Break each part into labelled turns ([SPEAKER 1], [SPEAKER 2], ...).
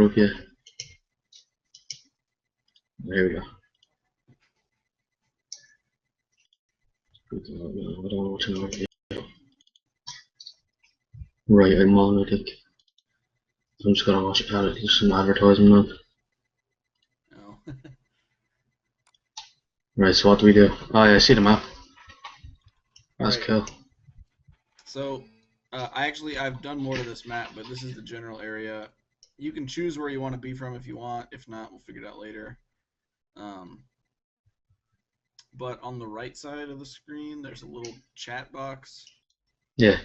[SPEAKER 1] up, yeah. There we go. I don't know what to know. Right, I'm on, I think. I'm just gonna watch some advertisement now.
[SPEAKER 2] No.
[SPEAKER 1] Right, so what do we do? Oh yeah, I see the map. That's
[SPEAKER 2] Right.
[SPEAKER 1] cool.
[SPEAKER 2] So, I've done more to this map, but this is the general area. You can choose where you want to be from if you want. If not, we'll figure it out later. But on the right side of the screen, there's a little chat box.
[SPEAKER 1] Yeah.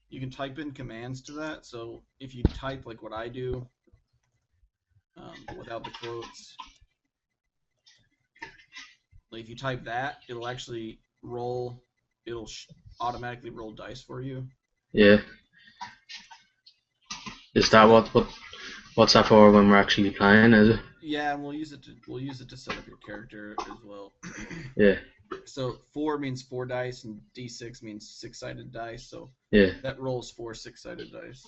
[SPEAKER 2] You can type in commands to that. So if you type like what I do, without the quotes, like if you type that, it'll actually roll. It'll automatically roll dice for you.
[SPEAKER 1] Yeah. Is that what's that for when we're actually playing? Is it?
[SPEAKER 2] Yeah, and we'll use it to set up your character as well.
[SPEAKER 1] Yeah.
[SPEAKER 2] So 4 means 4 dice, and D6 means 6-sided dice. So
[SPEAKER 1] yeah,
[SPEAKER 2] that rolls 4 6-sided dice.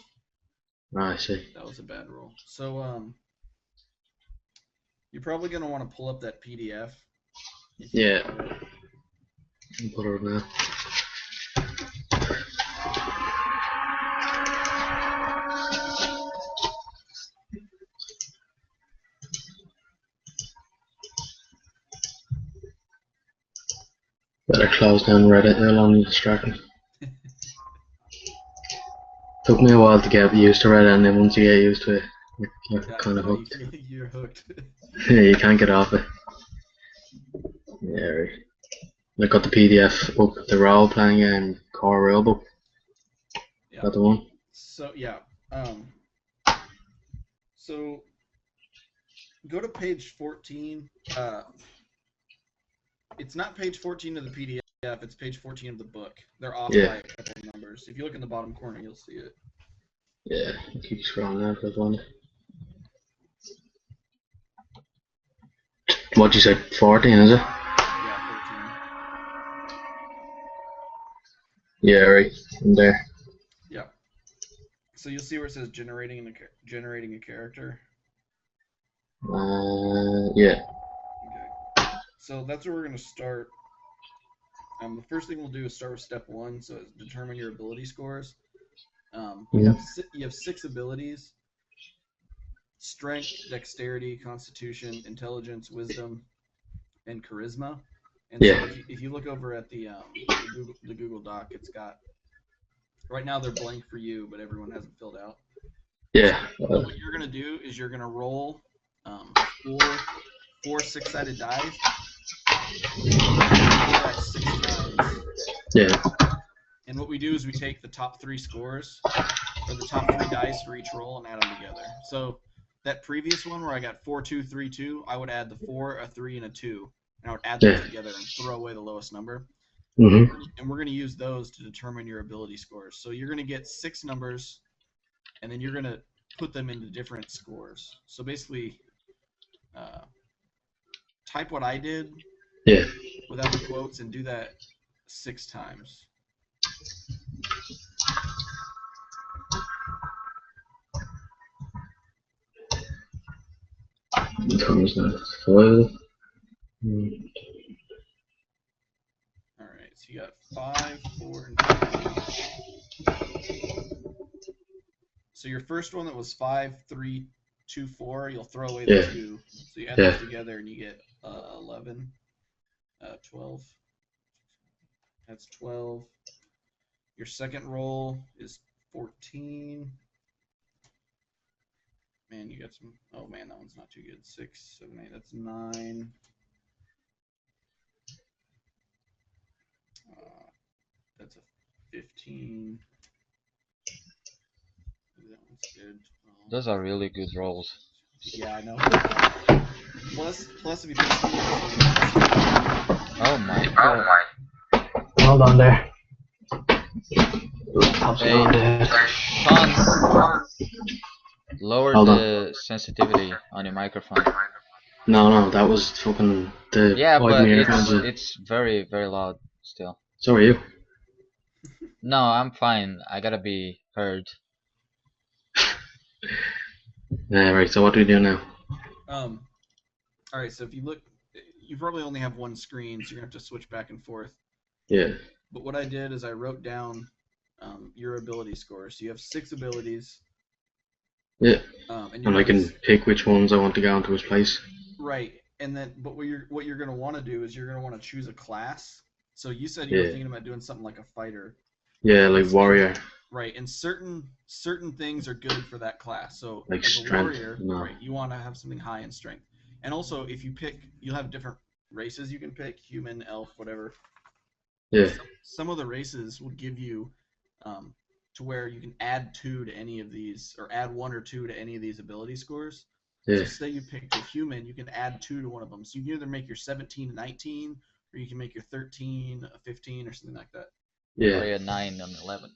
[SPEAKER 1] I see.
[SPEAKER 2] That was a bad roll. So you're probably gonna want to pull up that PDF.
[SPEAKER 1] Yeah. I'll put it up now. Better close down Reddit, they're only distracting. Took me a while to get used to Reddit, and then once you get used to it, you're kind of hooked.
[SPEAKER 2] You're hooked.
[SPEAKER 1] Yeah, you can't get off it. Yeah, right. I got the PDF up, the role playing game, core rulebook.
[SPEAKER 2] Yeah.
[SPEAKER 1] Got the one.
[SPEAKER 2] So yeah. So go to page 14. It's not page 14 of the PDF. It's page 14 of the book. They're off by a couple of numbers. If you look in the bottom corner, you'll see it.
[SPEAKER 1] Yeah, I'll keep scrolling down for one. What'd you say? 14, is it?
[SPEAKER 2] Yeah, 14.
[SPEAKER 1] Yeah, right. I'm there.
[SPEAKER 2] Yeah. So you'll see where it says generating a character.
[SPEAKER 1] Yeah.
[SPEAKER 2] Okay. So that's where we're gonna start. The first thing we'll do is start with step 1. So it's determine your ability scores. You have 6 abilities: strength, dexterity, constitution, intelligence, wisdom, and charisma. And so if you look over at the Google Doc, it's got, right now they're blank for you, but everyone has them filled out.
[SPEAKER 1] Yeah.
[SPEAKER 2] So what you're gonna do is you're gonna roll 4 6-sided dice. That 6 times.
[SPEAKER 1] Yeah.
[SPEAKER 2] And what we do is we take the top 3 scores, or the top 3 dice for each roll, and add them together. So that previous one where I got 4 2 3 2, I would add the 4, a 3, and a 2, and I would add those together and throw away the lowest number. And we're going to use those to determine your ability scores. So you're going to get 6 numbers, and then you're going to put them into different scores. So basically, type what I did without the quotes and do that 6 times.
[SPEAKER 1] Alright,
[SPEAKER 2] so you got 5, 4, and 5. So your first one that was 5, 3, 2, 4, you'll throw away the 2. So you add those together and you get 11, 12. That's 12. Your second roll is 14. Man, you got some. Oh man, that one's not too good. 6, 7, 8. That's 9. That's a 15. That one's good. 12.
[SPEAKER 3] Those are really good rolls.
[SPEAKER 2] Yeah, I know. Plus if you put
[SPEAKER 3] oh my god.
[SPEAKER 1] Hold on there.
[SPEAKER 3] Hey, Sean, lower the sensitivity on your microphone.
[SPEAKER 1] No, that was fucking the.
[SPEAKER 3] Yeah, but it's very, very loud still.
[SPEAKER 1] So are you.
[SPEAKER 3] No, I'm fine. I gotta be heard.
[SPEAKER 1] Right, so what do we do now?
[SPEAKER 2] All right. So if you look, you probably only have one screen, so you're gonna have to switch back and forth.
[SPEAKER 1] Yeah.
[SPEAKER 2] But what I did is I wrote down your ability score. So you have 6 abilities.
[SPEAKER 1] Yeah.
[SPEAKER 2] And
[SPEAKER 1] And I can pick which ones I want to go into his place.
[SPEAKER 2] right. And then, but what you're gonna want to do is you're gonna want to choose a class. So you said you were
[SPEAKER 1] Yeah.
[SPEAKER 2] thinking about doing something like a fighter.
[SPEAKER 1] Yeah, like warrior.
[SPEAKER 2] Right, and certain things are good for that class. So
[SPEAKER 1] Like
[SPEAKER 2] as a
[SPEAKER 1] strength.
[SPEAKER 2] warrior,
[SPEAKER 1] No.
[SPEAKER 2] right, you want to have something high in strength. And also, if you pick, you'll have different races you can pick: human, elf, whatever.
[SPEAKER 1] Yeah.
[SPEAKER 2] Some of the races will give you to where you can add 2 to any of these, or add 1 or 2 to any of these ability scores.
[SPEAKER 1] Yeah.
[SPEAKER 2] So say you picked a human, you can add 2 to one of them. So you can either make your 17 a 19, or you can make your 13 a 15, or something like that.
[SPEAKER 1] Yeah.
[SPEAKER 3] Or a 9 and 11.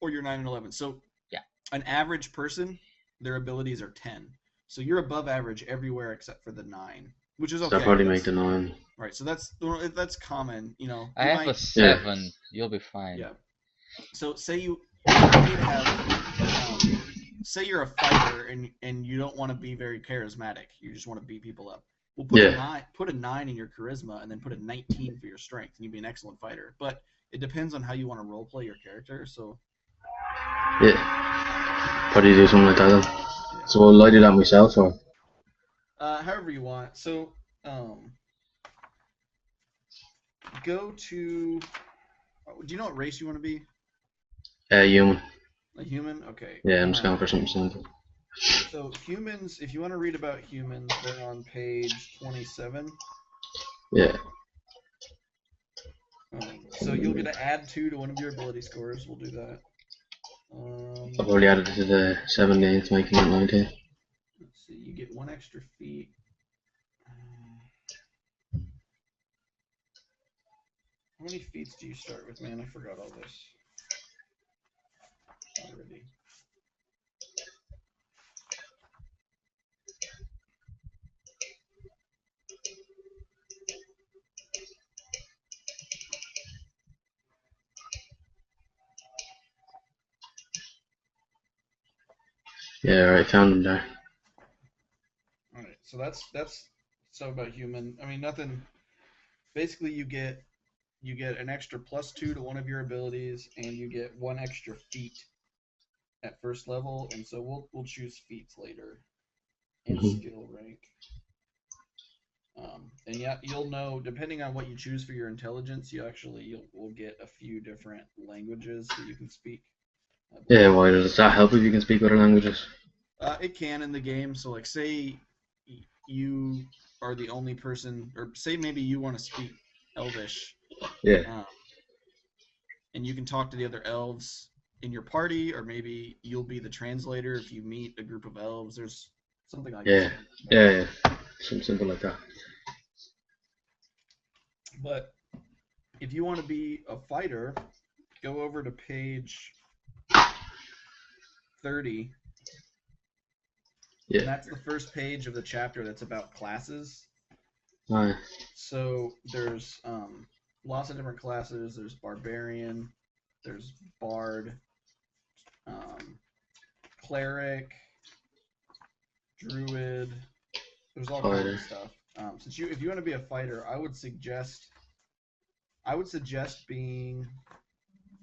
[SPEAKER 2] Or your 9 and 11. So
[SPEAKER 3] yeah,
[SPEAKER 2] an average person, their abilities are 10. So you're above average everywhere except for the 9, which is okay.
[SPEAKER 1] So I'll probably make the 9.
[SPEAKER 2] Right. So that's common. You know.
[SPEAKER 3] I have a 7. You'll be fine.
[SPEAKER 2] Yeah. So say you're okay to have. Say you're a fighter and you don't want to be very charismatic. You just want to beat people up. Well, put a 9 in your charisma and then put a 19 for your strength, and you'd be an excellent fighter. But it depends on how you want to roleplay your character. So.
[SPEAKER 1] Yeah. Probably do something like that then.
[SPEAKER 2] Yeah.
[SPEAKER 1] So will I do that myself or?
[SPEAKER 2] However you want. So, go to. Do you know what race you want to be?
[SPEAKER 1] Human.
[SPEAKER 2] A human? Okay.
[SPEAKER 1] Yeah, I'm just going for something simple.
[SPEAKER 2] So humans, if you want to read about humans, they're on page 27.
[SPEAKER 1] Yeah.
[SPEAKER 2] So you'll get to add 2 to one of your ability scores. We'll do that.
[SPEAKER 1] I've already added it to the 17th, making it 19.
[SPEAKER 2] Let's see, you get 1 extra feat. How many feats do you start with, man? I forgot all this already.
[SPEAKER 1] Yeah, alright, found him there.
[SPEAKER 2] Alright, so that's so about human. I mean, nothing. Basically, you get an extra +2 to one of your abilities, and you get 1 extra feat at first level. And so we'll choose feats later, and skill rank. And yeah, you'll know, depending on what you choose for your intelligence, will get a few different languages that you can speak.
[SPEAKER 1] Yeah, why does that help if you can speak other languages?
[SPEAKER 2] It can in the game. So like, say you are the only person, or say maybe you want to speak Elvish.
[SPEAKER 1] Yeah.
[SPEAKER 2] And you can talk to the other elves in your party, or maybe you'll be the translator if you meet a group of elves. There's something like that.
[SPEAKER 1] Yeah. Something simple like that.
[SPEAKER 2] But if you want to be a fighter, go over to page 30.
[SPEAKER 1] Yeah.
[SPEAKER 2] And that's the first page of the chapter that's about classes.
[SPEAKER 1] Right.
[SPEAKER 2] So there's lots of different classes. There's barbarian, there's bard, cleric, druid. There's all kinds of stuff. If you want to be a fighter, I would suggest being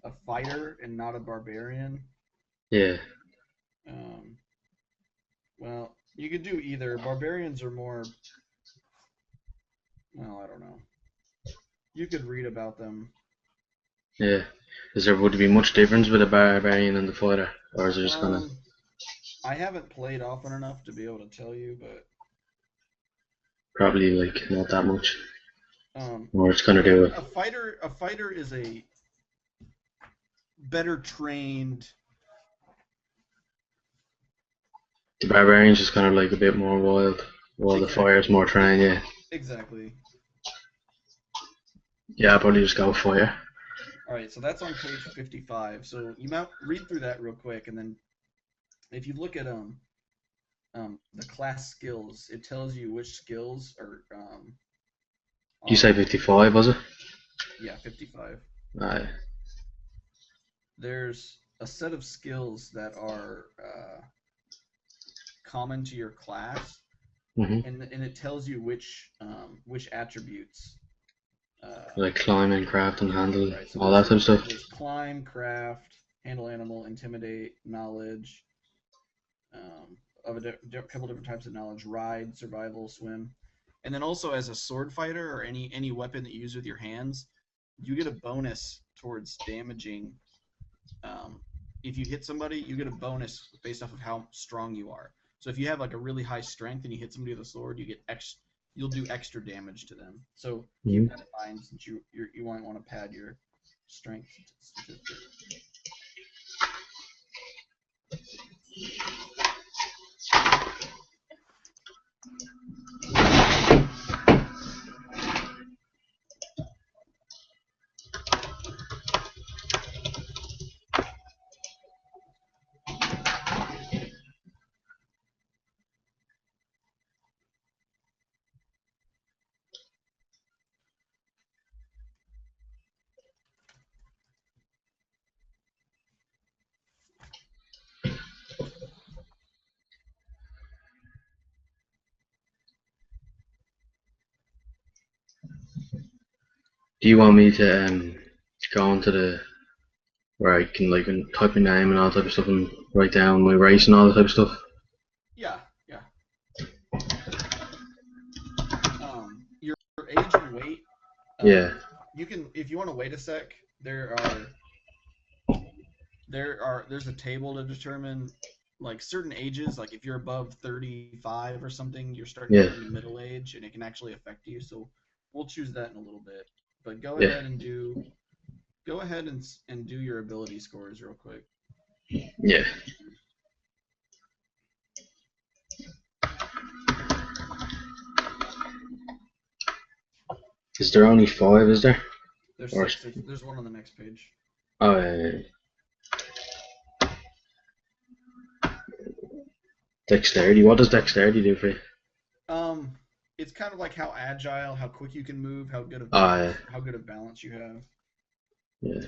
[SPEAKER 2] a fighter and not a barbarian.
[SPEAKER 1] Yeah.
[SPEAKER 2] Well, you could do either. Barbarians are more. Well, I don't know. You could read about them.
[SPEAKER 1] Yeah. Would there be much difference with a barbarian and the fighter, or is it just kind of?
[SPEAKER 2] I haven't played often enough to be able to tell you, but
[SPEAKER 1] probably like not that much. Or it's gonna do it.
[SPEAKER 2] A fighter is a better trained.
[SPEAKER 1] The barbarian's just kind of like a bit more wild, while the fire's more trained. Yeah.
[SPEAKER 2] Exactly.
[SPEAKER 1] Yeah, I'll probably just go fire.
[SPEAKER 2] Alright, so that's on page 55. So you might read through that real quick, and then if you look at the class skills, it tells you which skills are.
[SPEAKER 1] You say 55, was it?
[SPEAKER 2] Yeah, 55.
[SPEAKER 1] Right.
[SPEAKER 2] There's a set of skills that are common to your class,
[SPEAKER 1] Mhm.
[SPEAKER 2] and it tells you which attributes.
[SPEAKER 1] Like climb and craft and handle,
[SPEAKER 2] Right. So
[SPEAKER 1] all that type of stuff.
[SPEAKER 2] there's climb, craft, handle animal, intimidate, knowledge. Of a couple different types of knowledge: ride, survival, swim, and then also as a sword fighter or any weapon that you use with your hands, you get a bonus towards damaging. If you hit somebody, you get a bonus based off of how strong you are. So if you have like a really high strength and you hit somebody with a sword, you'll do extra damage to them. So keep
[SPEAKER 1] Mhm.
[SPEAKER 2] that in mind, since you might want to pad your strength statistic.
[SPEAKER 1] Do you want me to go into the where I can like type my name and all type of stuff and write down my race and all that type of stuff?
[SPEAKER 2] Yeah. Your age and weight.
[SPEAKER 1] Yeah.
[SPEAKER 2] You can, if you want to wait a sec. There's a table to determine like certain ages. Like if you're above 35 or something, you're starting to
[SPEAKER 1] Yeah.
[SPEAKER 2] get into middle age, and it can actually affect you. So we'll choose that in a little bit. But go
[SPEAKER 1] Yeah.
[SPEAKER 2] ahead and do your ability scores real quick.
[SPEAKER 1] Yeah. Is there only 5? Is there?
[SPEAKER 2] There's
[SPEAKER 1] Or
[SPEAKER 2] 6. There's one on the next page.
[SPEAKER 1] oh yeah. Dexterity. What does dexterity do for you?
[SPEAKER 2] It's kind of like how agile, how quick you can move, how good of
[SPEAKER 1] Yeah.
[SPEAKER 2] balance you have.
[SPEAKER 1] Yeah.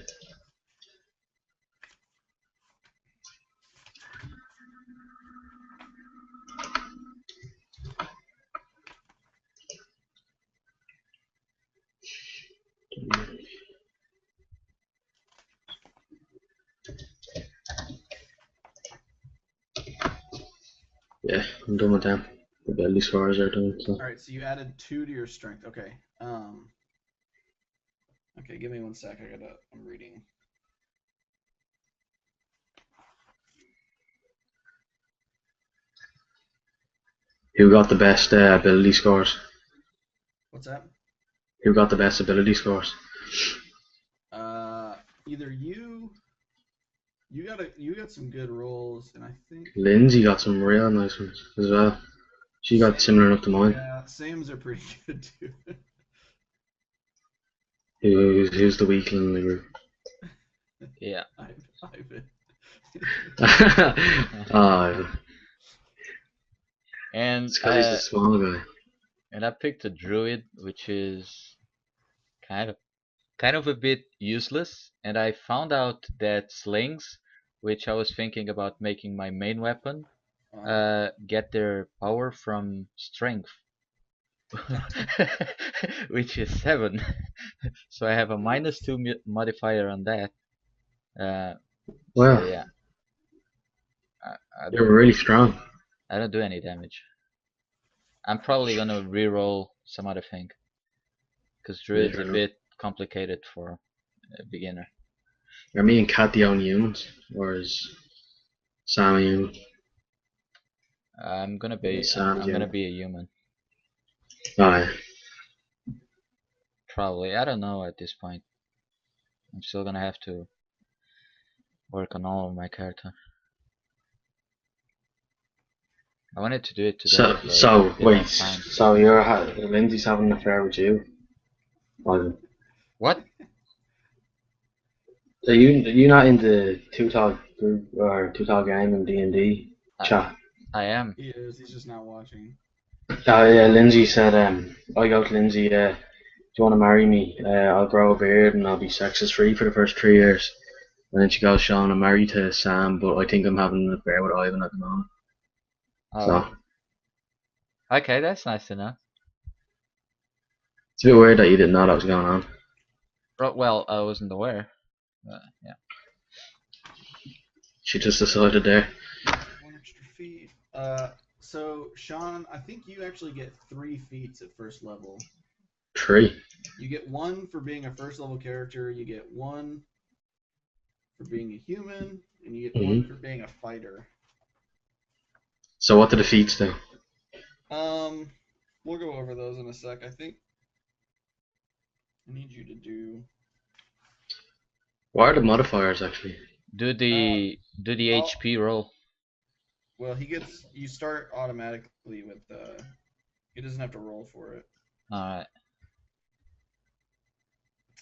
[SPEAKER 1] Yeah, I'm done with them. The ability scores are done. So.
[SPEAKER 2] All right, so you added 2 to your strength. Okay. Okay, give me 1 sec. I'm reading.
[SPEAKER 1] Who got the best ability scores?
[SPEAKER 2] What's that?
[SPEAKER 1] Who got the best ability scores?
[SPEAKER 2] Either you got some good rolls, and I think
[SPEAKER 1] Lindsay got some real nice ones as well. She got similar enough to mine.
[SPEAKER 2] Yeah, Sam's are pretty good too.
[SPEAKER 1] Who's the weakling in the group?
[SPEAKER 3] Yeah.
[SPEAKER 2] Ivan.
[SPEAKER 1] Oh,
[SPEAKER 3] And
[SPEAKER 1] it's because he's a small guy.
[SPEAKER 3] and I picked a druid, which is kind of a bit useless. And I found out that slings, which I was thinking about making my main weapon, get their power from strength, which is 7. So I have a -2 modifier on that. So
[SPEAKER 1] Wow,
[SPEAKER 3] yeah, I
[SPEAKER 1] you're really strong.
[SPEAKER 3] don't do any damage. I'm probably gonna reroll some other thing, because druid's a
[SPEAKER 1] Yeah,
[SPEAKER 3] bit complicated for a beginner.
[SPEAKER 1] are me and Kat the only humans, or is Sam a human?
[SPEAKER 3] I'm gonna be
[SPEAKER 1] Sam's
[SPEAKER 3] I'm gonna
[SPEAKER 1] human.
[SPEAKER 3] be a human.
[SPEAKER 1] Oh, yeah.
[SPEAKER 3] Probably. I don't know at this point. I'm still gonna have to work on all of my character. I wanted to do it today, but
[SPEAKER 1] So
[SPEAKER 3] didn't
[SPEAKER 1] wait,
[SPEAKER 3] have time.
[SPEAKER 1] so Lindsay's having an affair with you? Ivan.
[SPEAKER 3] What?
[SPEAKER 1] Are you not in the TooTall group or TooTallGaming D&D chat?
[SPEAKER 3] I am.
[SPEAKER 2] He is. He's just not watching.
[SPEAKER 1] Oh yeah, Lindsay said I go to Lindsay, do you want to marry me? I'll grow a beard and I'll be sexist free for the first 3 years. And then she goes, Sean, I'm married to Sam, but I think I'm having an affair with Ivan at the moment.
[SPEAKER 3] Oh,
[SPEAKER 1] So
[SPEAKER 3] okay, that's nice to know.
[SPEAKER 1] it's a bit weird that you didn't know that was going on.
[SPEAKER 3] Well, I wasn't aware. Yeah.
[SPEAKER 1] She just decided there.
[SPEAKER 2] 1 extra feat. So Sean, I think you actually get 3 feats at first level.
[SPEAKER 1] 3.
[SPEAKER 2] You get 1 for being a first level character. You get 1 for being a human, and you get 1 for being a fighter.
[SPEAKER 1] So what do the feats do?
[SPEAKER 2] We'll go over those in a sec. I think I need you to do.
[SPEAKER 1] What are the modifiers actually?
[SPEAKER 3] Do the HP roll.
[SPEAKER 2] Well, you start automatically with he doesn't have to roll for it.
[SPEAKER 3] Alright.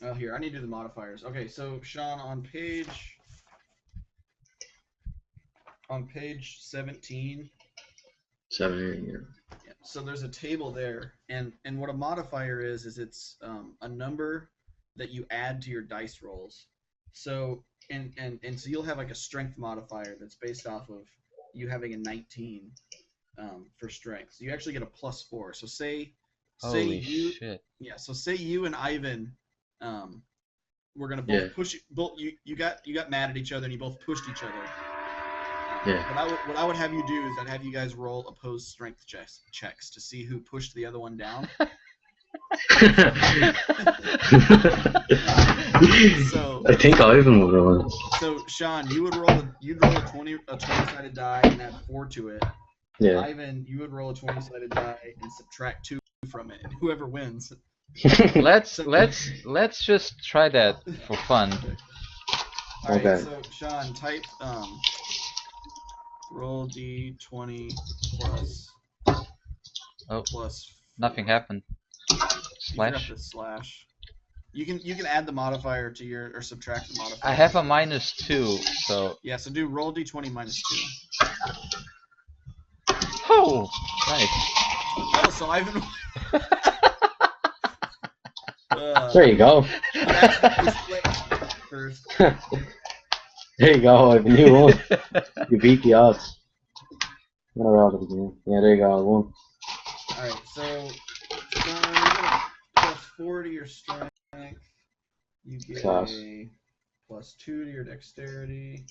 [SPEAKER 2] Oh, here, I need to do the modifiers. Okay, so Sean, on page 17.
[SPEAKER 1] 17, yeah.
[SPEAKER 2] Yeah, so there's a table there, and what a modifier is it's a number that you add to your dice rolls. So and so you'll have like a strength modifier that's based off of you having a 19 for strength. So you actually get a +4. So say
[SPEAKER 3] Holy
[SPEAKER 2] you
[SPEAKER 3] shit.
[SPEAKER 2] yeah. So say you and Ivan, we're gonna both push you got mad at each other and you both pushed each other.
[SPEAKER 1] Yeah.
[SPEAKER 2] What I would have you do is I'd have you guys roll opposed strength checks to see who pushed the other one down. So
[SPEAKER 1] I think Ivan will roll.
[SPEAKER 2] So Sean, you'd roll a 20-sided die and add 4 to it.
[SPEAKER 1] Yeah.
[SPEAKER 2] Ivan, you would roll a 20-sided die and subtract 2 from it, and whoever wins.
[SPEAKER 3] Let's just try that for fun.
[SPEAKER 2] Alright,
[SPEAKER 1] Okay.
[SPEAKER 2] so Sean, type roll d20 plus.
[SPEAKER 3] Oh,
[SPEAKER 2] plus.
[SPEAKER 3] nothing happened. Slash.
[SPEAKER 2] You / You can add the modifier to your or subtract the modifier.
[SPEAKER 3] I have a -2, so
[SPEAKER 2] yeah. So do roll d20 -2.
[SPEAKER 3] Oh, nice.
[SPEAKER 2] Oh, so Ivan.
[SPEAKER 1] There you go.
[SPEAKER 2] First.
[SPEAKER 1] There you go, Ivan. You won. You beat the odds. I'm gonna roll it again. Yeah, there you go. I won.
[SPEAKER 2] Alright, so Sean, you're gonna +4 to your strength. You get
[SPEAKER 1] Class.
[SPEAKER 2] a +2 to your dexterity,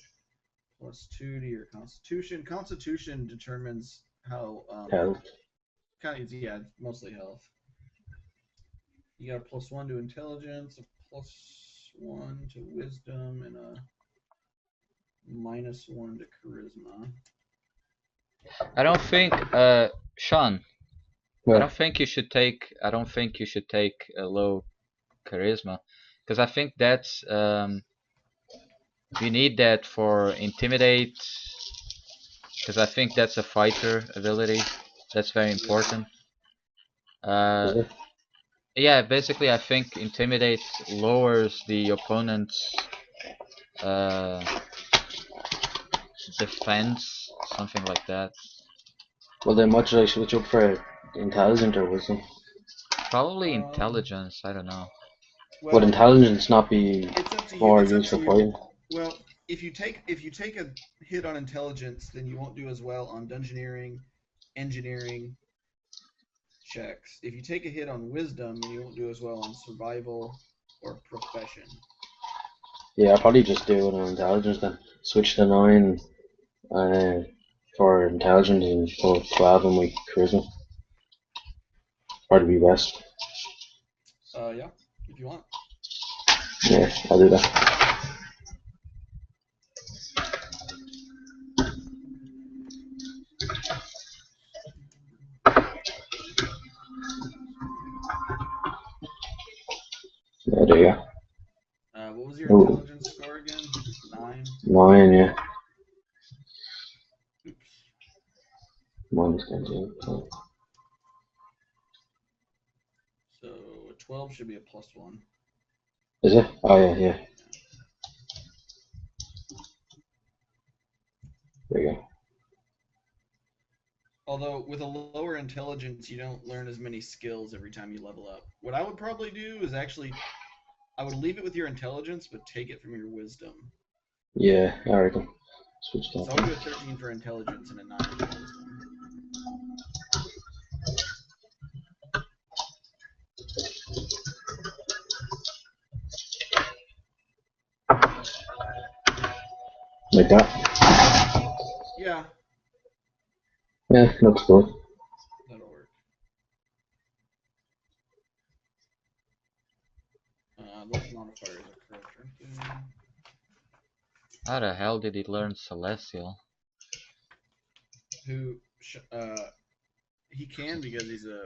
[SPEAKER 2] +2 to your constitution. Constitution determines how
[SPEAKER 1] Health.
[SPEAKER 2] kind of mostly health. You got a +1 to intelligence, a +1 to wisdom, and a -1 to charisma.
[SPEAKER 3] I don't think, Sean.
[SPEAKER 1] Yeah.
[SPEAKER 3] I don't think you should take a low charisma, because I think that's you need that for intimidate, because I think that's a fighter ability. That's very important. Yeah, basically I think intimidate lowers the opponent's defense, something like that.
[SPEAKER 1] Well, then what should I switch up for? Intelligent or wisdom?
[SPEAKER 3] Probably intelligence, I don't know.
[SPEAKER 1] Would intelligence not be more useful for you?
[SPEAKER 2] Well, if you take a hit on intelligence, then you won't do as well on dungeoneering, engineering checks. If you take a hit on wisdom, then you won't do as well on survival or profession.
[SPEAKER 1] Yeah, I'll probably just do it on intelligence then. Switch to 9 for intelligence and put 12 on my charisma. Or to be best.
[SPEAKER 2] Yeah, if you want.
[SPEAKER 1] Yeah, I'll do that. Yeah, there you go.
[SPEAKER 2] What was your intelligence score again? 9?
[SPEAKER 1] 9, yeah.
[SPEAKER 2] Oops.
[SPEAKER 1] Minus 10.
[SPEAKER 2] So a 12 should be a +1.
[SPEAKER 1] Is it? Oh, yeah. There you go.
[SPEAKER 2] Although with a lower intelligence, you don't learn as many skills every time you level up. What I would probably do is I would leave it with your intelligence, but take it from your wisdom.
[SPEAKER 1] Yeah, I reckon. Switch that.
[SPEAKER 2] So I'll do a 13 for intelligence and a 9 for wisdom.
[SPEAKER 1] Like that.
[SPEAKER 2] Yeah,
[SPEAKER 1] Yeah, looks good.
[SPEAKER 2] that'll work. Those modifiers are correct, aren't they?
[SPEAKER 3] How the hell did he learn Celestial?
[SPEAKER 2] He can because he's a.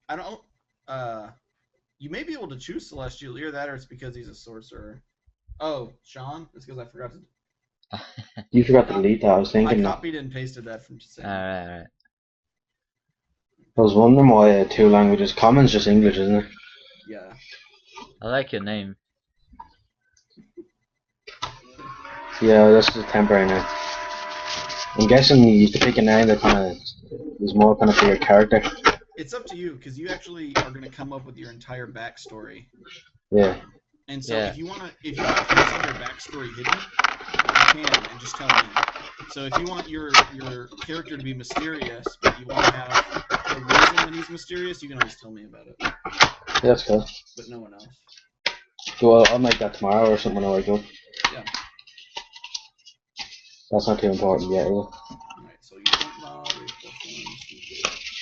[SPEAKER 2] I don't. You may be able to choose Celestial, either that or it's because he's a sorcerer. Oh, Sean, it's because I forgot to.
[SPEAKER 1] You forgot to delete that. I was
[SPEAKER 2] I
[SPEAKER 1] thinking that.
[SPEAKER 2] copied and pasted that from Sam.
[SPEAKER 3] Alright.
[SPEAKER 1] I was wondering why two languages. Common's just English, isn't it?
[SPEAKER 2] Yeah.
[SPEAKER 3] I like your name.
[SPEAKER 1] Yeah, that's just temporary now. I'm guessing you used to pick a name that kind of is more kind of for your character.
[SPEAKER 2] It's up to you because you actually are going to come up with your entire backstory.
[SPEAKER 1] Yeah.
[SPEAKER 2] And so
[SPEAKER 3] Yeah.
[SPEAKER 2] if you want to keep some of your backstory hidden, you can, and just tell me. So if you want your character to be mysterious, but you want to have a reason that he's mysterious, you can always tell me about it.
[SPEAKER 1] Yeah, that's cool.
[SPEAKER 2] But no one else.
[SPEAKER 1] Well, I'll make that tomorrow or something when I wake up.
[SPEAKER 2] Yeah.
[SPEAKER 1] That's not too important yet, is it?
[SPEAKER 2] Alright, so you don't mod,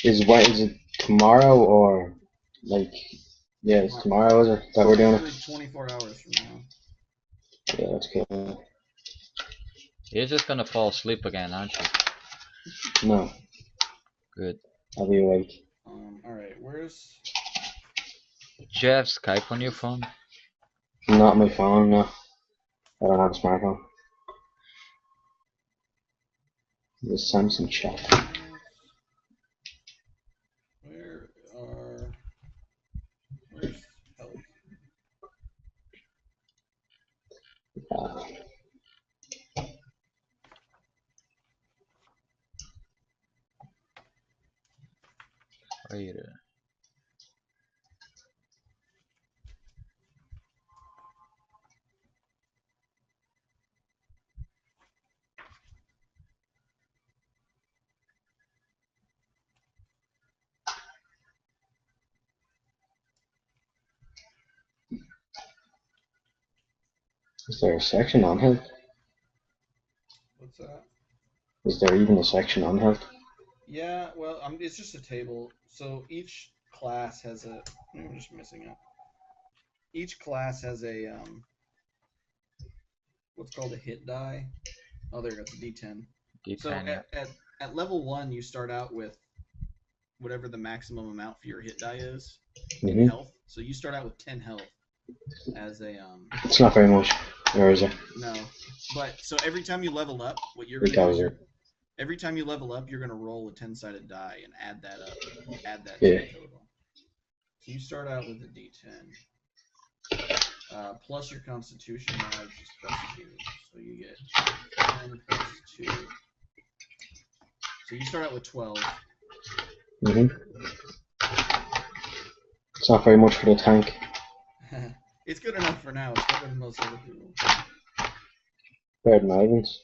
[SPEAKER 2] your
[SPEAKER 1] Is it tomorrow or like? Yeah, it's tomorrow, is it? That we're doing it.
[SPEAKER 2] 24 hours from now.
[SPEAKER 1] Yeah, that's cool.
[SPEAKER 3] You're just gonna fall asleep again, aren't you?
[SPEAKER 1] No.
[SPEAKER 3] Good.
[SPEAKER 1] I'll be awake.
[SPEAKER 2] Alright, where's...
[SPEAKER 3] Do you have Skype on your phone?
[SPEAKER 1] Not my phone, no. I don't have a smartphone. The Samsung chat.
[SPEAKER 2] Where's health?
[SPEAKER 3] Wait.
[SPEAKER 1] Is there a section on health?
[SPEAKER 2] What's that?
[SPEAKER 1] Is there even a section on health?
[SPEAKER 2] Yeah, well, it's just a table. So each class has a... I'm just missing it. Each class has a, what's called a hit die. Oh, there you go, it's a D10.
[SPEAKER 3] D10,
[SPEAKER 2] So
[SPEAKER 3] yeah.
[SPEAKER 2] at level 1, you start out with whatever the maximum amount for your hit die is in health. So you start out with 10 health as a...
[SPEAKER 1] It's not very much, or is it?
[SPEAKER 2] No. But, so every time you level up, what you're going to do is every time you level up, you're going to roll a 10-sided die and add that up. Add that to the total. So you start out with a D10. Plus your constitution mod, which is plus 2. So you get 10 plus 2. So you start out with 12.
[SPEAKER 1] It's not very much for the tank.
[SPEAKER 2] It's good enough for now. It's better than most other people.
[SPEAKER 1] Better than Ivan's.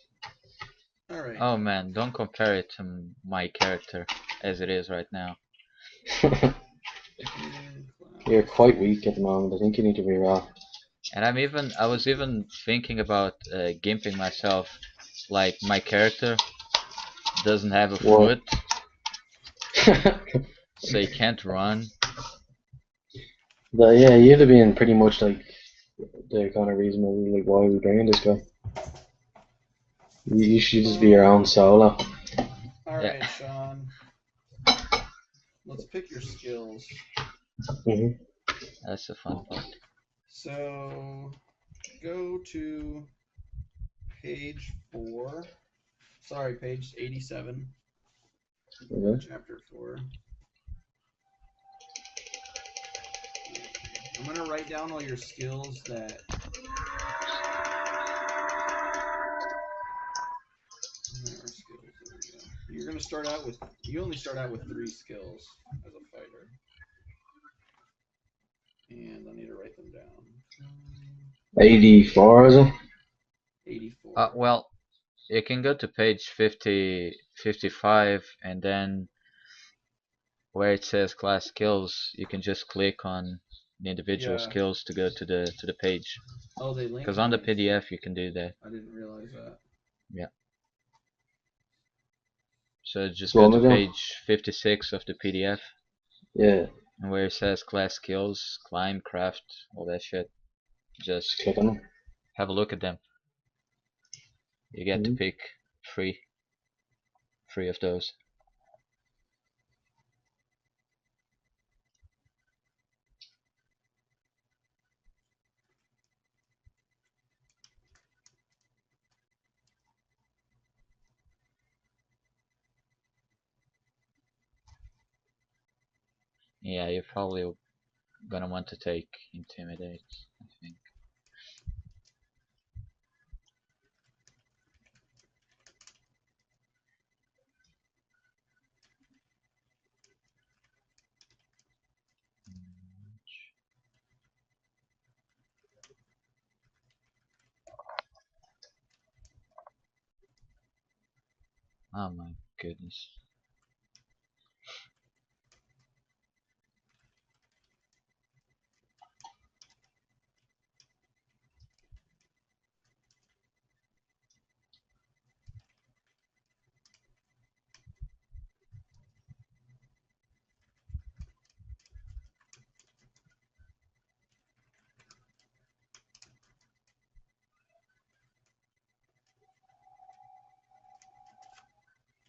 [SPEAKER 2] Alright.
[SPEAKER 3] Oh man, don't compare it to my character as it is right now.
[SPEAKER 1] You're quite weak at the moment. I think you need to reroll.
[SPEAKER 3] And I was even thinking about gimping myself. Like my character doesn't have a foot, so he can't run.
[SPEAKER 1] But yeah, you'd have been pretty much like the kind of reason like why we're bringing this guy. You should just be your own solo.
[SPEAKER 2] Alright, Sean. Let's pick your skills.
[SPEAKER 3] That's the fun part.
[SPEAKER 2] So, go to page 4. Sorry, page 87. Chapter 4. I'm going to write down all your skills that... You're going to start out with... You only start out with 3 skills as a fighter. And I need to write them down.
[SPEAKER 1] 84, is it?
[SPEAKER 2] 84.
[SPEAKER 3] Well, you can go to page 55, and then where it says class skills, you can just click on the individual
[SPEAKER 2] Yeah.
[SPEAKER 3] skills to go to the page.
[SPEAKER 2] Oh, they link.
[SPEAKER 3] Because on the
[SPEAKER 2] Nice.
[SPEAKER 3] PDF you can do that.
[SPEAKER 2] I didn't realize that.
[SPEAKER 3] Yeah. So just
[SPEAKER 1] So
[SPEAKER 3] go
[SPEAKER 1] what
[SPEAKER 3] to
[SPEAKER 1] am I doing?
[SPEAKER 3] page 56 of the PDF,
[SPEAKER 1] Yeah,
[SPEAKER 3] and where it says class skills, climb, craft, all that shit.
[SPEAKER 1] just
[SPEAKER 3] Just
[SPEAKER 1] click on it.
[SPEAKER 3] have a look at them. You get to
[SPEAKER 1] Mhm.
[SPEAKER 3] pick three of those. Yeah, you're probably gonna want to take intimidate, I think. Oh my goodness.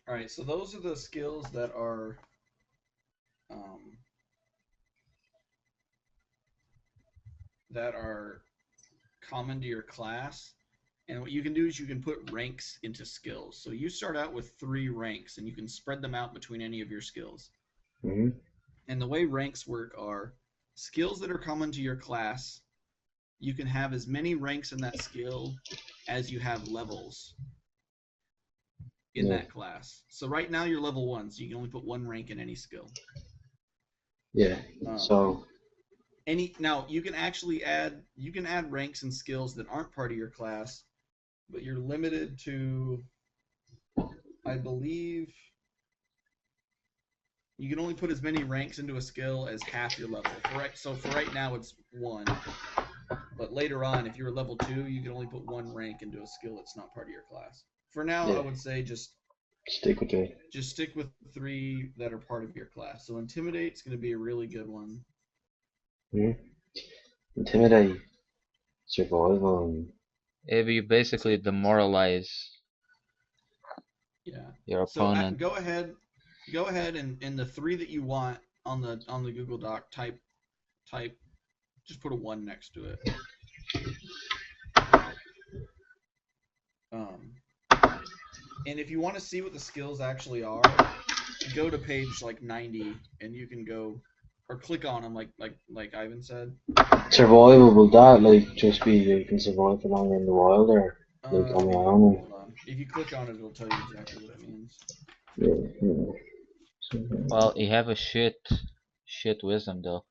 [SPEAKER 2] All right, so those are the skills um, that are common to your class. And what you can do is you can put ranks into skills. So you start out with 3 ranks, and you can spread them out between any of your skills.
[SPEAKER 1] Mhm.
[SPEAKER 2] And the way ranks work are skills that are common to your class. You can have as many ranks in that skill as you have levels in
[SPEAKER 1] Yeah,
[SPEAKER 2] that class. So right now you're level 1, so you can only put 1 rank in any skill.
[SPEAKER 1] yeah.
[SPEAKER 2] Um,
[SPEAKER 1] So
[SPEAKER 2] now you can actually add ranks and skills that aren't part of your class, but you're limited to, I believe, you can only put as many ranks into a skill as half your level. So for right now it's 1, but later on, if you're level 2, you can only put 1 rank into a skill that's not part of your class. For now, I
[SPEAKER 1] yeah,
[SPEAKER 2] would say just
[SPEAKER 1] stick with it.
[SPEAKER 2] stick with 3 that are part of your class. So intimidate's going to be a really good one.
[SPEAKER 1] Mhm. Intimidate, survival, and
[SPEAKER 3] You basically demoralize
[SPEAKER 2] Yeah.
[SPEAKER 3] your
[SPEAKER 2] So
[SPEAKER 3] opponent.
[SPEAKER 2] go ahead and in the 3 that you want on the Google Doc type just put a 1 next to it. And if you want to see what the skills actually are, go to page like 90 and you can go or click on them like Ivan said.
[SPEAKER 1] survival. Will that like just be you can survive for longer in the wild, or like on your own?
[SPEAKER 2] Hold on. If you click on it, it'll tell you exactly what it means.
[SPEAKER 1] Yeah, yeah.
[SPEAKER 3] Well, you have a shit wisdom though.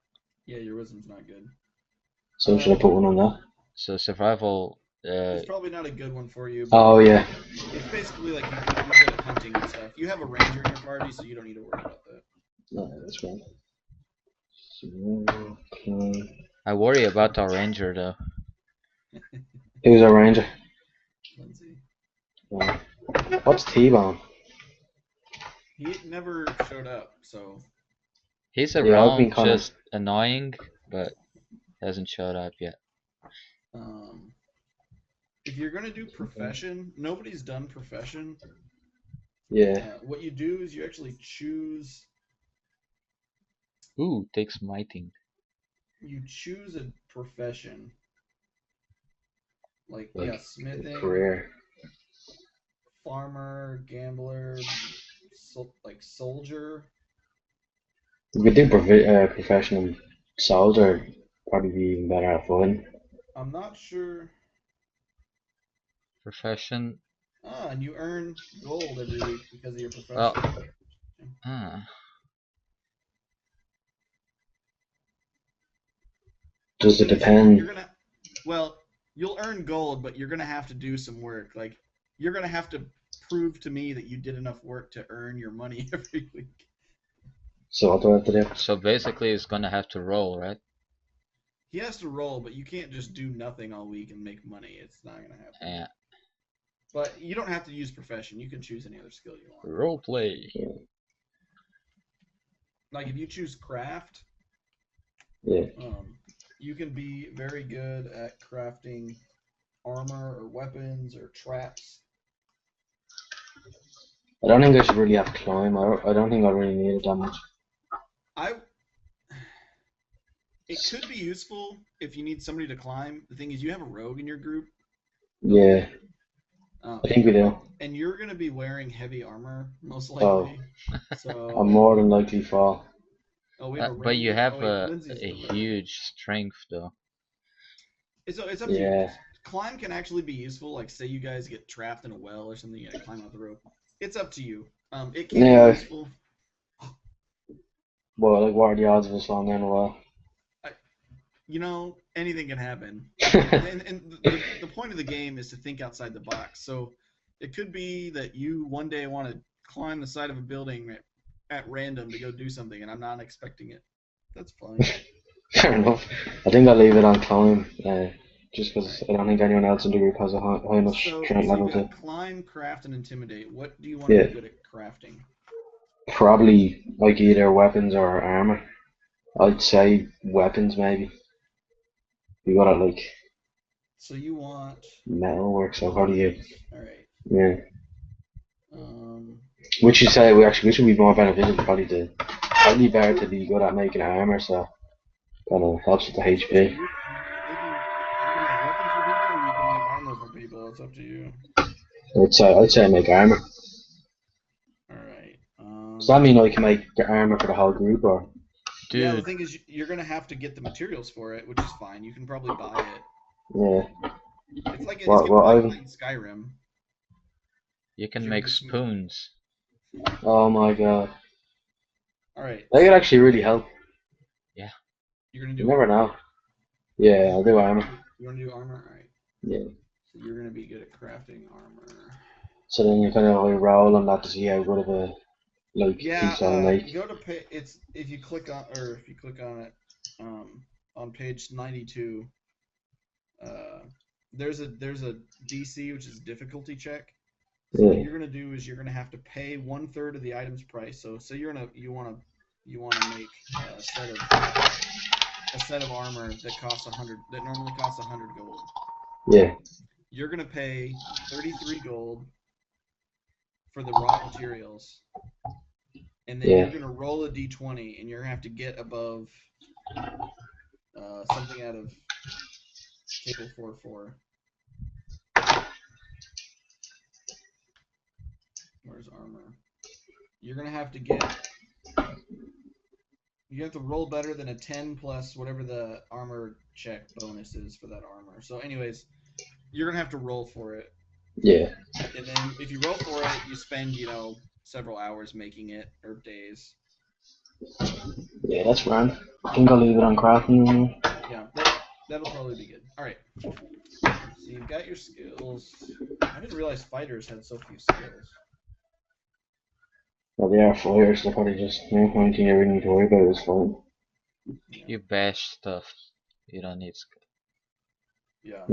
[SPEAKER 2] Yeah, your wisdom's not good.
[SPEAKER 1] So should I put one on that?
[SPEAKER 3] So survival.
[SPEAKER 2] It's probably not a good one for you, but
[SPEAKER 1] Oh yeah.
[SPEAKER 2] it's basically like you're good at hunting and stuff. You have a ranger in your party, so you don't need to worry about that.
[SPEAKER 1] No, that's right. Survival, climb.
[SPEAKER 3] I worry about our ranger though.
[SPEAKER 1] Who's our ranger?
[SPEAKER 2] Lindsay.
[SPEAKER 1] What's T-Bone?
[SPEAKER 2] He never showed up, so
[SPEAKER 3] He's
[SPEAKER 1] Yeah, I've been
[SPEAKER 3] around,
[SPEAKER 1] kind of.
[SPEAKER 3] just annoying, but hasn't showed up yet.
[SPEAKER 2] if you're gonna do profession, nobody's done profession.
[SPEAKER 1] Yeah.
[SPEAKER 2] What you do is you actually choose.
[SPEAKER 3] Ooh, takes mighting.
[SPEAKER 2] You choose a profession. Like
[SPEAKER 1] Like
[SPEAKER 2] smithing,
[SPEAKER 1] career.
[SPEAKER 2] farmer, gambler, like soldier.
[SPEAKER 1] We could do professional soldier. Probably be even better at fun.
[SPEAKER 2] I'm not sure.
[SPEAKER 3] Profession.
[SPEAKER 2] And you earn gold every week because of your
[SPEAKER 3] Well,
[SPEAKER 2] profession.
[SPEAKER 1] Does it
[SPEAKER 2] You're
[SPEAKER 1] depend?
[SPEAKER 2] gonna, well, you'll earn gold, but you're gonna have to do some work. Like you're gonna have to prove to me that you did enough work to earn your money every week.
[SPEAKER 1] So what do I have to do?
[SPEAKER 3] so basically, it's gonna have to roll, right?
[SPEAKER 2] He has to roll, but you can't just do nothing all week and make money. It's not gonna happen.
[SPEAKER 3] Yeah.
[SPEAKER 2] But you don't have to use profession. You can choose any other skill you want.
[SPEAKER 3] Role play.
[SPEAKER 2] Like if you choose craft,
[SPEAKER 1] Yeah.
[SPEAKER 2] you can be very good at crafting armor or weapons or traps.
[SPEAKER 1] I don't think I should really have climb. I don't think I really need it that much.
[SPEAKER 2] It could be useful if you need somebody to climb. The thing is, you have a rogue in your group.
[SPEAKER 1] Yeah. I think we do.
[SPEAKER 2] And you're going to be wearing heavy armor, most
[SPEAKER 1] Oh.
[SPEAKER 2] likely. So
[SPEAKER 1] I'm more than likely fall.
[SPEAKER 2] Oh, we have a
[SPEAKER 3] But you
[SPEAKER 2] ranger.
[SPEAKER 3] have
[SPEAKER 2] Oh, wait,
[SPEAKER 3] a
[SPEAKER 2] Lindsay's the rogue.
[SPEAKER 3] huge strength though.
[SPEAKER 2] It's up to
[SPEAKER 1] Yeah.
[SPEAKER 2] you. Climb can actually be useful. Like, say you guys get trapped in a well or something, you gotta climb out the rope. It's up to you. It can be useful.
[SPEAKER 1] Well, like, what are the odds of us falling down a well?
[SPEAKER 2] You know, anything can happen. and the point of the game is to think outside the box. So it could be that you one day want to climb the side of a building at random to go do something, and I'm not expecting it. That's fine.
[SPEAKER 1] Fair enough. I think I'll leave it on climb, just because I don't think anyone else in the group has a high enough strength level to.
[SPEAKER 2] Climb, craft, and intimidate. What do you want to be good at crafting?
[SPEAKER 1] Probably like either weapons or armor. I'd say weapons maybe. You got it like.
[SPEAKER 2] So you want
[SPEAKER 1] Metalwork, so how do you?
[SPEAKER 2] Alright.
[SPEAKER 1] Yeah.
[SPEAKER 2] Which
[SPEAKER 1] you say which would be more beneficial probably better to be good at making armor, so kind of helps with the HP.
[SPEAKER 2] You can make weapons for people, or you can make armor for people. It's up to you.
[SPEAKER 1] I'd say make armor.
[SPEAKER 2] Alright.
[SPEAKER 1] Does that mean I can make armor for the whole group, or?
[SPEAKER 3] Dude.
[SPEAKER 2] Yeah, the thing is, you're gonna have to get the materials for it, which is fine. You can probably buy it.
[SPEAKER 1] Yeah.
[SPEAKER 2] It's like playing Skyrim.
[SPEAKER 3] You can make spoons.
[SPEAKER 1] Oh my god.
[SPEAKER 2] Alright.
[SPEAKER 1] That could actually really help.
[SPEAKER 3] Yeah.
[SPEAKER 2] You're gonna do.
[SPEAKER 1] You never know. Yeah, I'll do armor.
[SPEAKER 2] You wanna do armor? Alright.
[SPEAKER 1] Yeah.
[SPEAKER 2] So you're gonna be good at crafting armor.
[SPEAKER 1] So then you kind of roll on that to see how good of a piece I'll make.
[SPEAKER 2] Go to if you click on it, on page 92. There's a DC, which is difficulty check. So what you're gonna do is you're gonna have to pay 1/3 of the item's price. So say you wanna make a set of armor that costs 100, that normally costs 100 gold.
[SPEAKER 1] Yeah.
[SPEAKER 2] You're gonna pay 33 gold for the raw materials, and then you're gonna roll a d20, and you're gonna have to get above something out of table 4-4. Where's armor? You're gonna have to you have to roll better than a 10 plus whatever the armor check bonus is for that armor. So anyways, you're gonna have to roll for it.
[SPEAKER 1] Yeah.
[SPEAKER 2] And then if you roll for it, you spend, several hours making it, or days.
[SPEAKER 1] Yeah, that's fine. I think I'll leave it on crafting.
[SPEAKER 2] Yeah, that'll probably be good. Alright. So you've got your skills. I didn't realize fighters had so few skills.
[SPEAKER 1] Well, they are fighters, so probably just no point thing I really need to worry about is fine.
[SPEAKER 2] Yeah.
[SPEAKER 3] You bash stuff. You don't need skill.
[SPEAKER 2] Yeah.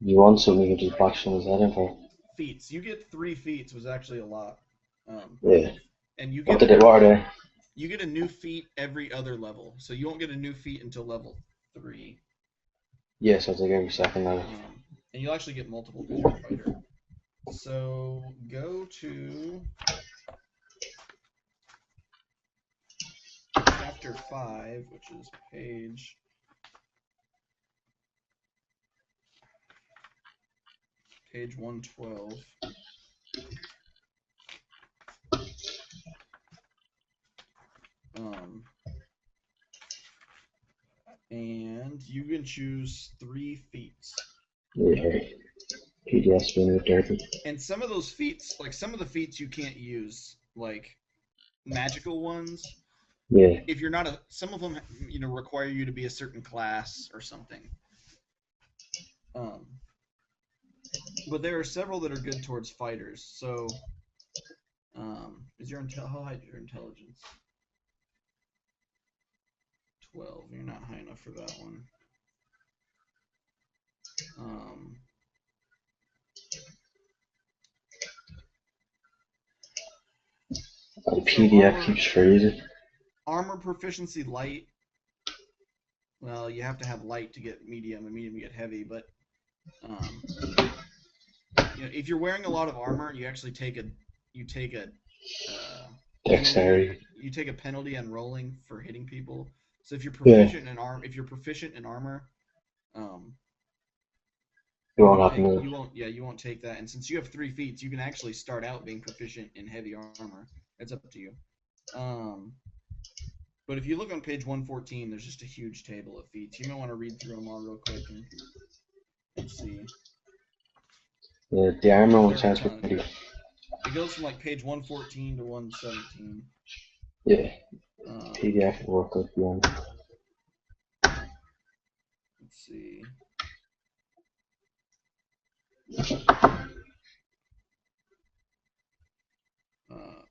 [SPEAKER 1] You want something, you can just bash someone's head in for.
[SPEAKER 2] Feats. You get 3 feats, was actually a lot.
[SPEAKER 1] Yeah.
[SPEAKER 2] And you
[SPEAKER 1] What
[SPEAKER 2] get
[SPEAKER 1] are they?
[SPEAKER 2] You get a new feat every other level, so you won't get a new feat until level 3.
[SPEAKER 1] Yeah, so it's like every second level.
[SPEAKER 2] And you'll actually get multiple because you're a fighter. So go to chapter 5, which is page 112. And you can choose 3 feats.
[SPEAKER 1] Yeah. PDS spin with dirty.
[SPEAKER 2] And some of those feats, like some of the feats you can't use, like magical ones.
[SPEAKER 1] Yeah.
[SPEAKER 2] If you're not some of them, require you to be a certain class or something. But there are several that are good towards fighters. So, how high is your intelligence? 12. You're not high enough for that one.
[SPEAKER 1] The PDF keeps freezing.
[SPEAKER 2] Armor proficiency light. Well, you have to have light to get medium, and medium to get heavy. But if you're wearing a lot of armor, you actually take a
[SPEAKER 1] Dexterity.
[SPEAKER 2] You take a penalty on rolling for hitting people. So if you're proficient in armor,
[SPEAKER 1] you won't have to move.
[SPEAKER 2] You won't take that. And since you have 3 feats, you can actually start out being proficient in heavy armor. It's up to you. But if you look on page 114, there's just a huge table of feats. You might want to read through them all real quick and see.
[SPEAKER 1] Yeah, the armor one sounds pretty.
[SPEAKER 2] It goes from like page 114 to 117.
[SPEAKER 1] Yeah. PDF will work if you want.
[SPEAKER 2] Let's see.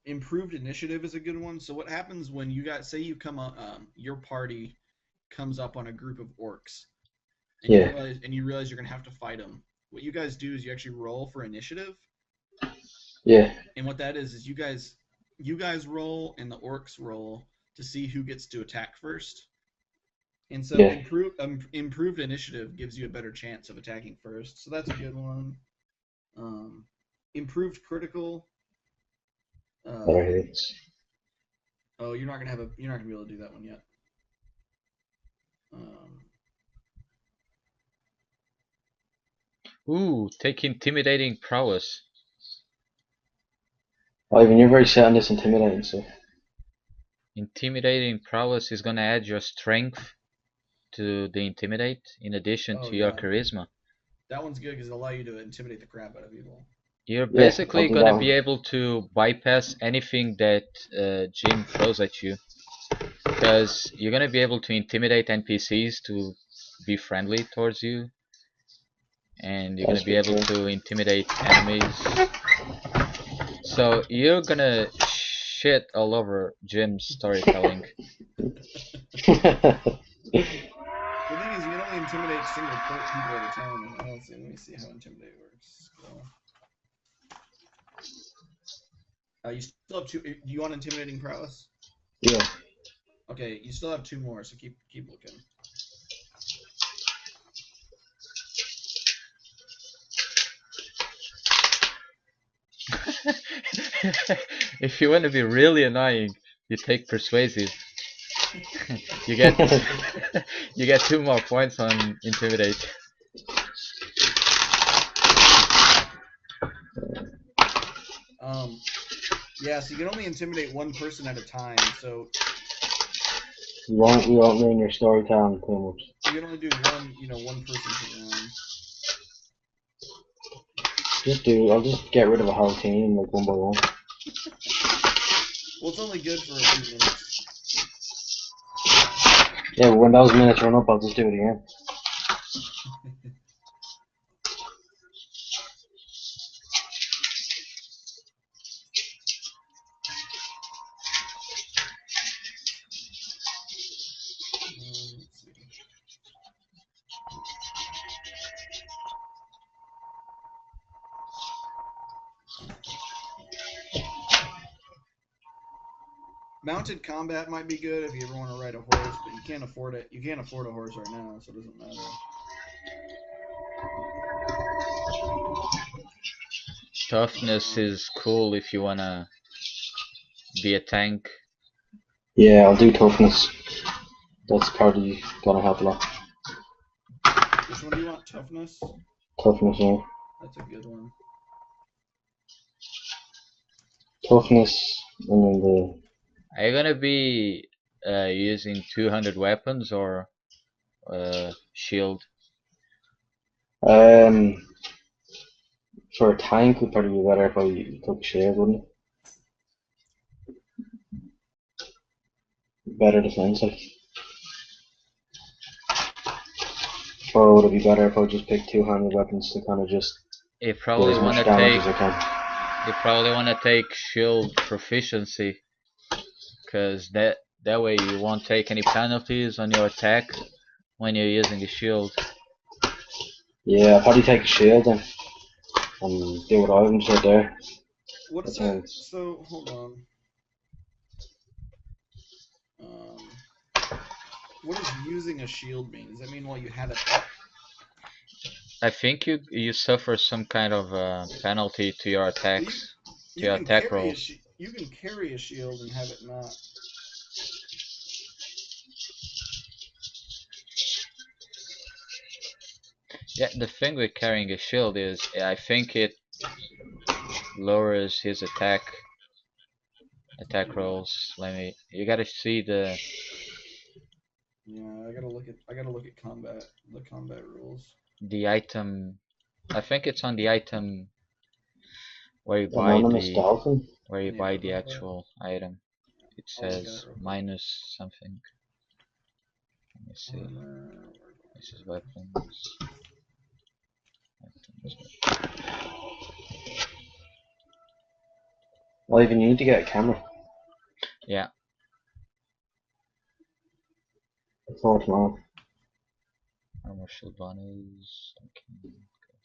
[SPEAKER 2] Improved initiative is a good one. So what happens when you say you come up, your party comes up on a group of orcs, and you realize you're gonna have to fight them. What you guys do is you actually roll for initiative.
[SPEAKER 1] Yeah.
[SPEAKER 2] And what that is you guys roll and the orcs roll to see who gets to attack first. And so improved initiative gives you a better chance of attacking first. So that's a good one. Improved critical.
[SPEAKER 1] Better hits.
[SPEAKER 2] Oh, you're not gonna be able to do that one yet.
[SPEAKER 3] Ooh, take intimidating prowess.
[SPEAKER 1] Ivan, you're very set on this intimidating stuff.
[SPEAKER 3] Intimidating prowess is gonna add your strength to the intimidate in addition to your charisma.
[SPEAKER 2] That one's good because it'll allow you to intimidate the crap out of people.
[SPEAKER 3] You're basically gonna be able to bypass anything that Jim throws at you, because you're gonna be able to intimidate NPCs to be friendly towards you, and you're gonna be able to intimidate enemies. So you're gonna shit all over Jim's storytelling.
[SPEAKER 2] The thing is, you can only intimidate single people at a time. Let me see how intimidate works. You still have 2. Do you want intimidating prowess?
[SPEAKER 1] Yeah.
[SPEAKER 2] Okay, you still have 2 more, so keep looking.
[SPEAKER 3] If you want to be really annoying, you take persuasive. you get 2 more points on intimidate.
[SPEAKER 2] Yeah, so you can only intimidate 1 person at a time. So
[SPEAKER 1] you won't ruin your storytelling too much.
[SPEAKER 2] You can only do one person per round.
[SPEAKER 1] I'll just get rid of a whole team like one by one.
[SPEAKER 2] Well, it's only good for a few minutes.
[SPEAKER 1] Yeah, but when those minutes run up, I'll just do it again.
[SPEAKER 2] Mounted combat might be good if you ever want to ride a horse, but you can't afford it. You can't afford a horse right now, so it doesn't matter.
[SPEAKER 3] Toughness is cool if you wanna be a tank.
[SPEAKER 1] Yeah, I'll do toughness. That's probably gonna help a lot.
[SPEAKER 2] Which one do you want? Toughness?
[SPEAKER 1] Toughness, yeah.
[SPEAKER 2] That's a good one.
[SPEAKER 1] Toughness, and then the...
[SPEAKER 3] Are you gonna be using 200 weapons or shield?
[SPEAKER 1] For a tank, would probably be better if I took shield, wouldn't it? Better defensive. Or would it be better if I just picked 200 weapons to kind of just
[SPEAKER 3] You probably want to
[SPEAKER 1] take.
[SPEAKER 3] You probably want to take shield proficiency, because That way you won't take any penalties on your attack when you're using a shield.
[SPEAKER 1] Yeah, I'll probably take a shield then and do what Ivan said there.
[SPEAKER 2] What is that? So hold on. What does using a shield mean? Does that mean while you have it up?
[SPEAKER 3] I think you suffer some kind of penalty to your attacks, to
[SPEAKER 2] You
[SPEAKER 3] your
[SPEAKER 2] can
[SPEAKER 3] attack
[SPEAKER 2] carry
[SPEAKER 3] rolls.
[SPEAKER 2] you can carry a shield and have it not.
[SPEAKER 3] Yeah, the thing with carrying a shield is I think it lowers his attack rolls. You gotta see the
[SPEAKER 2] Yeah, I gotta look at the combat rules.
[SPEAKER 3] item. I think it's on the item where you buy
[SPEAKER 1] Anonymous Dolphin?
[SPEAKER 2] Yeah,
[SPEAKER 3] the actual item. It
[SPEAKER 2] I'll look at it
[SPEAKER 3] says
[SPEAKER 2] real quick.
[SPEAKER 3] minus something. Let me see.
[SPEAKER 2] Armor,
[SPEAKER 3] This is weapons.
[SPEAKER 1] Well, even you need to get a camera.
[SPEAKER 3] Yeah.
[SPEAKER 1] For tomorrow.
[SPEAKER 3] Armor shield bonus. Okay.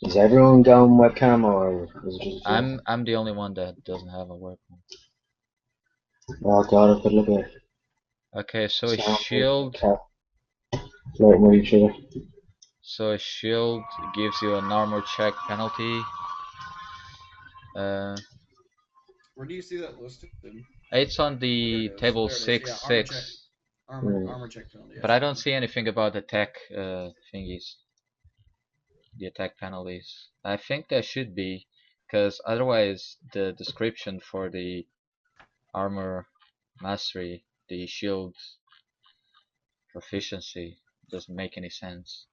[SPEAKER 1] Is everyone going webcam or is it just you?
[SPEAKER 3] I'm the only one that doesn't have a weapon.
[SPEAKER 1] Oh god, I could look at
[SPEAKER 3] Okay, so a
[SPEAKER 1] sound
[SPEAKER 3] shield.
[SPEAKER 1] flirting with each other.
[SPEAKER 3] So a shield gives you an armor check penalty.
[SPEAKER 2] Where do you see that listed?
[SPEAKER 3] It's on
[SPEAKER 2] There
[SPEAKER 3] the
[SPEAKER 2] it is.
[SPEAKER 3] table
[SPEAKER 2] There it is. Yeah, armor check.
[SPEAKER 3] 6.6.
[SPEAKER 2] Armor check penalty.
[SPEAKER 3] But I don't see anything about attack thingies. The attack penalties. I think there should be, because otherwise the description for the armor mastery, the shield proficiency, doesn't make any sense.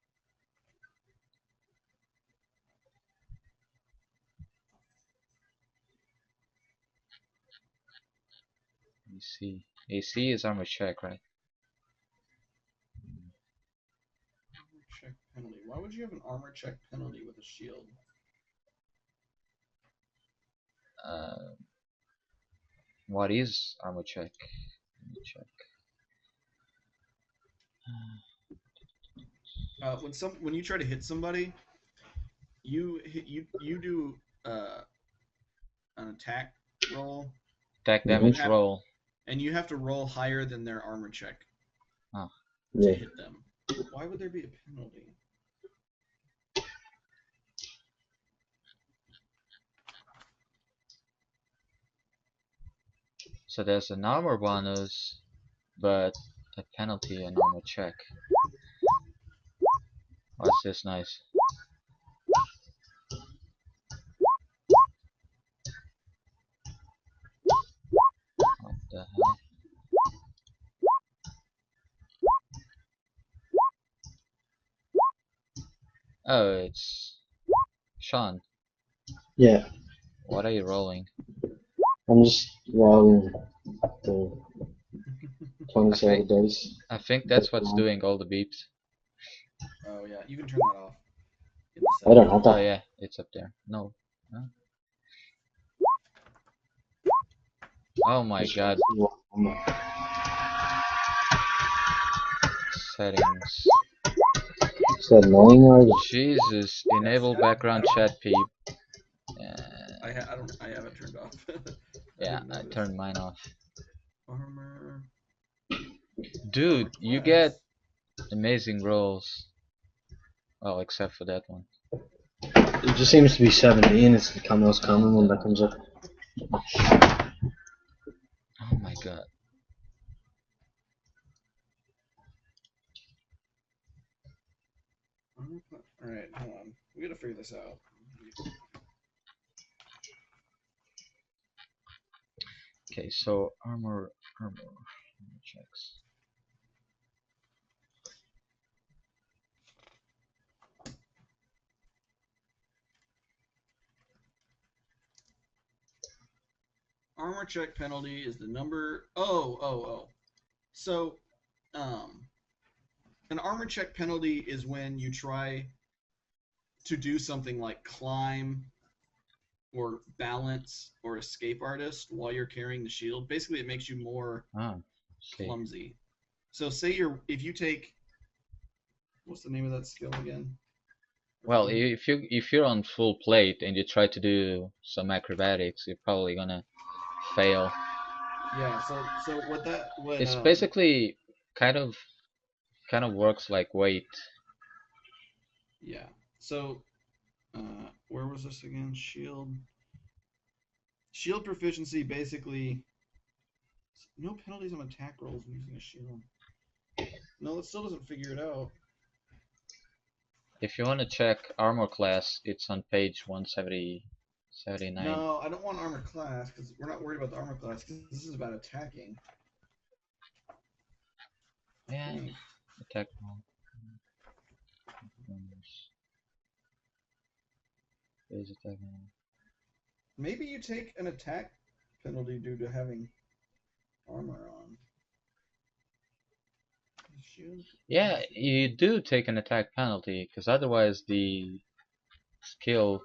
[SPEAKER 3] Let me see. AC is armor check, right?
[SPEAKER 2] Armor check penalty. Why would you have an armor check penalty with a shield?
[SPEAKER 3] What is armor check? Let me check.
[SPEAKER 2] When you try to hit somebody, you do an attack roll.
[SPEAKER 3] Attack damage roll.
[SPEAKER 2] And you have to roll higher than their armor check
[SPEAKER 3] Oh.
[SPEAKER 2] to hit them. Why would there be a penalty?
[SPEAKER 3] So there's an armor bonus, but a penalty and armor check. What's this nice? What the hell? Oh, it's Sean.
[SPEAKER 1] Yeah.
[SPEAKER 3] What are you rolling?
[SPEAKER 1] I'm just rolling the 20-sided dice.
[SPEAKER 3] I think that's what's doing all the beeps.
[SPEAKER 2] Oh yeah, you can turn that off.
[SPEAKER 1] I don't have that.
[SPEAKER 3] Oh yeah, it's up there. No. Huh? Oh my god. Settings.
[SPEAKER 1] Is that annoying or?
[SPEAKER 3] Jesus, enable background chat peep.
[SPEAKER 2] I have it turned off.
[SPEAKER 3] Yeah, I turned mine off.
[SPEAKER 2] Armor.
[SPEAKER 3] Dude, you get amazing rolls. Well, except for that one.
[SPEAKER 1] It just seems to be 17. It's the most common one that comes up.
[SPEAKER 3] Oh my god.
[SPEAKER 2] Alright, hold on. We gotta figure this out.
[SPEAKER 3] Okay, so armor checks.
[SPEAKER 2] Armor check penalty is the number. So, an armor check penalty is when you try to do something like climb or balance or escape artist while you're carrying the shield. Basically, it makes you more
[SPEAKER 3] see.
[SPEAKER 2] clumsy. So say if you take, what's the name of that skill again?
[SPEAKER 3] Well, if you're on full plate and you try to do some acrobatics, you're probably gonna fail.
[SPEAKER 2] Yeah. So what
[SPEAKER 3] It's basically kind of works like weight.
[SPEAKER 2] yeah. So where was this again? Shield proficiency basically no penalties on attack rolls when using a shield. No, it still doesn't figure it out.
[SPEAKER 3] If you want to check armor class, it's on page 179.
[SPEAKER 2] No, I don't want armor class because we're not worried about the armor class because this is about attacking.
[SPEAKER 3] Yeah, attack roll. Base attack roll.
[SPEAKER 2] Maybe you take an attack penalty due to having armor on.
[SPEAKER 3] Yeah, you do take an attack penalty because otherwise the skill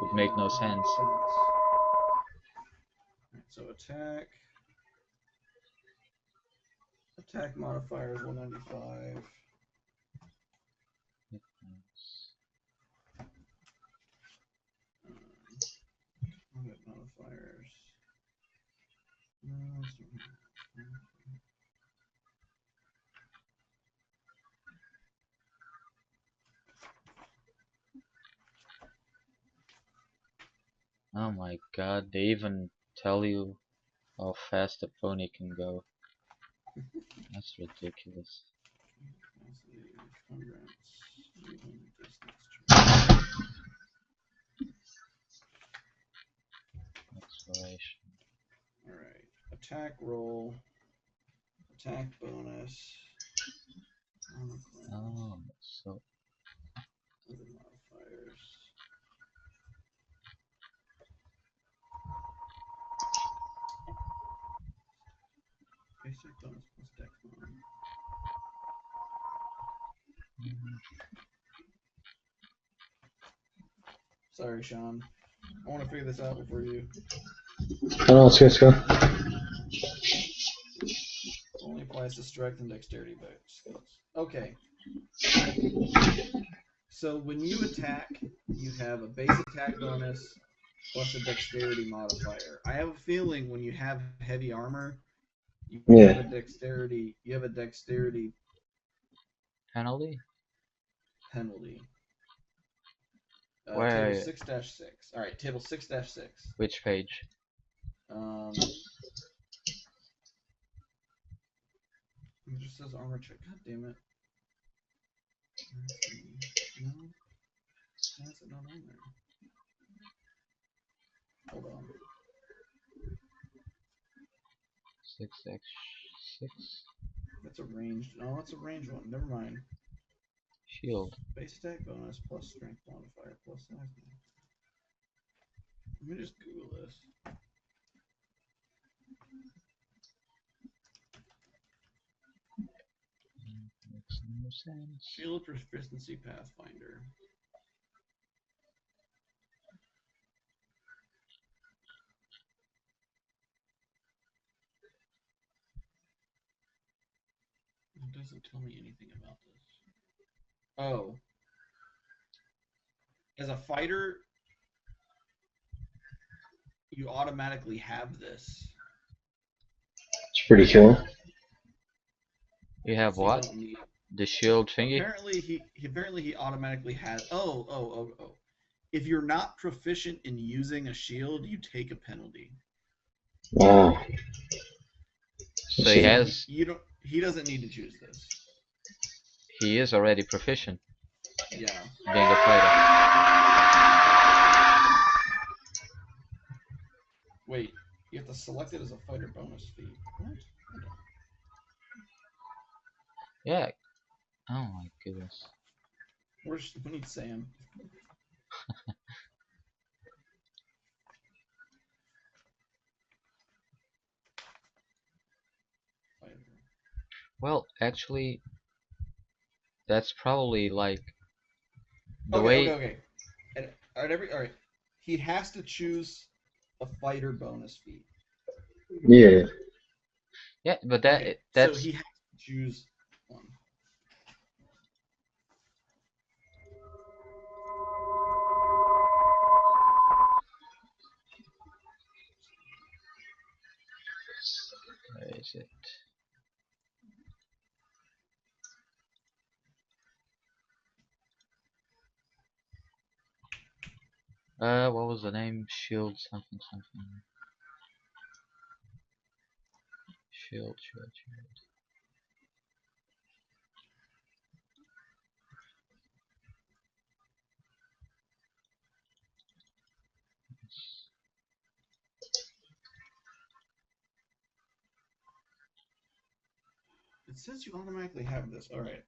[SPEAKER 3] would make no sense.
[SPEAKER 2] So attack modifier is 195. Combat modifiers.
[SPEAKER 3] Oh my god, they even tell you how fast a pony can go. That's ridiculous. Exploration.
[SPEAKER 2] Alright. Attack roll. Attack bonus.
[SPEAKER 3] Oh, so
[SPEAKER 2] Other modifiers. Basic bonus plus dex mod. Sorry, Sean. I want to figure this out before you.
[SPEAKER 1] Oh, let's go.
[SPEAKER 2] Only applies to strength and dexterity skills. Okay. So when you attack, you have a base attack bonus plus a dexterity modifier. I have a feeling when you have heavy armor, you have a dexterity. You have a dexterity
[SPEAKER 3] penalty?
[SPEAKER 2] penalty.
[SPEAKER 3] Where?
[SPEAKER 2] Table 6-6. All right, table 6-6.
[SPEAKER 3] Which page?
[SPEAKER 2] It just says armor check. God damn it. No. Why is it not on there? Hold on.
[SPEAKER 3] 6x6.
[SPEAKER 2] That's a ranged. No, that's a ranged one. Never mind.
[SPEAKER 3] Shield.
[SPEAKER 2] Base attack bonus plus strength modifier plus size. Let me just Google this.
[SPEAKER 3] Makes no sense.
[SPEAKER 2] Shield proficiency pathfinder. It doesn't tell me anything about this. Oh. As a fighter, you automatically have this.
[SPEAKER 1] It's pretty cool.
[SPEAKER 3] You have
[SPEAKER 2] So
[SPEAKER 3] what? The shield thingy?
[SPEAKER 2] Apparently he automatically has. Oh. If you're not proficient in using a shield, you take a penalty.
[SPEAKER 1] Wow.
[SPEAKER 3] So he has.
[SPEAKER 2] He doesn't need to choose this.
[SPEAKER 3] He is already proficient.
[SPEAKER 2] Yeah.
[SPEAKER 3] Being a fighter.
[SPEAKER 2] Wait, you have to select it as a fighter bonus feat. What?
[SPEAKER 3] Yeah. Oh my goodness.
[SPEAKER 2] We need Sam.
[SPEAKER 3] Well, actually, that's probably like the
[SPEAKER 2] Okay,
[SPEAKER 3] way.
[SPEAKER 2] okay. All right. He has to choose a fighter bonus feat.
[SPEAKER 1] Yeah.
[SPEAKER 3] Yeah, but
[SPEAKER 2] Okay, so
[SPEAKER 3] that's
[SPEAKER 2] he has to choose one.
[SPEAKER 3] where is it? What was the name? Shield something something. Shield.
[SPEAKER 2] It says you automatically have this. All right.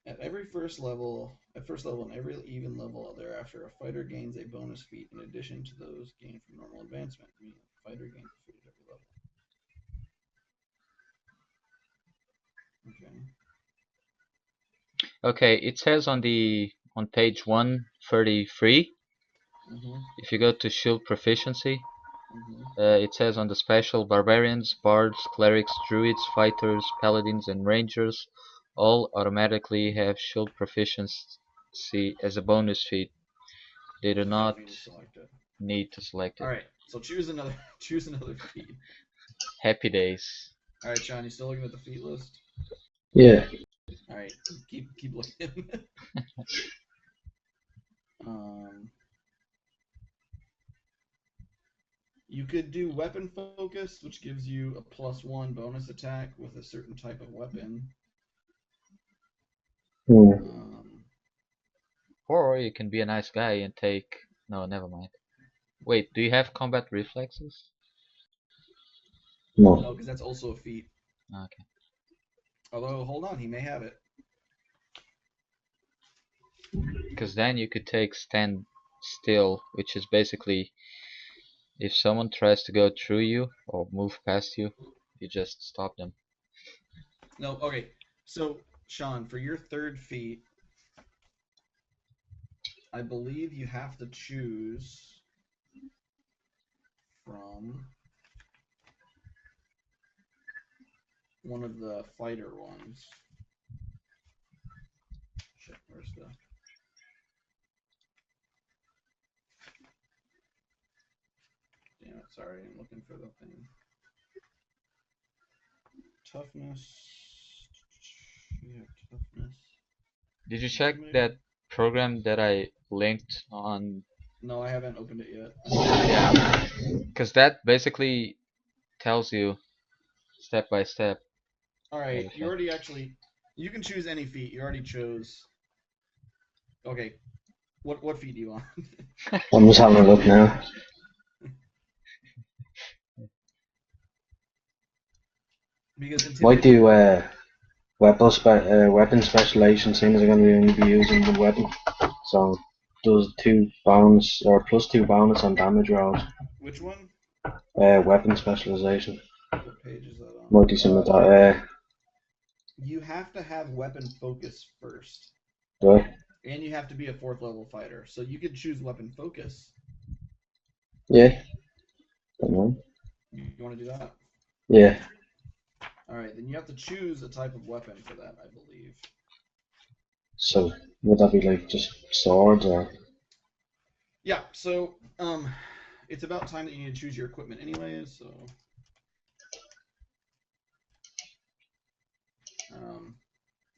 [SPEAKER 2] At first level and every even level thereafter, a fighter gains a bonus feat in addition to those gained from normal advancement, meaning the fighter gains a feat at every level. Okay.
[SPEAKER 3] Okay, it says on page 133.
[SPEAKER 2] Mhm.
[SPEAKER 3] If you go to shield proficiency,
[SPEAKER 2] Mhm.
[SPEAKER 3] it says on the special barbarians, bards, clerics, druids, fighters, paladins, and rangers all automatically have shield proficiency as a bonus feat. They do
[SPEAKER 2] You don't
[SPEAKER 3] not
[SPEAKER 2] need to select it.
[SPEAKER 3] need to select
[SPEAKER 2] All
[SPEAKER 3] it.
[SPEAKER 2] right. So choose another. Choose another feat.
[SPEAKER 3] Happy days.
[SPEAKER 2] All right, Sean. You still looking at the feat list?
[SPEAKER 1] Yeah.
[SPEAKER 2] All right. Keep looking. um. You could do weapon focus, which gives you a +1 bonus attack with a certain type of weapon. Um,
[SPEAKER 3] Or you can be a nice guy and take. No, never mind. Wait, do you have combat reflexes?
[SPEAKER 2] no,
[SPEAKER 1] No.
[SPEAKER 2] because that's also a feat.
[SPEAKER 3] Okay.
[SPEAKER 2] Although, hold on, he may have it.
[SPEAKER 3] Because then you could take stand still, which is basically if someone tries to go through you or move past you, you just stop them.
[SPEAKER 2] No, okay. So, Sean, for your third feat, I believe you have to choose from one of the fighter ones. Shit, where's the... Damn it, sorry, I'm looking for the thing. Toughness. Yeah, toughness.
[SPEAKER 3] Did you check that program that I linked on?
[SPEAKER 2] No, I haven't opened it yet.
[SPEAKER 3] Yeah, because that basically tells you step by step
[SPEAKER 2] Alright, you
[SPEAKER 3] everything.
[SPEAKER 2] already actually... You can choose any feat. You already chose... Okay, what feat do you want?
[SPEAKER 1] I'm just having a look now.
[SPEAKER 2] Because
[SPEAKER 1] Might
[SPEAKER 2] intimidate...
[SPEAKER 1] do weapon specialization, seeing as I'm going to only be using the weapon. So does 2 bonus or +2 bonus on damage rolls.
[SPEAKER 2] Which one?
[SPEAKER 1] Weapon specialization.
[SPEAKER 2] What page is that on?
[SPEAKER 1] Might do some of that.
[SPEAKER 2] You have to have weapon focus first.
[SPEAKER 1] Do I?
[SPEAKER 2] And you have to be a 4th level fighter. So you could choose weapon focus.
[SPEAKER 1] Yeah. Don't know.
[SPEAKER 2] You want to do that?
[SPEAKER 1] Yeah.
[SPEAKER 2] Alright, then you have to choose a type of weapon for that, I believe.
[SPEAKER 1] So would that be like just swords or?
[SPEAKER 2] Yeah, so it's about time that you need to choose your equipment anyways, so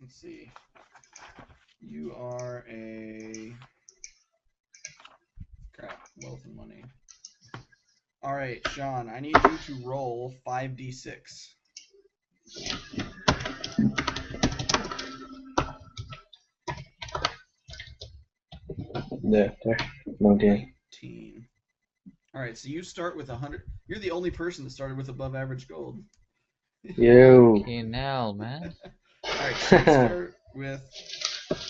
[SPEAKER 2] let's see. You are a crap, wealth and money. Alright, Sean, I need you to roll 5d6.
[SPEAKER 1] Yeah, there. 19.
[SPEAKER 2] 19. Alright, so you start with 100. You're the only person that started with above average gold.
[SPEAKER 1] You.
[SPEAKER 3] Fucking hell, man.
[SPEAKER 2] Alright, so you start with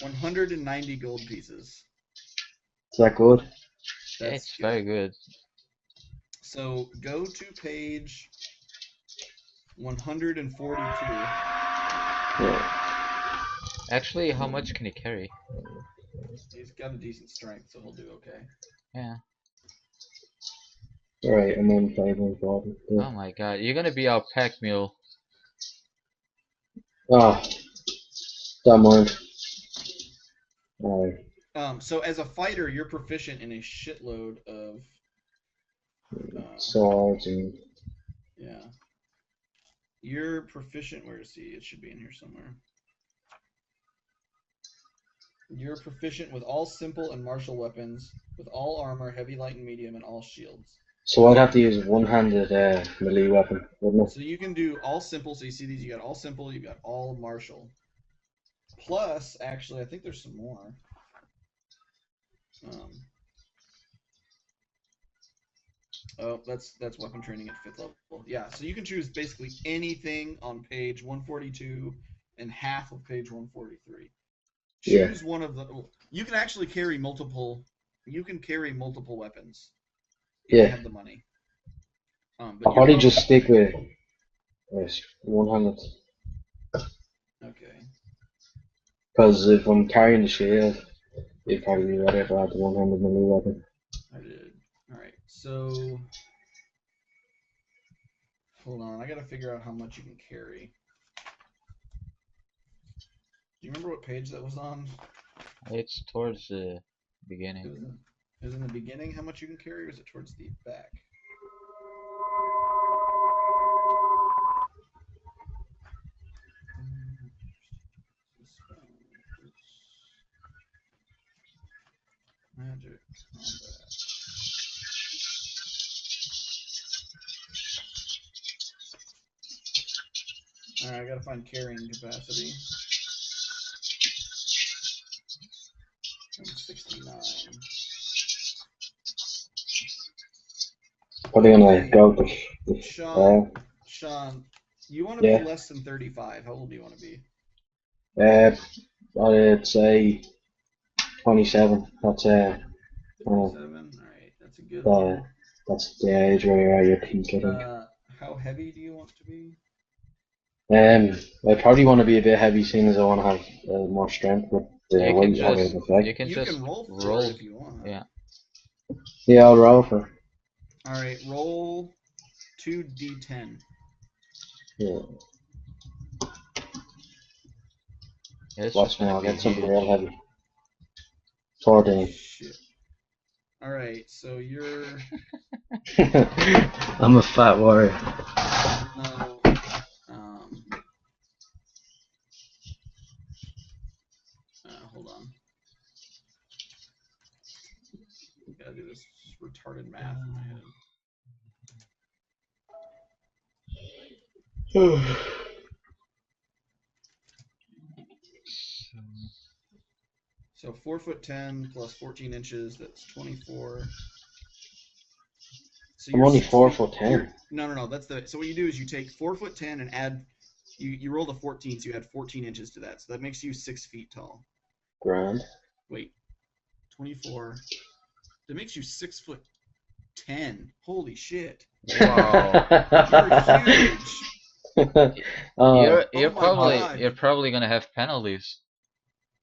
[SPEAKER 2] 190 gold pieces.
[SPEAKER 1] Is that good?
[SPEAKER 2] That's
[SPEAKER 3] It's
[SPEAKER 2] good.
[SPEAKER 3] very good.
[SPEAKER 2] So go to page 142.
[SPEAKER 1] Yeah.
[SPEAKER 3] Actually, how much can he carry?
[SPEAKER 2] He's got a decent strength, so he'll do okay.
[SPEAKER 3] Yeah.
[SPEAKER 1] Alright, I'm on 5.40.
[SPEAKER 3] Oh my god, you're gonna be our pack mule.
[SPEAKER 1] Ah, don't mind. Alright,
[SPEAKER 2] So as a fighter, you're proficient in a shitload of.
[SPEAKER 1] swords and
[SPEAKER 2] Yeah. You're proficient. Where is he? It should be in here somewhere. You're proficient with all simple and martial weapons, with all armor, heavy, light, and medium, and all shields.
[SPEAKER 1] so I'd have to use a one-handed melee weapon, wouldn't
[SPEAKER 2] So you can do all simple. So you see these. You got all simple. You got all martial. Plus, actually, I think there's some more. Oh, that's weapon training at 5th level. Yeah, so you can choose basically anything on page 142 and half of page 143.
[SPEAKER 1] Yeah.
[SPEAKER 2] Choose one of the. You can actually carry multiple. You can carry multiple weapons if you have the money. But
[SPEAKER 1] I'll
[SPEAKER 2] you're
[SPEAKER 1] probably just stick with one-handed.
[SPEAKER 2] Okay.
[SPEAKER 1] Because if I'm carrying the shield, it'd probably be better if I had the one-handed melee weapon.
[SPEAKER 2] I did. Alright, so. Hold on, I gotta figure out how much you can carry. Do you remember what page that was on?
[SPEAKER 3] It's towards the beginning.
[SPEAKER 2] It was in the beginning how much you can carry, or is it towards the back? Magic combat. Alright, I gotta find carrying capacity. 69.
[SPEAKER 1] Probably gonna go with
[SPEAKER 2] Sean, you want to be less than 35. How old do you want to be?
[SPEAKER 1] I'd say 27. That's
[SPEAKER 2] 27. Alright, that's a good one.
[SPEAKER 1] That's the age where you're at your peak, I think.
[SPEAKER 2] How heavy do you want to be?
[SPEAKER 1] I probably want to be a bit heavy, seeing as I want to have more strength with the weight having an effect.
[SPEAKER 3] You can just
[SPEAKER 2] roll if you want.
[SPEAKER 3] Yeah.
[SPEAKER 1] Yeah, I'll roll for.
[SPEAKER 2] Alright, roll 2d10.
[SPEAKER 1] Yeah.
[SPEAKER 3] Watch
[SPEAKER 1] me, I'll get something real heavy. 14.
[SPEAKER 2] Shit. Alright, so you're.
[SPEAKER 1] I'm a fat warrior.
[SPEAKER 2] No. Hold on. Gotta do this retarded math in my head. So 4'10" plus 14 inches, that's 24. So
[SPEAKER 1] I'm only 4'10".
[SPEAKER 2] No. That's the. So what you do is you take 4'10" and add. You roll the 14, so you add 14 inches to that. So that makes you 6 feet tall.
[SPEAKER 1] Grand.
[SPEAKER 2] Wait. 24. That makes you 6'10". Holy shit!
[SPEAKER 3] Wow.
[SPEAKER 2] You're huge.
[SPEAKER 3] You're probably gonna have penalties.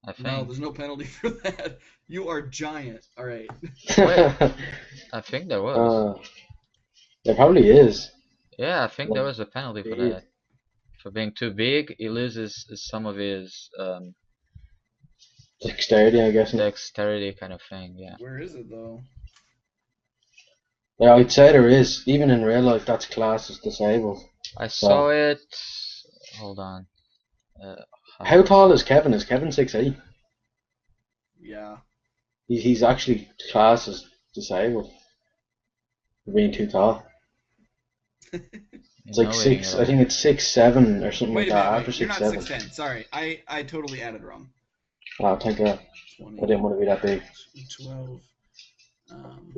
[SPEAKER 3] I think.
[SPEAKER 2] No, there's no penalty for that. You are giant. All right.
[SPEAKER 3] Wait, I think there was.
[SPEAKER 1] There probably is.
[SPEAKER 3] Yeah, I think there was a penalty for that. For being too big, he loses some of his
[SPEAKER 1] dexterity, I guess.
[SPEAKER 3] Dexterity kind of thing, yeah.
[SPEAKER 2] Where is it though?
[SPEAKER 1] Yeah, I'd say there is. Even in real life, that's classed as disabled.
[SPEAKER 3] I saw it. Hold on.
[SPEAKER 1] How tall is Kevin? Is Kevin 6'8"?
[SPEAKER 2] Yeah.
[SPEAKER 1] He's actually classed as disabled for being too tall. It's like 6. I think it's 6'7" or something like that. After 6'7".
[SPEAKER 2] You're not 6'10". Sorry, I totally added wrong.
[SPEAKER 1] Oh, thank God.
[SPEAKER 2] 20,
[SPEAKER 1] I didn't want to be that big.
[SPEAKER 2] 12.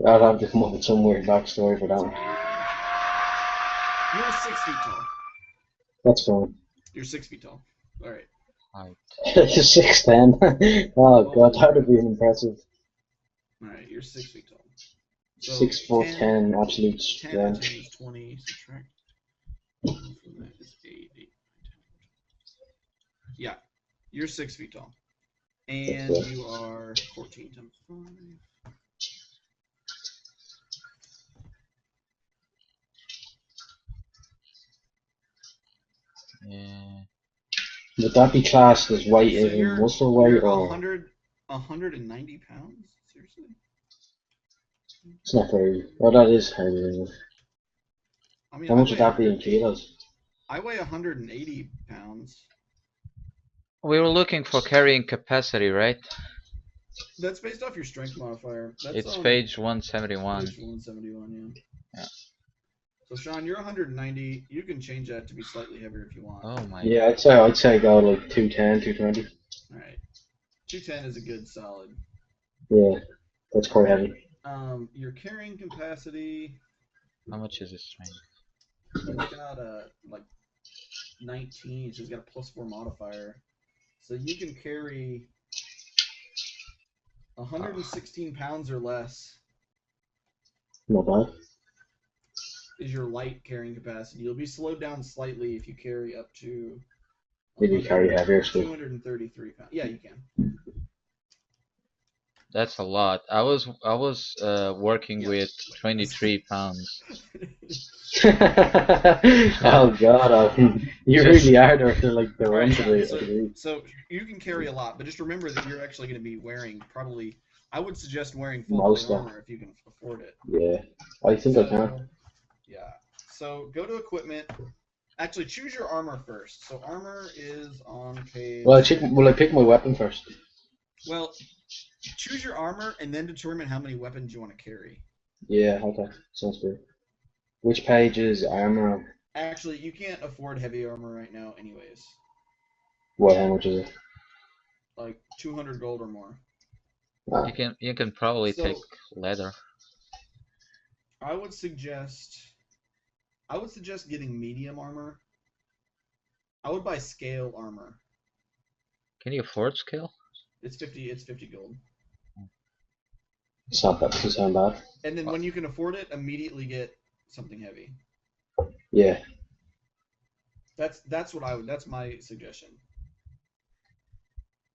[SPEAKER 1] I'd have to come up with some weird backstory for that one.
[SPEAKER 2] You're 6 feet tall.
[SPEAKER 1] That's fine.
[SPEAKER 2] You're 6 feet tall. All right.
[SPEAKER 1] Just 6'10". Oh God, that would be impressive.
[SPEAKER 2] All right, you're 6 feet tall. So
[SPEAKER 1] 6'10", absolute strength.
[SPEAKER 2] 10 is 20. Subtract. From that is 8, 9, 10. Yeah, you're 6 feet tall, and you are 14 times 5.
[SPEAKER 3] Yeah.
[SPEAKER 1] Would that be classed as weight
[SPEAKER 2] So
[SPEAKER 1] in muscle weight
[SPEAKER 2] you're
[SPEAKER 1] or
[SPEAKER 2] 190 pounds? Seriously?
[SPEAKER 1] it's not very? Well, that is heavy. Isn't it?
[SPEAKER 2] I mean,
[SPEAKER 1] How much would that be in kilos?
[SPEAKER 2] I weigh 180 pounds.
[SPEAKER 3] We were looking for carrying capacity, right?
[SPEAKER 2] That's based off your strength modifier. That's
[SPEAKER 3] It's page 171.
[SPEAKER 2] page 171, yeah.
[SPEAKER 3] Yeah.
[SPEAKER 2] So Sean, you're 190. You can change that to be slightly heavier if you want.
[SPEAKER 3] Oh my.
[SPEAKER 1] Yeah, I'd say go like 210, 220.
[SPEAKER 2] All right. 210 is a good solid.
[SPEAKER 1] Yeah, that's quite heavy.
[SPEAKER 2] Your carrying capacity.
[SPEAKER 3] How much is his strength?
[SPEAKER 2] It's got like 19, so it's got a +4 modifier. So you can carry 116 pounds or less.
[SPEAKER 1] Not bad.
[SPEAKER 2] Is your light carrying capacity. You'll be slowed down slightly if you carry up to.
[SPEAKER 1] Did you carry heavier stuff?
[SPEAKER 2] 233 pounds. Yeah, you can.
[SPEAKER 3] That's a lot. I was working with 23 pounds.
[SPEAKER 1] Oh god, you really are there for like the run
[SPEAKER 2] Right,
[SPEAKER 1] to the
[SPEAKER 2] so you can carry a lot, but just remember that you're actually going to be wearing probably. I would suggest wearing full
[SPEAKER 1] Most
[SPEAKER 2] plate
[SPEAKER 1] of.
[SPEAKER 2] armor if you can afford it.
[SPEAKER 1] Yeah, I think I can.
[SPEAKER 2] Yeah. So go to equipment. Actually, choose your armor first. So armor is on page.
[SPEAKER 1] Well, will I pick my weapon first?
[SPEAKER 2] Well, choose your armor and then determine how many weapons you want to carry.
[SPEAKER 1] Yeah, okay, sounds good. Which page is armor?
[SPEAKER 2] Actually, you can't afford heavy armor right now, anyways.
[SPEAKER 1] What? How much is it?
[SPEAKER 2] Like 200 gold or more.
[SPEAKER 1] Ah.
[SPEAKER 3] You can probably take leather.
[SPEAKER 2] I would suggest getting medium armor. I would buy scale armor.
[SPEAKER 3] Can you afford scale?
[SPEAKER 2] It's 50 gold.
[SPEAKER 1] It's not bad. Doesn't sound bad.
[SPEAKER 2] And then when you can afford it, immediately get something heavy.
[SPEAKER 1] Yeah.
[SPEAKER 2] That's what I would. That's my suggestion.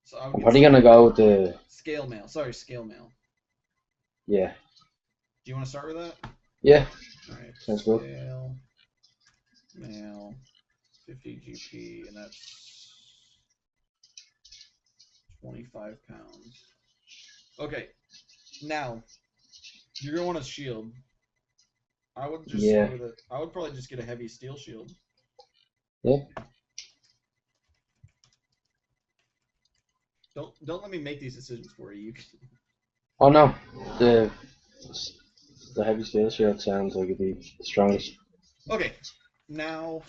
[SPEAKER 2] So
[SPEAKER 1] I'm probably gonna go with the
[SPEAKER 2] scale mail. Sorry, scale mail.
[SPEAKER 1] Yeah.
[SPEAKER 2] Do you want to start with that?
[SPEAKER 1] Yeah.
[SPEAKER 2] All right.
[SPEAKER 1] Sounds good.
[SPEAKER 2] Scale mail, 50 GP, and that's 25 pounds. Okay. Now you're gonna want a shield. I would just start with it. I would probably just get a heavy steel shield.
[SPEAKER 1] Yeah.
[SPEAKER 2] Don't let me make these decisions for you.
[SPEAKER 1] Oh no, the heavy steel shield sounds like it'd be the strongest.
[SPEAKER 2] Okay, now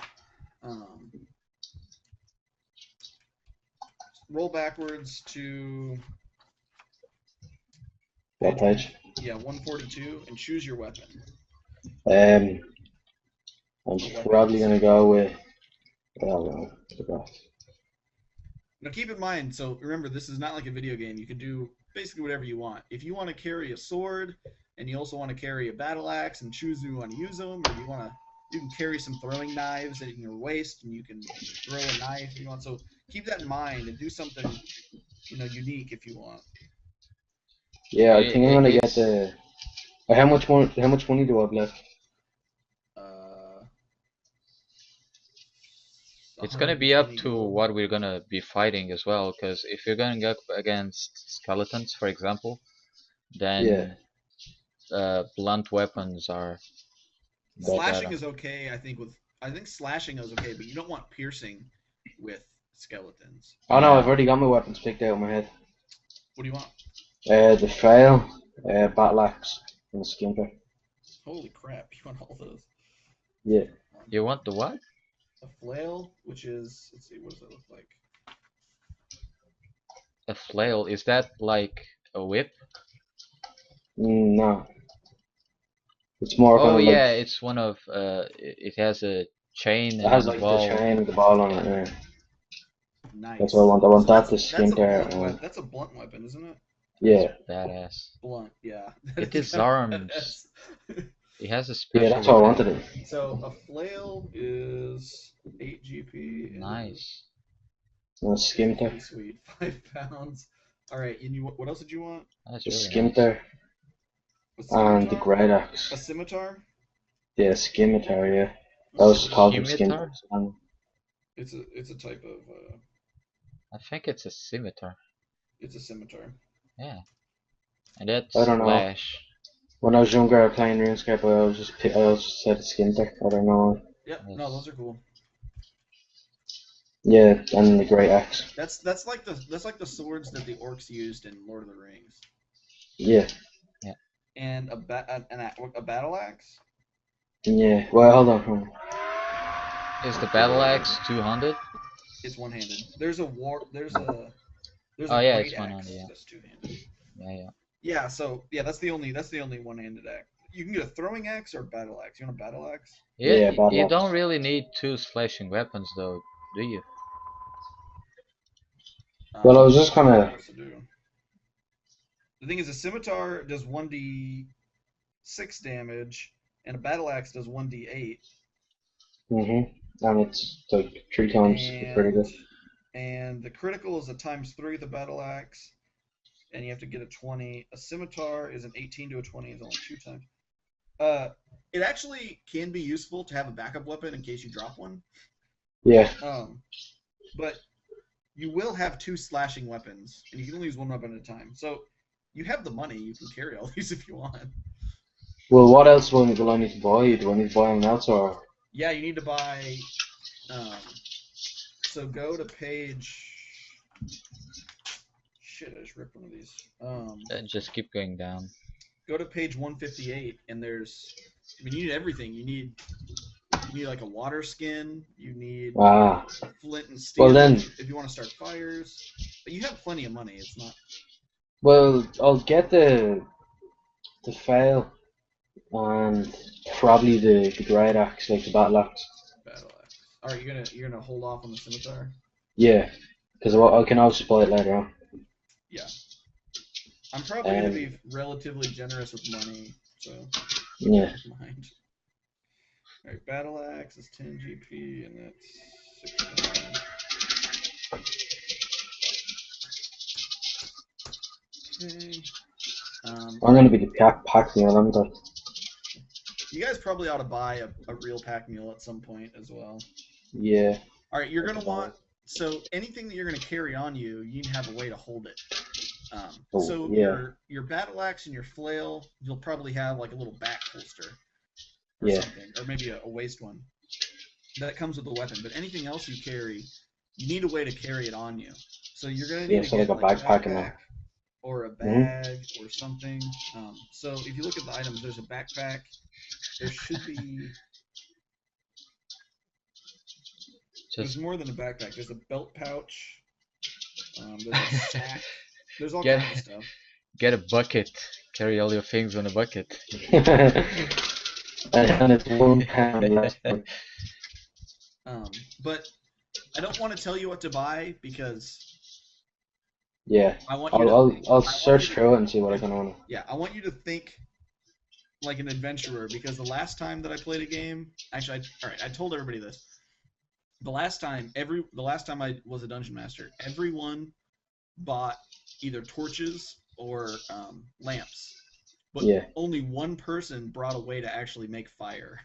[SPEAKER 2] roll backwards to
[SPEAKER 1] What page?
[SPEAKER 2] Yeah, 142, and choose your weapon.
[SPEAKER 1] I'm probably gonna go with. I don't know. Forgot.
[SPEAKER 2] Now keep in mind, so remember, this is not like a video game. You can do basically whatever you want. If you want to carry a sword, and you also want to carry a battle axe, and choose who you want to use them, or you can carry some throwing knives in your waist, and you can throw a knife if you want. So keep that in mind and do something, unique if you want.
[SPEAKER 1] Yeah, I think I'm gonna get the. How much money do I have left?
[SPEAKER 3] It's gonna be up to what we're gonna be fighting as well, because if you're going up against skeletons, for example, then blunt weapons are.
[SPEAKER 2] Slashing is okay, I think slashing is okay, but you don't want piercing with skeletons.
[SPEAKER 1] Oh no, I've already got my weapons picked out in my head.
[SPEAKER 2] What do you want?
[SPEAKER 1] The flail, battle axe, and the skimper.
[SPEAKER 2] Holy crap! You want all those?
[SPEAKER 1] Yeah.
[SPEAKER 3] You want the what?
[SPEAKER 2] A flail, which is, let's see, what does that look like?
[SPEAKER 3] A flail, is that like a whip?
[SPEAKER 1] No. It's more kind of
[SPEAKER 3] yeah,
[SPEAKER 1] like,
[SPEAKER 3] it's one of, it has a chain and
[SPEAKER 1] it has
[SPEAKER 3] a
[SPEAKER 1] like
[SPEAKER 3] ball.
[SPEAKER 1] the chain and the ball on it, yeah.
[SPEAKER 2] Nice.
[SPEAKER 1] That's what I want. I want that to skimper.
[SPEAKER 2] That's a blunt weapon, isn't it?
[SPEAKER 1] Yeah.
[SPEAKER 3] Badass.
[SPEAKER 2] Blunt, yeah.
[SPEAKER 3] It disarms. It has a special.
[SPEAKER 1] Yeah, that's what I wanted it.
[SPEAKER 2] So a flail is 8 GP.
[SPEAKER 3] Nice.
[SPEAKER 1] And a skimter.
[SPEAKER 2] Sweet, 5 pounds. All right, and what else did you want?
[SPEAKER 3] That's
[SPEAKER 1] the
[SPEAKER 3] really
[SPEAKER 1] skimter. And the great axe.
[SPEAKER 2] A scimitar?
[SPEAKER 1] Yeah, scimitar, yeah. That was called the scimitar.
[SPEAKER 2] It's a type of
[SPEAKER 3] I think it's a scimitar.
[SPEAKER 2] it's a scimitar.
[SPEAKER 3] Yeah. And that's
[SPEAKER 1] I don't know.
[SPEAKER 3] slash.
[SPEAKER 1] When I was younger playing RuneScape, I always said skin tech. I don't know.
[SPEAKER 2] Yep.
[SPEAKER 3] Yes.
[SPEAKER 2] No, those are cool.
[SPEAKER 1] Yeah, and the great axe.
[SPEAKER 2] That's like the swords that the orcs used in Lord of the Rings.
[SPEAKER 1] Yeah.
[SPEAKER 3] Yeah.
[SPEAKER 2] And a battle axe.
[SPEAKER 1] Yeah. Well, hold on.
[SPEAKER 3] Is the battle axe 200?
[SPEAKER 2] It's one-handed. There's a
[SPEAKER 3] Oh yeah,
[SPEAKER 2] great
[SPEAKER 3] it's
[SPEAKER 2] axe
[SPEAKER 3] 100. Yeah.
[SPEAKER 2] that's two-handed.
[SPEAKER 3] Yeah.
[SPEAKER 2] Yeah. So yeah, that's the only one-handed axe. You can get a throwing axe or a battle axe. You want a battle axe?
[SPEAKER 3] Yeah.
[SPEAKER 1] Yeah,
[SPEAKER 3] You
[SPEAKER 1] battle
[SPEAKER 3] don't
[SPEAKER 1] axe.
[SPEAKER 3] really need 2 slashing weapons though, do you?
[SPEAKER 1] Well, I was just kind
[SPEAKER 2] What
[SPEAKER 1] of.
[SPEAKER 2] else to do? The thing is, a scimitar does 1d6 damage, and a battle axe does 1d8.
[SPEAKER 1] And it's like 3 times the critical.
[SPEAKER 2] And the critical is a ×3 with the battle axe, and you have to get a 20. A scimitar is an 18 to a 20, is only 2 times. It actually can be useful to have a backup weapon in case you drop one.
[SPEAKER 1] Yeah.
[SPEAKER 2] But you will have 2 slashing weapons, and you can only use 1 weapon at a time. So you have the money, you can carry all these if you want.
[SPEAKER 1] Well, what else will I need to buy? Do I need to buy anything else or?
[SPEAKER 2] Yeah, you need to buy. So go to page. Shit, I just ripped one of these.
[SPEAKER 3] Just keep going down.
[SPEAKER 2] Go to page 158, and there's. I mean, you need everything. You need like a water skin. You need flint and steel.
[SPEAKER 1] Well then,
[SPEAKER 2] if you want to start fires, but you have plenty of money. It's not.
[SPEAKER 1] Well, I'll get the fail and probably the great axe, like the battle axe.
[SPEAKER 2] Battle axe. All right, you're gonna hold off on the scimitar.
[SPEAKER 1] Yeah, because I can also buy it later on.
[SPEAKER 2] Yeah. I'm probably gonna be relatively generous with money, so
[SPEAKER 1] yeah.
[SPEAKER 2] keep that in mind. All right, battle axe is 10 GP, and that's 69. Okay.
[SPEAKER 1] I'm gonna be the pack mule, I'm good.
[SPEAKER 2] You guys probably ought to buy a real pack mule at some point as well.
[SPEAKER 1] Yeah.
[SPEAKER 2] All right, you're gonna want anything that you're gonna carry on you, you need to have a way to hold it. Your battle axe and your flail, you'll probably have like a little back holster or something, or maybe a waist one that comes with the weapon. But anything else you carry, you need a way to carry it on you. So you're gonna need to get
[SPEAKER 1] like a backpack
[SPEAKER 2] or a bag or something. So if you look at the items, there's a backpack. There should be. There's more than a backpack. There's a belt pouch. There's a sack. There's all kinds of stuff.
[SPEAKER 3] Get a bucket. Carry all your things on a bucket.
[SPEAKER 1] And it's 1 pound less.
[SPEAKER 2] But I don't want to tell you what to buy because.
[SPEAKER 1] Yeah. I'll search through it and see what I can own.
[SPEAKER 2] Yeah, I want you to think like an adventurer, because the last time that I played a game, actually, I told everybody this. The last time I was a dungeon master, everyone bought either torches or lamps, but only one person brought a way to actually make fire,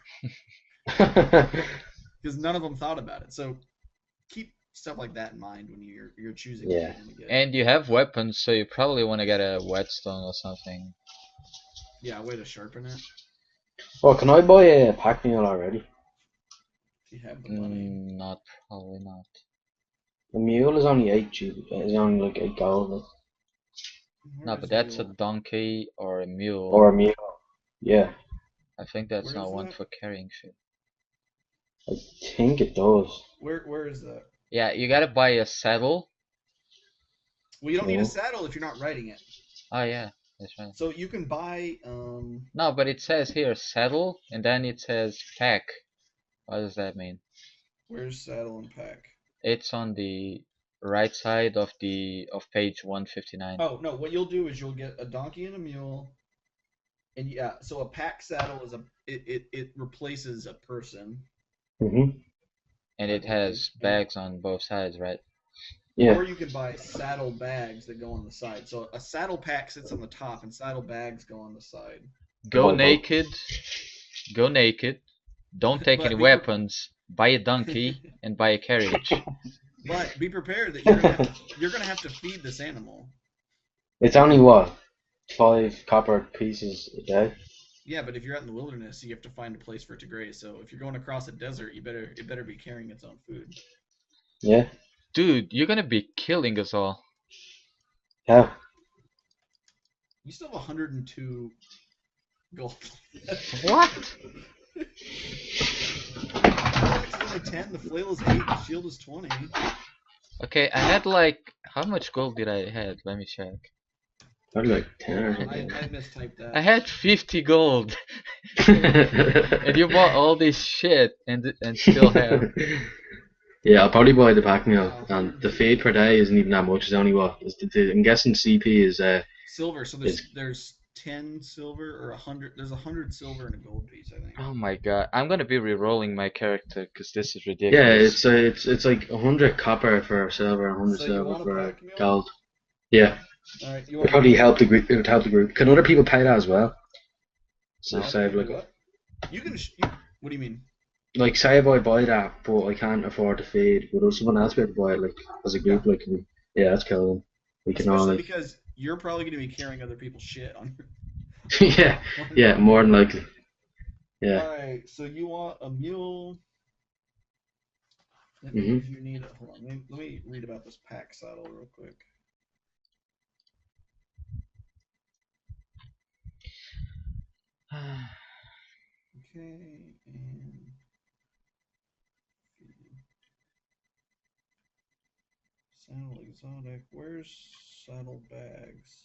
[SPEAKER 2] because none of them thought about it. So keep stuff like that in mind when you're choosing.
[SPEAKER 1] Yeah.
[SPEAKER 3] And you have weapons, so you probably want to get a whetstone or something.
[SPEAKER 2] Yeah, a way to sharpen it.
[SPEAKER 1] Well, can I buy a pack mule already?
[SPEAKER 2] If you have the money.
[SPEAKER 3] Probably not.
[SPEAKER 1] The mule is only 8 GB. It's only like 8 gold.
[SPEAKER 3] No, but that's a donkey or a mule.
[SPEAKER 1] Or a mule. Yeah.
[SPEAKER 3] I think that's not one for carrying shit.
[SPEAKER 1] I think it does.
[SPEAKER 2] Where is that?
[SPEAKER 3] Yeah, you gotta buy a saddle.
[SPEAKER 2] Well, you don't need a saddle if you're not riding it.
[SPEAKER 3] Oh yeah, that's right.
[SPEAKER 2] So you can buy.
[SPEAKER 3] No, but it says here saddle, and then it says pack. What does that mean?
[SPEAKER 2] Where's saddle and pack?
[SPEAKER 3] It's on the right side of page 159.
[SPEAKER 2] Oh no! What you'll do is you'll get a donkey and a mule, and so a pack saddle is it replaces a person.
[SPEAKER 1] Mm-hmm.
[SPEAKER 3] And it has bags on both sides, right?
[SPEAKER 1] Yeah.
[SPEAKER 2] Or you can buy saddle bags that go on the side. So a saddle pack sits on the top, and saddle bags go on the side.
[SPEAKER 3] Go naked. Go naked. Don't take any weapons. buy a donkey, and buy a carriage.
[SPEAKER 2] But be prepared that you're gonna have to feed this animal.
[SPEAKER 1] It's only what, 5 copper pieces a day.
[SPEAKER 2] Yeah, but if you're out in the wilderness, you have to find a place for it to graze. So if you're going across a desert, it better be carrying its own food.
[SPEAKER 1] Yeah.
[SPEAKER 3] Dude, you're gonna be killing us all.
[SPEAKER 1] How?
[SPEAKER 2] You still have 102 gold.
[SPEAKER 3] What?
[SPEAKER 2] Axe is only 10, the flail is 8, the shield is 20.
[SPEAKER 3] Okay, I had like, how much gold did I had? Let me check.
[SPEAKER 1] Probably like 10 or
[SPEAKER 2] I
[SPEAKER 1] something.
[SPEAKER 2] mistyped that.
[SPEAKER 3] I had 50 gold, and you bought all this shit and still have.
[SPEAKER 1] Yeah, I'll probably buy the pack meal,
[SPEAKER 2] Wow,
[SPEAKER 1] and the
[SPEAKER 2] 102.
[SPEAKER 1] feed per day isn't even that much. It's only what? I'm guessing CP is
[SPEAKER 2] Silver, so
[SPEAKER 1] is
[SPEAKER 2] there's 10 silver or 100. There's 100 silver and a gold piece, I think.
[SPEAKER 3] Oh my god, I'm gonna be re-rolling my character because this is
[SPEAKER 1] yeah,
[SPEAKER 3] ridiculous.
[SPEAKER 1] it's like 100 copper for silver, 100
[SPEAKER 2] So you
[SPEAKER 1] silver
[SPEAKER 2] want a
[SPEAKER 1] for
[SPEAKER 2] pack meal?
[SPEAKER 1] gold. Yeah,
[SPEAKER 2] All right, you
[SPEAKER 1] it
[SPEAKER 2] want
[SPEAKER 1] probably help the group. It would help the group. Can other people pay that as well? So
[SPEAKER 3] No.
[SPEAKER 1] save like
[SPEAKER 2] what? You can. What do you mean?
[SPEAKER 1] like say if I buy that, but I can't afford to feed, would someone else be able to buy it like as a
[SPEAKER 2] Yeah,
[SPEAKER 1] group? Like, yeah, that's cool. We can all
[SPEAKER 2] especially
[SPEAKER 1] like,
[SPEAKER 2] because you're probably going to be carrying other people's shit on
[SPEAKER 1] yeah, yeah, more than likely. Yeah.
[SPEAKER 2] All right, so you want a mule? That
[SPEAKER 1] Mhm.
[SPEAKER 2] means you need. Hold on, let me read about this pack saddle real quick. Okay, and saddle exotic. Where's saddle bags?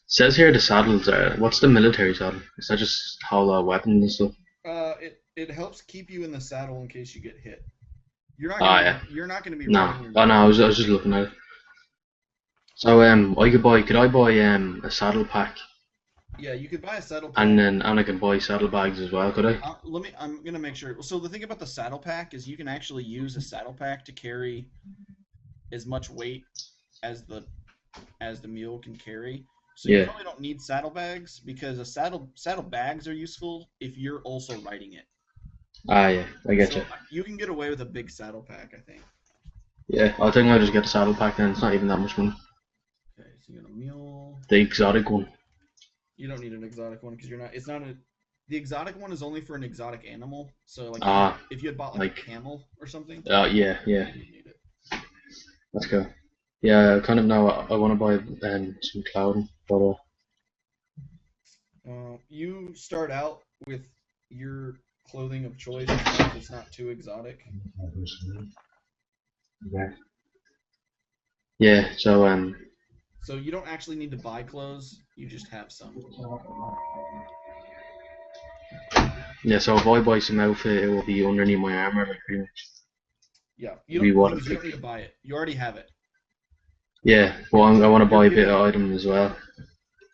[SPEAKER 1] Says here the saddles are. What's the military saddle? Is that just hollow weapons and stuff?
[SPEAKER 2] It helps keep you in the saddle in case you get hit. You're not
[SPEAKER 1] Ah,
[SPEAKER 2] gonna
[SPEAKER 1] yeah.
[SPEAKER 2] be you're not gonna be
[SPEAKER 1] No.
[SPEAKER 2] riding your
[SPEAKER 1] Oh no,
[SPEAKER 2] mule.
[SPEAKER 1] I was just looking at it. So could I buy a saddle pack,
[SPEAKER 2] Yeah, you could buy a saddle
[SPEAKER 1] and
[SPEAKER 2] pack.
[SPEAKER 1] then I can buy saddle bags as well, could I?
[SPEAKER 2] I'm gonna make sure. So the thing about the saddle pack is you can actually use a saddle pack to carry as much weight as the mule can carry. So you
[SPEAKER 1] Yeah.
[SPEAKER 2] probably don't need saddlebags because saddlebags are useful if you're also riding it.
[SPEAKER 1] Ah, yeah, I get
[SPEAKER 2] So
[SPEAKER 1] you.
[SPEAKER 2] you can get away with a big saddle pack, I think.
[SPEAKER 1] Yeah, I think I'll just get the saddle pack then. It's not even that much money.
[SPEAKER 2] Okay, so you got a mule.
[SPEAKER 1] The exotic one.
[SPEAKER 2] You don't need an exotic one because you're not. It's not a. The exotic one is only for an exotic animal. So like
[SPEAKER 1] Ah,
[SPEAKER 2] if you had bought like a camel or something,
[SPEAKER 1] yeah, yeah,
[SPEAKER 2] you need it.
[SPEAKER 1] that's cool. Yeah, I kind of know I want to buy some clothing, but
[SPEAKER 2] You start out with your clothing of choice as long as it's not too exotic.
[SPEAKER 1] yeah. So
[SPEAKER 2] So you don't actually need to buy clothes. You just have some.
[SPEAKER 1] yeah. So if I buy some outfit, it will be underneath my armor, like pretty much.
[SPEAKER 2] Yeah,
[SPEAKER 1] Be
[SPEAKER 2] the
[SPEAKER 1] what
[SPEAKER 2] thing
[SPEAKER 1] it's
[SPEAKER 2] is you don't
[SPEAKER 1] like.
[SPEAKER 2] need to buy it. You already have it.
[SPEAKER 1] Yeah, well, I want to buy a bit
[SPEAKER 2] giving
[SPEAKER 1] of
[SPEAKER 2] it.
[SPEAKER 1] item as well.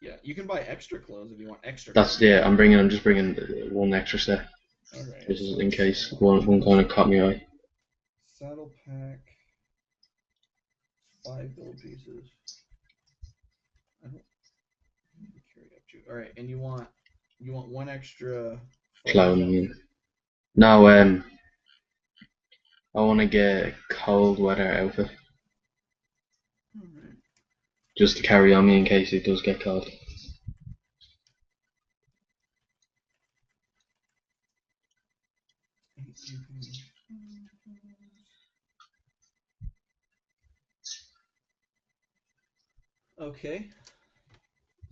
[SPEAKER 2] Yeah, you can buy extra clothes if you want extra
[SPEAKER 1] That's
[SPEAKER 2] clothes.
[SPEAKER 1] yeah. I'm just bringing one extra set.
[SPEAKER 2] All right.
[SPEAKER 1] This
[SPEAKER 2] So
[SPEAKER 1] is in
[SPEAKER 2] let's
[SPEAKER 1] case
[SPEAKER 2] see.
[SPEAKER 1] one kind of caught me eye.
[SPEAKER 2] Saddle pack. 5 gold pieces. I don't carry up to. All right, and you want one extra fuzz
[SPEAKER 1] Clown. Yeah.
[SPEAKER 2] outfit.
[SPEAKER 1] No, I want to get a cold weather outfit
[SPEAKER 2] All right.
[SPEAKER 1] just to carry on me in case it does get cold.
[SPEAKER 2] Okay.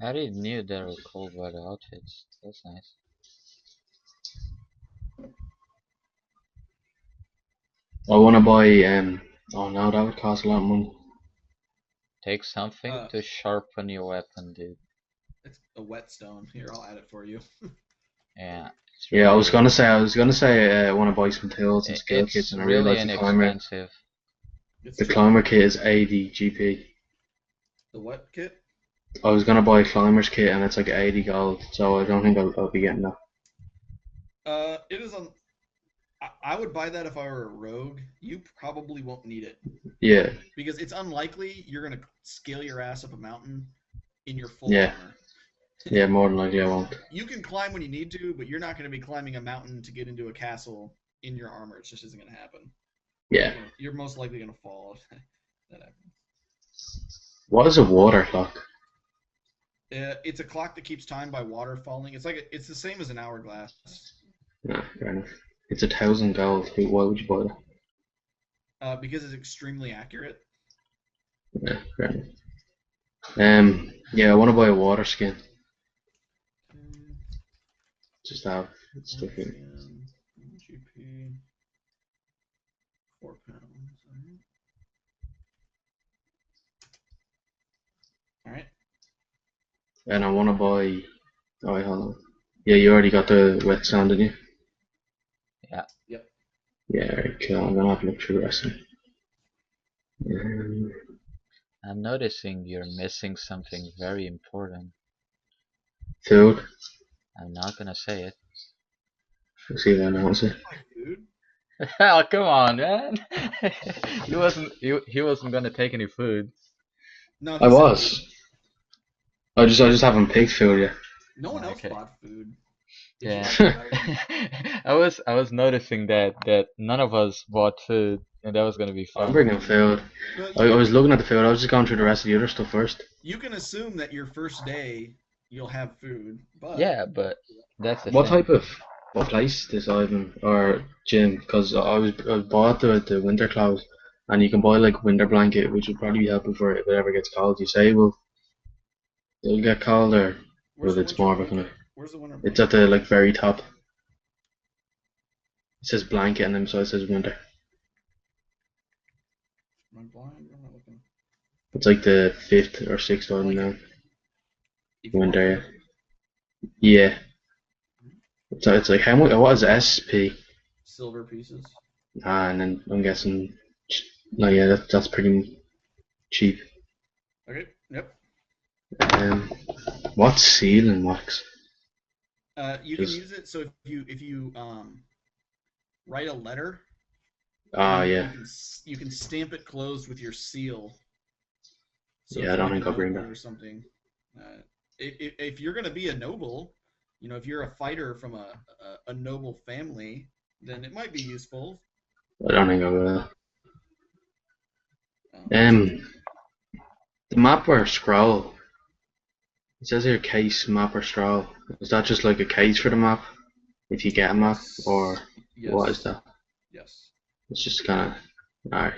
[SPEAKER 3] I didn't knew there were cold weather outfits. That's nice.
[SPEAKER 1] I want to buy Oh no, that would cost a lot of money.
[SPEAKER 3] Take something
[SPEAKER 2] Uh,
[SPEAKER 3] to sharpen your weapon, dude.
[SPEAKER 2] it's a whetstone. Here, I'll add it for you.
[SPEAKER 3] Yeah, It's
[SPEAKER 1] Yeah,
[SPEAKER 3] really
[SPEAKER 1] I was gonna say I want to buy some tools and skill kits,
[SPEAKER 3] it's
[SPEAKER 1] and I
[SPEAKER 3] really
[SPEAKER 1] realized
[SPEAKER 3] inexpensive.
[SPEAKER 2] It's
[SPEAKER 1] the
[SPEAKER 2] cheap.
[SPEAKER 1] climber kit is 80 GP.
[SPEAKER 2] The what kit?
[SPEAKER 1] I was gonna buy a climber's kit, and it's like 80 gold, so I don't think I'll be getting that.
[SPEAKER 2] It is on. I would buy that if I were a rogue. You probably won't need it
[SPEAKER 1] Yeah,
[SPEAKER 2] because it's unlikely you're gonna scale your ass up a mountain in your full
[SPEAKER 1] yeah,
[SPEAKER 2] armor.
[SPEAKER 1] yeah. More than likely I won't.
[SPEAKER 2] You can climb when you need to, but you're not going to be climbing a mountain to get into a castle in your armor. It just isn't going to happen.
[SPEAKER 1] Yeah.
[SPEAKER 2] You're most likely going to fall if that happens.
[SPEAKER 1] What is a water clock?
[SPEAKER 2] It's a clock that keeps time by water falling. It's the same as an hourglass.
[SPEAKER 1] Nah, fair enough. It's 1,000 gold. Why would you buy that?
[SPEAKER 2] Because it's extremely accurate.
[SPEAKER 1] Yeah, fair enough. Yeah, I want to buy a water skin. Just to have stuff in.
[SPEAKER 2] GP, £4. All right.
[SPEAKER 1] And I want to buy. Oh, wait, hold on. Yeah, you already got the wet sand, didn't you?
[SPEAKER 3] Yeah.
[SPEAKER 2] Yep.
[SPEAKER 1] Yeah, right, cool. I'm gonna have to look through the rest of it.
[SPEAKER 3] I'm noticing you're missing something very important.
[SPEAKER 1] Food.
[SPEAKER 3] I'm not gonna say it.
[SPEAKER 1] Let's see if I announce it.
[SPEAKER 2] Food.
[SPEAKER 3] Oh, come on, man. He wasn't gonna take any food.
[SPEAKER 2] No,
[SPEAKER 1] I
[SPEAKER 2] he said
[SPEAKER 1] was.
[SPEAKER 2] food.
[SPEAKER 1] I just haven't picked food yet.
[SPEAKER 2] No one else
[SPEAKER 3] Okay.
[SPEAKER 2] bought food.
[SPEAKER 3] Yeah. I was noticing that none of us bought food, and that was gonna be
[SPEAKER 1] I'm
[SPEAKER 3] fun.
[SPEAKER 1] bringing food.
[SPEAKER 2] Well,
[SPEAKER 1] I was looking at the food. I was just going through the rest of the other stuff first.
[SPEAKER 2] you can assume that your first day you'll have food, but
[SPEAKER 3] Yeah, but that's the
[SPEAKER 1] What
[SPEAKER 3] thing.
[SPEAKER 1] type of what place this Ivan or gym? Because I bought the winter clothes, and you can buy like winter blanket, which would probably be helpful for if it ever gets cold. You say it'll get cold, or
[SPEAKER 2] where's
[SPEAKER 1] well,
[SPEAKER 2] the
[SPEAKER 1] it's
[SPEAKER 2] winter
[SPEAKER 1] more of a kind of.
[SPEAKER 2] blanket? Where's the winter
[SPEAKER 1] It's
[SPEAKER 2] blanket?
[SPEAKER 1] at the like very top. It says blanket, and then beside it says winter.
[SPEAKER 2] Am I blind? Or am I looking?
[SPEAKER 1] It's like the fifth or sixth item
[SPEAKER 2] Blanket.
[SPEAKER 1] now.
[SPEAKER 2] If you want
[SPEAKER 1] Winter,
[SPEAKER 2] winter,
[SPEAKER 1] yeah. It's like how much? What is SP?
[SPEAKER 2] silver pieces.
[SPEAKER 1] And then I'm guessing. No, yeah, that's pretty cheap.
[SPEAKER 2] Okay. Yep.
[SPEAKER 1] Um, what's seal and wax?
[SPEAKER 2] You can use it. So if you write a letter,
[SPEAKER 1] Ah, yeah.
[SPEAKER 2] you can stamp it closed with your seal. So
[SPEAKER 1] Yeah,
[SPEAKER 2] if
[SPEAKER 1] I
[SPEAKER 2] you're
[SPEAKER 1] don't
[SPEAKER 2] like a
[SPEAKER 1] think I'll bring
[SPEAKER 2] noble
[SPEAKER 1] that.
[SPEAKER 2] or something, if you're gonna be a noble, if you're a fighter from a noble family, then it might be useful.
[SPEAKER 1] I don't think I will.
[SPEAKER 2] Um,
[SPEAKER 1] The map or scroll? It says here case, map or scroll. Is that just like a case for the map? If you get a map, or
[SPEAKER 2] yes,
[SPEAKER 1] what is that?
[SPEAKER 2] yes.
[SPEAKER 1] It's just kind of alright.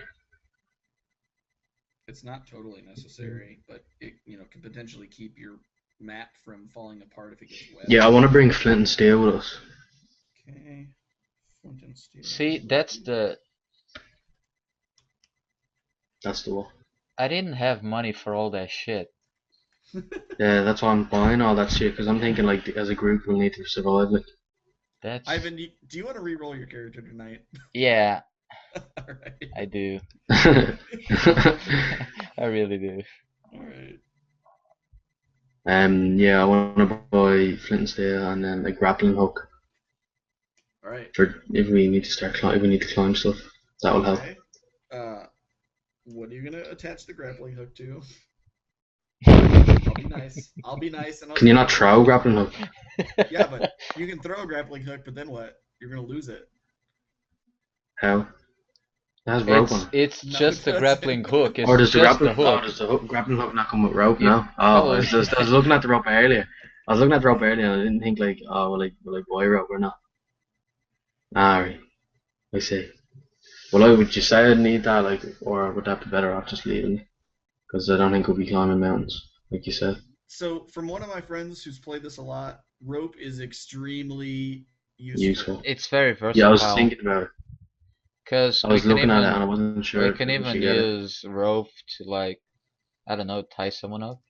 [SPEAKER 2] It's not totally necessary, but it can potentially keep your map from falling apart if it gets wet.
[SPEAKER 1] Yeah, I want to bring flint and steel with us.
[SPEAKER 2] Okay. Flint and steel.
[SPEAKER 3] See, that's the.
[SPEAKER 1] That's the one.
[SPEAKER 3] I didn't have money for all that shit.
[SPEAKER 1] Yeah, that's why I'm buying all that shit, because I'm thinking like as a group we'll need to survive. Like,
[SPEAKER 3] That's.
[SPEAKER 2] Ivan, do you want to re-roll your character tonight?
[SPEAKER 3] Yeah,
[SPEAKER 2] All right.
[SPEAKER 3] I do.
[SPEAKER 1] I
[SPEAKER 3] I really do.
[SPEAKER 2] All right.
[SPEAKER 1] yeah, I want to buy flint and steel and then a grappling hook
[SPEAKER 2] All right.
[SPEAKER 1] for if we need to if we need to climb stuff. That will help.
[SPEAKER 2] Okay. What are you gonna attach the grappling hook to? I'll be nice. I'll be nice, and I'll.
[SPEAKER 1] Can you not throw a grappling hook?
[SPEAKER 2] Yeah, but you can throw a grappling hook, but then what? You're gonna lose it.
[SPEAKER 1] How? It has rope on it.
[SPEAKER 3] It's
[SPEAKER 2] No,
[SPEAKER 3] just
[SPEAKER 2] it
[SPEAKER 3] a grappling
[SPEAKER 2] doesn't.
[SPEAKER 3] hook. It's
[SPEAKER 1] Or does the
[SPEAKER 3] just
[SPEAKER 1] grappling?
[SPEAKER 3] a hook.
[SPEAKER 1] Does the grappling hook not come with rope?
[SPEAKER 3] It
[SPEAKER 1] No. Oh,
[SPEAKER 3] probably.
[SPEAKER 1] I was looking at the rope earlier. I was looking at the rope earlier, and I didn't think like, oh, will I buy rope or not? Alright, I see. Well, would you say I'd need that, like, or would that be better off just leaving it? Because I don't think we'll be climbing mountains, like you said.
[SPEAKER 2] So, from one of my friends who's played this a lot, rope is extremely useful.
[SPEAKER 1] Useful.
[SPEAKER 3] It's very
[SPEAKER 1] Yeah, I was
[SPEAKER 3] versatile.
[SPEAKER 1] thinking about it.
[SPEAKER 3] Because
[SPEAKER 1] I
[SPEAKER 3] we
[SPEAKER 1] was
[SPEAKER 3] can
[SPEAKER 1] looking at it and I
[SPEAKER 3] even
[SPEAKER 1] wasn't sure
[SPEAKER 3] we
[SPEAKER 1] if
[SPEAKER 3] can
[SPEAKER 1] we
[SPEAKER 3] even
[SPEAKER 1] should get it.
[SPEAKER 3] use rope to, like, I don't know, tie someone up.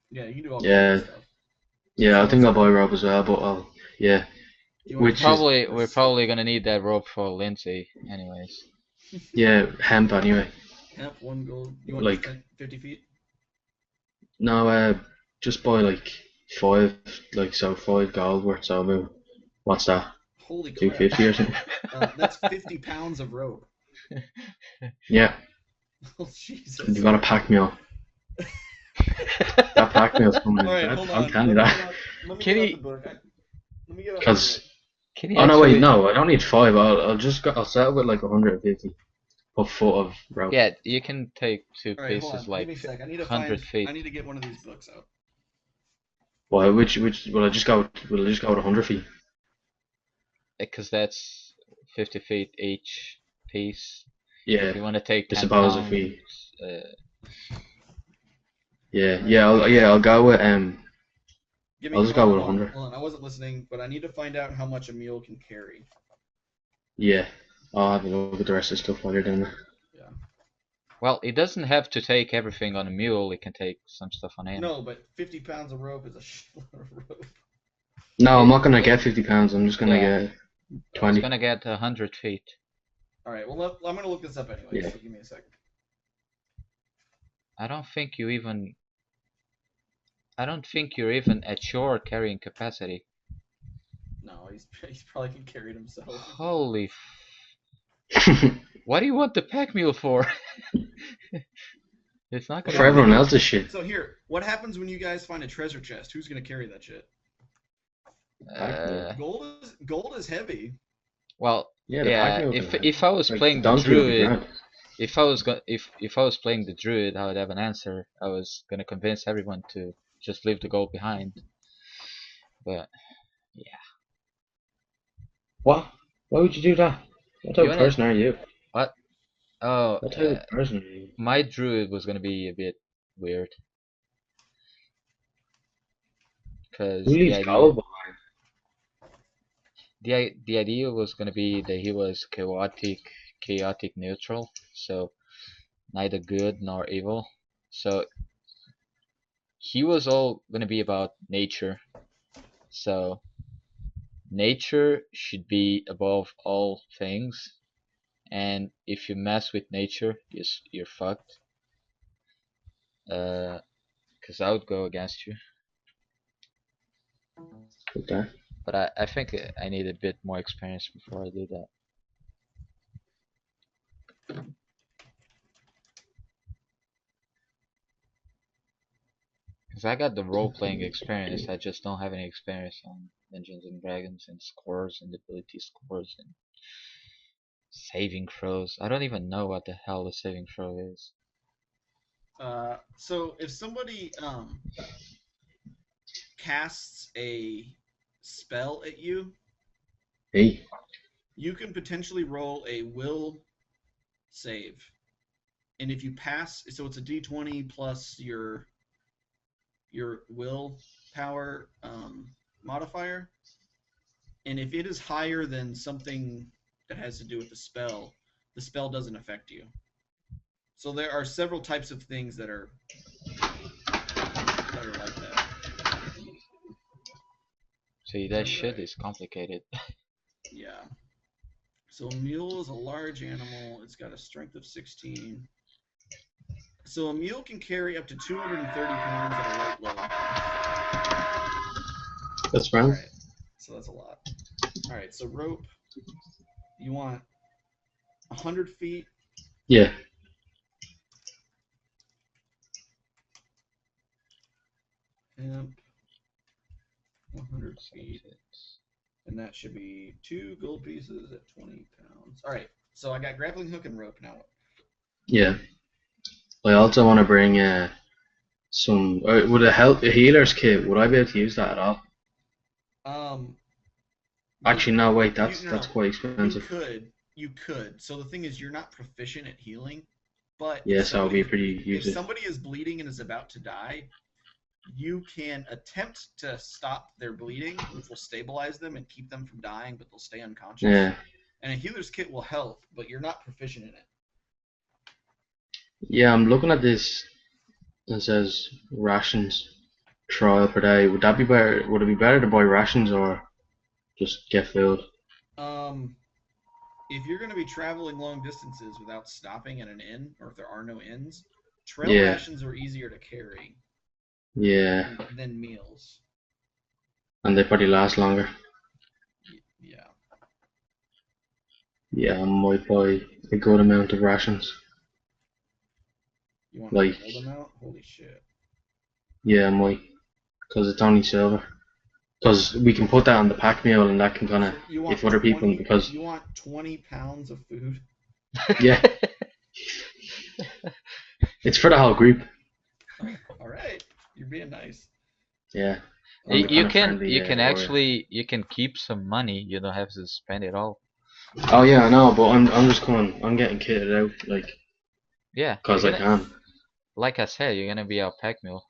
[SPEAKER 2] Yeah, you can do all kinds
[SPEAKER 1] Yeah,
[SPEAKER 2] of stuff.
[SPEAKER 1] yeah, I
[SPEAKER 2] So
[SPEAKER 1] think
[SPEAKER 2] it's
[SPEAKER 1] I'll buy rope as well, but yeah.
[SPEAKER 2] You want
[SPEAKER 1] Which is
[SPEAKER 3] We're probably gonna need that rope for Lindsay, anyways.
[SPEAKER 1] yeah, hemp anyway.
[SPEAKER 2] hemp 1 gold. You want
[SPEAKER 1] Like
[SPEAKER 2] 50 feet?
[SPEAKER 1] no, just buy like 5, like so 5 gold worth. So about what's that?
[SPEAKER 2] Holy crap!
[SPEAKER 1] 250 or something.
[SPEAKER 2] That's 50 pounds of rope.
[SPEAKER 1] Yeah,
[SPEAKER 2] Oh Jesus!
[SPEAKER 1] you got a pack mule. That pack mule's coming
[SPEAKER 2] All
[SPEAKER 1] in.
[SPEAKER 2] right, hold
[SPEAKER 1] I'll
[SPEAKER 2] on.
[SPEAKER 1] tell you that.
[SPEAKER 2] Let me
[SPEAKER 3] Can
[SPEAKER 2] get out
[SPEAKER 3] he?
[SPEAKER 2] the book. Let me get out the book.
[SPEAKER 1] Because
[SPEAKER 3] Can he
[SPEAKER 1] oh no, wait,
[SPEAKER 3] actually?
[SPEAKER 1] no, I don't need 5. I'll settle with like 150 a foot of rope.
[SPEAKER 3] Yeah, you can take 2
[SPEAKER 2] All right, hold
[SPEAKER 3] pieces
[SPEAKER 2] on. Give
[SPEAKER 3] like
[SPEAKER 2] me a sec. I need to
[SPEAKER 3] 100 feet.
[SPEAKER 2] I need to get one of these books out.
[SPEAKER 1] Well, which will I just go? Will I just go with 100 feet?
[SPEAKER 3] Because that's 50 feet each piece.
[SPEAKER 1] Yeah,
[SPEAKER 3] If you want to take
[SPEAKER 1] I
[SPEAKER 3] 10
[SPEAKER 1] suppose if
[SPEAKER 3] pounds,
[SPEAKER 1] we.
[SPEAKER 3] uh,
[SPEAKER 1] I'll go with
[SPEAKER 2] Give
[SPEAKER 1] I'll
[SPEAKER 2] me.
[SPEAKER 1] just go with
[SPEAKER 2] Hold on.
[SPEAKER 1] 100.
[SPEAKER 2] Hold on. I wasn't listening, but I need to find out how much a mule can carry.
[SPEAKER 1] Yeah, I'll have a look at the rest of the stuff while you're doing that.
[SPEAKER 2] Yeah.
[SPEAKER 3] well, it doesn't have to take everything on a mule. It can take some stuff on him.
[SPEAKER 2] No, but 50 pounds of rope is a shitload of rope.
[SPEAKER 1] No, I'm not gonna
[SPEAKER 3] It-
[SPEAKER 1] get 50 pounds. I'm just gonna
[SPEAKER 3] Yeah.
[SPEAKER 1] get
[SPEAKER 3] It's
[SPEAKER 1] 20.
[SPEAKER 3] gonna get 100 feet.
[SPEAKER 2] All right. Well, I'm gonna look this up anyway.
[SPEAKER 1] Yeah.
[SPEAKER 2] So give me a second.
[SPEAKER 3] I don't think you even. I don't think you're even at your carrying capacity.
[SPEAKER 2] No, he's probably can carry it himself.
[SPEAKER 3] Holy. What do you want the pack mule for? It's not gonna.
[SPEAKER 1] For everyone else's shit.
[SPEAKER 2] So here, what happens when you guys find a treasure chest? Who's gonna carry that shit?
[SPEAKER 3] Uh,
[SPEAKER 2] Gold is heavy.
[SPEAKER 3] well,
[SPEAKER 1] Yeah, the pack
[SPEAKER 3] yeah.
[SPEAKER 1] mule can
[SPEAKER 3] If I was
[SPEAKER 1] like,
[SPEAKER 3] playing the
[SPEAKER 1] donkey will be
[SPEAKER 3] druid,
[SPEAKER 1] grand.
[SPEAKER 3] if I was playing the druid, I would have an answer. I was gonna convince everyone to just leave the gold behind. But yeah,
[SPEAKER 1] What? Why would you do that? What type
[SPEAKER 3] you
[SPEAKER 1] of
[SPEAKER 3] wanna
[SPEAKER 1] person are you?
[SPEAKER 3] what? Oh,
[SPEAKER 1] What type of person are you?
[SPEAKER 3] my druid was gonna be a bit weird because
[SPEAKER 1] Who leaves gold behind?
[SPEAKER 3] the idea was gonna be that he was chaotic neutral, so neither good nor evil. So he was all gonna be about nature. So nature should be above all things, and if you mess with nature, you're fucked. Cause I would go against you,
[SPEAKER 1] Okay.
[SPEAKER 3] but I think I need a bit more experience before I do that. Cause I got the role playing experience, I just don't have any experience on Dungeons and Dragons and scores and ability scores and saving throws. I don't even know what the hell a saving throw is.
[SPEAKER 2] So if somebody casts a spell at you,
[SPEAKER 1] Hey.
[SPEAKER 2] you can potentially roll a will save, and if you pass, so it's a d20 plus your will power modifier, and if it is higher than something that has to do with the spell doesn't affect you. So there are several types of things that are like that.
[SPEAKER 3] See, that shit is complicated.
[SPEAKER 2] Yeah. So a mule is a large animal. It's got a strength of 16. So a mule can carry up to 230 pounds at a light load.
[SPEAKER 1] That's
[SPEAKER 2] All
[SPEAKER 1] grand.
[SPEAKER 2] right. So that's a lot. All right. So rope. You want 100 feet.
[SPEAKER 1] Yeah.
[SPEAKER 2] Hemp. 100 feet. And that should be 2 gold pieces at 20 pounds. All right. So I got grappling hook and rope now.
[SPEAKER 1] Yeah. I also want to bring some. Would a healer's kit? Would I be able to use that at all? Actually, no. Wait, that's quite expensive.
[SPEAKER 2] You could. So the thing is, you're not proficient at healing, but
[SPEAKER 1] Yes, that would be pretty
[SPEAKER 2] if
[SPEAKER 1] useless.
[SPEAKER 2] somebody is bleeding and is about to die, you can attempt to stop their bleeding, which will stabilize them and keep them from dying, but they'll stay unconscious.
[SPEAKER 1] Yeah.
[SPEAKER 2] And a healer's kit will help, but you're not proficient in it.
[SPEAKER 1] Yeah, I'm looking at this. It says rations trial per day. Would that be better? Would it be better to buy rations or Just get food.
[SPEAKER 2] If you're going to be traveling long distances without stopping at an inn, or if there are no inns, trail
[SPEAKER 1] Yeah,
[SPEAKER 2] rations are easier to carry
[SPEAKER 1] yeah,
[SPEAKER 2] than meals.
[SPEAKER 1] and they probably last longer.
[SPEAKER 2] Yeah.
[SPEAKER 1] Yeah, I might buy a good amount of rations.
[SPEAKER 2] You want a
[SPEAKER 1] Like,
[SPEAKER 2] gold amount? Holy shit.
[SPEAKER 1] yeah, I might, because it's only silver. Because we can put that on the pack mule, and that can kind of,
[SPEAKER 2] So you
[SPEAKER 1] if
[SPEAKER 2] want
[SPEAKER 1] other people,
[SPEAKER 2] 20?
[SPEAKER 1] because
[SPEAKER 2] You want 20 pounds of food?
[SPEAKER 1] yeah, it's for the whole group.
[SPEAKER 2] All right, you're being nice.
[SPEAKER 1] Yeah, I'm
[SPEAKER 3] You
[SPEAKER 1] the kind
[SPEAKER 3] you
[SPEAKER 1] of
[SPEAKER 3] can
[SPEAKER 1] friendly
[SPEAKER 3] you can
[SPEAKER 1] warrior.
[SPEAKER 3] actually you can keep some money. You don't have to spend it all.
[SPEAKER 1] Oh yeah, I know, but I'm just going. I'm getting kitted out, like,
[SPEAKER 3] Yeah, you're
[SPEAKER 1] cause I
[SPEAKER 3] gonna,
[SPEAKER 1] can.
[SPEAKER 3] like I said, you're gonna be our pack mule.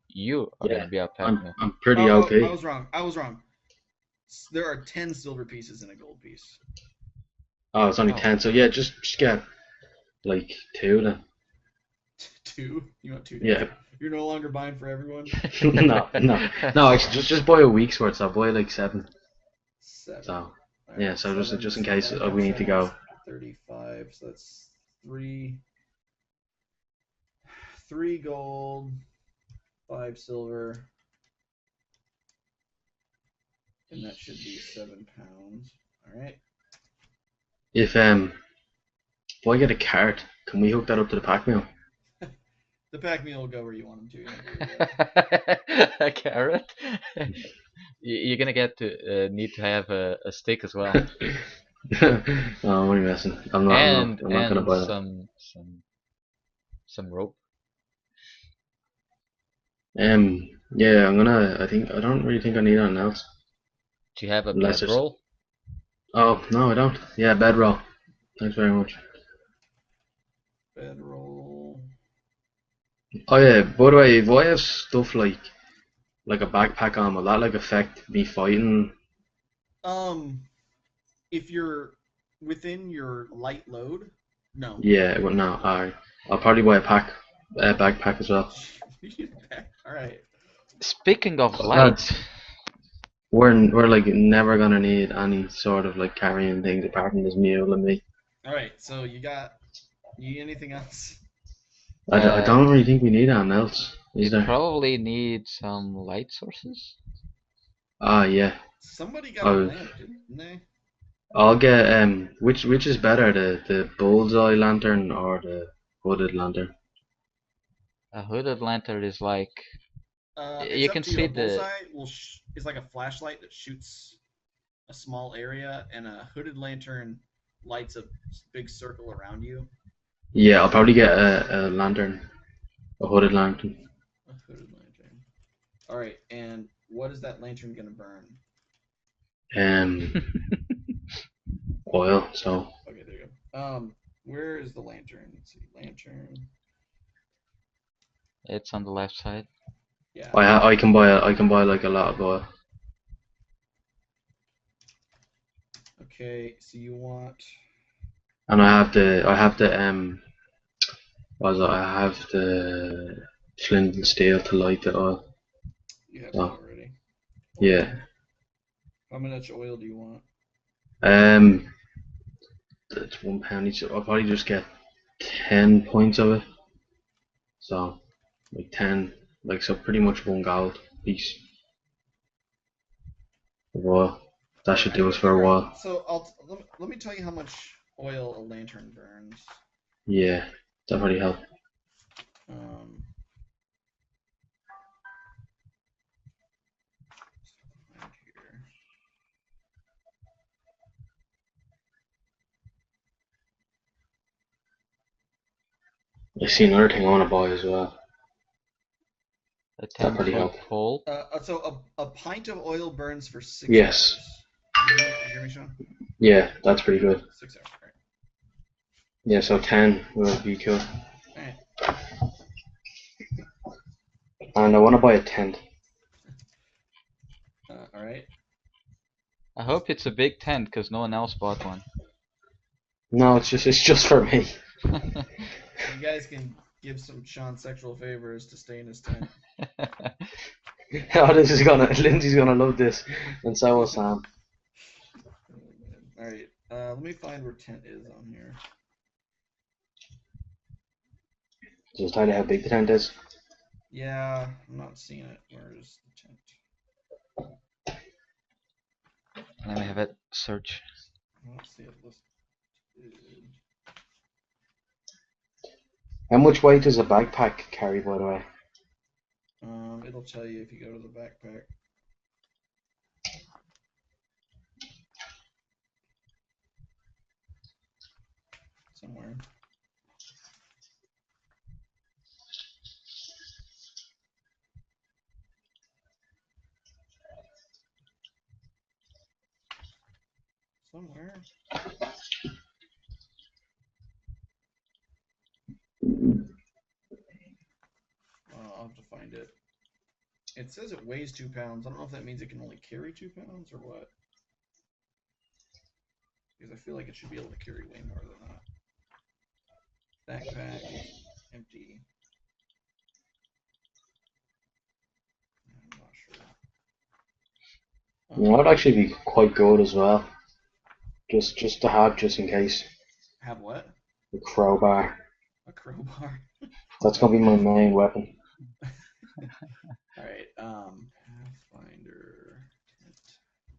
[SPEAKER 3] You are
[SPEAKER 1] Yeah,
[SPEAKER 3] gonna be our pack
[SPEAKER 1] I'm
[SPEAKER 3] mule.
[SPEAKER 1] I'm pretty
[SPEAKER 2] Oh, I
[SPEAKER 1] OP.
[SPEAKER 2] was wrong. I was wrong. There are 10 silver pieces in a gold piece.
[SPEAKER 1] Oh, it's only
[SPEAKER 3] Oh,
[SPEAKER 1] 10, so yeah, just get like 2 then.
[SPEAKER 2] 2? You want 2 days?
[SPEAKER 1] Yeah,
[SPEAKER 2] You're no longer buying for everyone?
[SPEAKER 1] no. Actually, just buy a week's worth. So I'll buy like 7.
[SPEAKER 2] 7.
[SPEAKER 1] So
[SPEAKER 2] All
[SPEAKER 1] yeah,
[SPEAKER 2] right,
[SPEAKER 1] so just in
[SPEAKER 2] 7.
[SPEAKER 1] case
[SPEAKER 2] 7 times
[SPEAKER 1] we need to
[SPEAKER 2] 7 is
[SPEAKER 1] go.
[SPEAKER 2] 35. So that's 3. 3 gold, 5 silver, and that should be 7 pounds. All right.
[SPEAKER 1] If I get a cart, can we hook that up to the pack mule?
[SPEAKER 2] The pack mule will go where you want him to. You don't have to worry about it.
[SPEAKER 3] a carrot. You're gonna get to need to have a stick as well,
[SPEAKER 1] No, I'm only messing.
[SPEAKER 3] and
[SPEAKER 1] I'm not gonna buy that.
[SPEAKER 3] some rope.
[SPEAKER 1] Yeah, I'm gonna. I don't really think I need anything else,
[SPEAKER 3] Do you have a
[SPEAKER 1] unless there's.
[SPEAKER 3] bedroll?
[SPEAKER 1] Oh no, I don't. Yeah, bedroll. Thanks very much.
[SPEAKER 2] Bedroll.
[SPEAKER 1] Oh yeah, by the way, if I have stuff like a backpack on, will that like affect me fighting?
[SPEAKER 2] If you're within your light load, no.
[SPEAKER 1] Yeah, well, no, I'll probably buy a backpack as well.
[SPEAKER 2] All right.
[SPEAKER 3] Speaking of
[SPEAKER 1] Uh,
[SPEAKER 3] light,
[SPEAKER 1] we're like never gonna need any sort of like carrying things apart from this mule and me.
[SPEAKER 2] All right. So you need anything else?
[SPEAKER 1] I
[SPEAKER 3] uh,
[SPEAKER 1] don't really think we need anything else,
[SPEAKER 3] you
[SPEAKER 1] is there?
[SPEAKER 3] probably need some light sources.
[SPEAKER 1] Ah, yeah.
[SPEAKER 2] Somebody got a
[SPEAKER 1] I'll
[SPEAKER 2] lamp, didn't they?
[SPEAKER 1] I'll get which is better, the bullseye lantern or the hooded lantern?
[SPEAKER 3] A hooded lantern is like
[SPEAKER 2] It's
[SPEAKER 3] you
[SPEAKER 2] up
[SPEAKER 3] can
[SPEAKER 2] to you.
[SPEAKER 3] see
[SPEAKER 2] A
[SPEAKER 3] the
[SPEAKER 2] bullseye is like a flashlight that shoots a small area, and a hooded lantern lights a big circle around you.
[SPEAKER 1] Yeah, I'll probably get a lantern, a hooded lantern.
[SPEAKER 2] A hooded lantern. All right, and what is that lantern gonna burn?
[SPEAKER 1] Um, Oil. So
[SPEAKER 2] Okay, there you go. Where is the lantern? Let's see, lantern.
[SPEAKER 3] it's on the left side.
[SPEAKER 2] Yeah.
[SPEAKER 1] I can buy like a lot of oil.
[SPEAKER 2] Okay, so you want.
[SPEAKER 1] And I have the what is it? I have the flint and steel to light the oil.
[SPEAKER 2] You have that
[SPEAKER 1] So
[SPEAKER 2] already.
[SPEAKER 1] yeah.
[SPEAKER 2] Oil. How much oil do you want?
[SPEAKER 1] Um, it's £1 each. I'll probably just get 10 points of it. So like 10, like so pretty much 1 gold piece of oil. That
[SPEAKER 2] All right,
[SPEAKER 1] should do us for a
[SPEAKER 2] all right.
[SPEAKER 1] while.
[SPEAKER 2] So let me tell you how much oil a lantern burns.
[SPEAKER 1] Yeah, that probably help.
[SPEAKER 2] Um, here.
[SPEAKER 1] I see another thing I want to buy as well.
[SPEAKER 3] A
[SPEAKER 1] That
[SPEAKER 3] 10
[SPEAKER 1] probably
[SPEAKER 3] foot
[SPEAKER 1] help.
[SPEAKER 3] pole.
[SPEAKER 2] So a pint of oil burns for 6
[SPEAKER 1] Yes.
[SPEAKER 2] hours. Did you hear me, Sean?
[SPEAKER 1] Yeah, that's pretty good.
[SPEAKER 2] 6 hours. All right.
[SPEAKER 1] Yeah, so 10 will be cool.
[SPEAKER 2] All right.
[SPEAKER 1] And I want to buy a tent.
[SPEAKER 2] All right.
[SPEAKER 3] I hope it's a big tent because no one else bought one.
[SPEAKER 1] No, it's just for me.
[SPEAKER 2] You guys can give some Sean sexual favors to stay in his tent.
[SPEAKER 1] Oh, Lindsay's gonna love this, and so will Sam.
[SPEAKER 2] Alright, let me find where tent is on here.
[SPEAKER 1] Just tell you how big the tent is.
[SPEAKER 2] Yeah, I'm not seeing it. Where is the tent?
[SPEAKER 3] Let me have a search.
[SPEAKER 2] I don't see it listed.
[SPEAKER 1] How much weight does a backpack carry, by the way?
[SPEAKER 2] It'll tell you if you go to the backpack. Somewhere. Somewhere. I'll have to find it. It says it weighs 2 pounds. I don't know if that means it can only carry 2 pounds or what. Because I feel like it should be able to carry way more than that. Backpack is empty. I'm not sure.
[SPEAKER 1] That would actually be quite good as well. Just to have, just in case.
[SPEAKER 2] Have what?
[SPEAKER 1] A crowbar.
[SPEAKER 2] A crowbar.
[SPEAKER 1] That's gonna be my main weapon.
[SPEAKER 2] Alright, Pathfinder.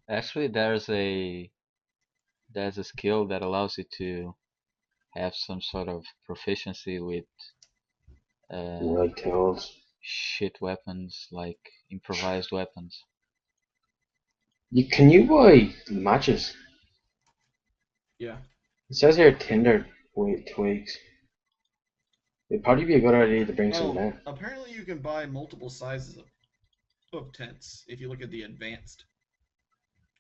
[SPEAKER 3] Actually, there's a skill that allows you to have some sort of proficiency with
[SPEAKER 1] Like tools.
[SPEAKER 3] shit weapons, like improvised weapons.
[SPEAKER 1] Can you buy matches?
[SPEAKER 2] Yeah.
[SPEAKER 1] It says here Tinder twigs. It'd probably be a good idea to bring some down.
[SPEAKER 2] Apparently you can buy multiple sizes of tents if you look at the advanced.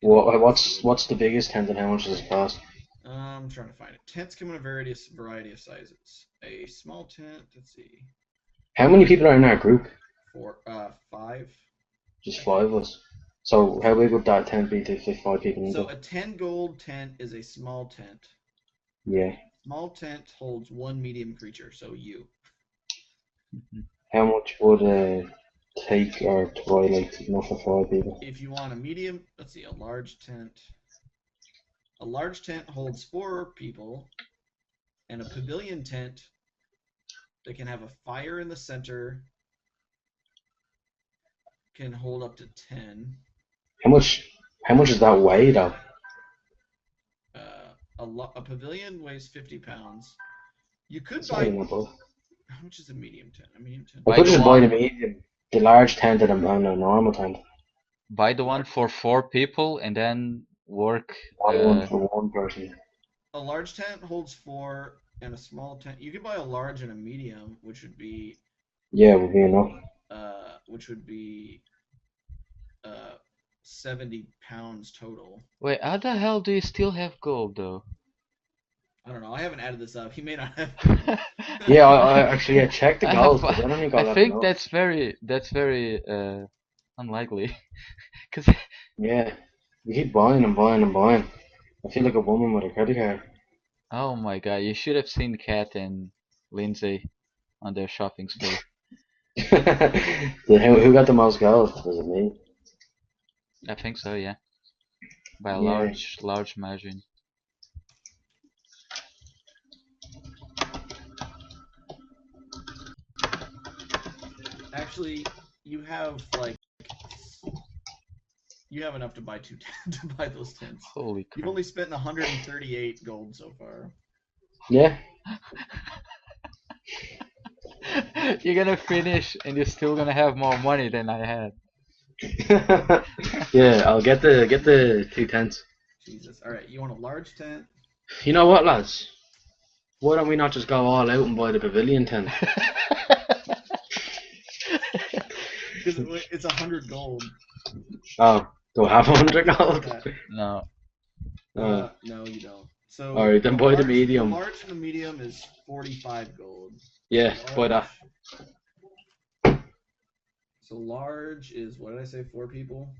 [SPEAKER 1] What's the biggest tent and how much does it cost?
[SPEAKER 2] I'm trying to find it. Tents come in a variety of sizes. A small tent, let's see.
[SPEAKER 1] How many people are in our group?
[SPEAKER 2] 5.
[SPEAKER 1] Just 5 of us. So how big would that tent be to fit 5 people into?
[SPEAKER 2] So a 10 gold tent is a small tent.
[SPEAKER 1] Yeah.
[SPEAKER 2] Small tent holds 1 medium creature, so you.
[SPEAKER 1] How much would take or to buy like enough for 5 people?
[SPEAKER 2] If you want a medium, let's see, a large tent. A large tent holds 4 people, and a pavilion tent that can have a fire in the center can hold up to 10.
[SPEAKER 1] How much does that weigh though?
[SPEAKER 2] A pavilion weighs 50 pounds. You could
[SPEAKER 1] That's
[SPEAKER 2] buy.
[SPEAKER 1] not enough.
[SPEAKER 2] How much is a medium tent? A medium tent.
[SPEAKER 1] I could just buy the large tent and a normal tent.
[SPEAKER 3] Buy the one for 4 people and then work.
[SPEAKER 1] One for 1 person.
[SPEAKER 2] A large tent holds 4, and a small tent. You could buy a large and a medium, which would be.
[SPEAKER 1] Yeah, would be enough.
[SPEAKER 2] Which would be 70 pounds total.
[SPEAKER 3] Wait, how the hell do you still have gold though?
[SPEAKER 2] I don't know. I haven't added this up. He may not have.
[SPEAKER 1] Yeah, I actually checked the gold. I don't think
[SPEAKER 3] I think that's very unlikely. Cause
[SPEAKER 1] yeah, we keep buying and buying and buying. I feel like a woman with a credit card.
[SPEAKER 3] oh my god, you should have seen Kat and Lindsay on their shopping spree.
[SPEAKER 1] Who got the most gold? Was it me?
[SPEAKER 3] I think so, yeah. By a
[SPEAKER 1] Yeah.
[SPEAKER 3] large margin.
[SPEAKER 2] Actually, you have enough to buy to buy those tents.
[SPEAKER 3] Holy crap.
[SPEAKER 2] You've only spent 138 gold so far.
[SPEAKER 1] Yeah.
[SPEAKER 3] You're gonna finish and you're still gonna have more money than I had.
[SPEAKER 1] Yeah, I'll get the 2 tents.
[SPEAKER 2] Jesus. All right, you want a large tent?
[SPEAKER 1] You know what, lads? Why don't we not just go all out and buy the pavilion tent?
[SPEAKER 2] Because it's 100 gold.
[SPEAKER 1] Oh, do I have 100 gold?
[SPEAKER 3] No.
[SPEAKER 2] No, you don't. So
[SPEAKER 1] alright, then buy the medium.
[SPEAKER 2] The large and the medium is 45 gold.
[SPEAKER 1] Yeah, buy that.
[SPEAKER 2] So large is, what did I say, 4 people?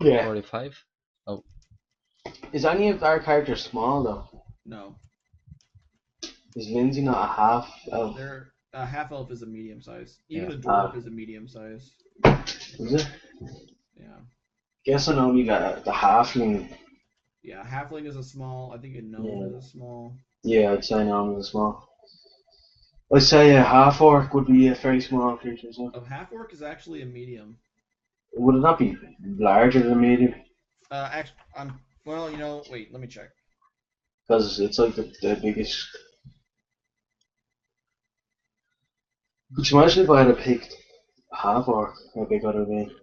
[SPEAKER 1] Yeah.
[SPEAKER 3] 45? Oh.
[SPEAKER 1] Is any of our characters small though?
[SPEAKER 2] No.
[SPEAKER 1] Is Lindsay not a half elf?
[SPEAKER 2] A half elf is a medium size. Even
[SPEAKER 3] Yeah.
[SPEAKER 2] a dwarf is a medium size.
[SPEAKER 1] Is it?
[SPEAKER 2] Yeah.
[SPEAKER 1] Guess I only got the halfling.
[SPEAKER 2] Yeah, halfling is a small. I think a gnome is a small.
[SPEAKER 1] Yeah, I'd say gnome is small. I'd say a half orc would be a very small creature. So.
[SPEAKER 2] A half orc is actually a medium.
[SPEAKER 1] Would it not be larger than a medium?
[SPEAKER 2] Actually, well, wait, let me check.
[SPEAKER 1] Because it's like the biggest. Could you imagine if I had picked a half orc? How big would it be?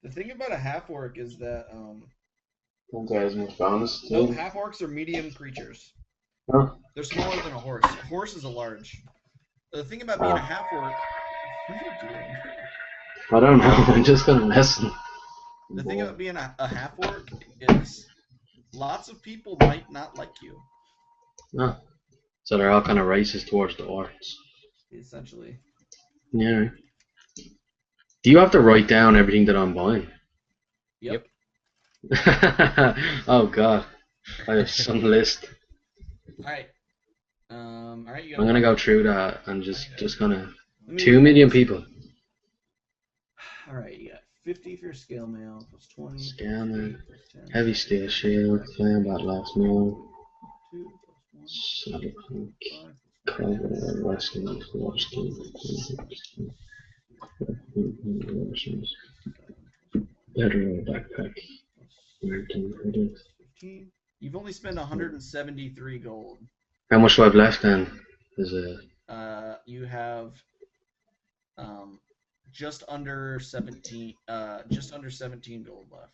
[SPEAKER 2] The thing about a half orc is that
[SPEAKER 1] 1,000 bonus.
[SPEAKER 2] no, half orcs are medium creatures.
[SPEAKER 1] Huh?
[SPEAKER 2] They're smaller than a horse. A horse is a large. The thing about being a half orc. What are you doing?
[SPEAKER 1] I don't know. I'm just gonna listen.
[SPEAKER 2] The thing about being a half orc is lots of people might not like you.
[SPEAKER 1] No. So they're all kind of racist towards the orcs.
[SPEAKER 2] Essentially.
[SPEAKER 1] Yeah. Do you have to write down everything that I'm buying?
[SPEAKER 2] Yep.
[SPEAKER 1] Oh god. I have some list.
[SPEAKER 2] Alright. Alright, you
[SPEAKER 1] I'm gonna go through that and just gonna 2
[SPEAKER 2] 2
[SPEAKER 1] million people.
[SPEAKER 2] Alright, you got 50 for your scale mail, plus 20.
[SPEAKER 1] Scale mail.
[SPEAKER 2] Plus 10.
[SPEAKER 1] Heavy steel shield, flame bat last meal.
[SPEAKER 2] 2 plus 1.
[SPEAKER 1] Cyberpunk.
[SPEAKER 2] 5 plus 1.
[SPEAKER 1] Cover wrestling. Better backpack.
[SPEAKER 2] 15. You've only spent 173 gold.
[SPEAKER 1] How much do I have left then?
[SPEAKER 2] You have just under 17 gold left.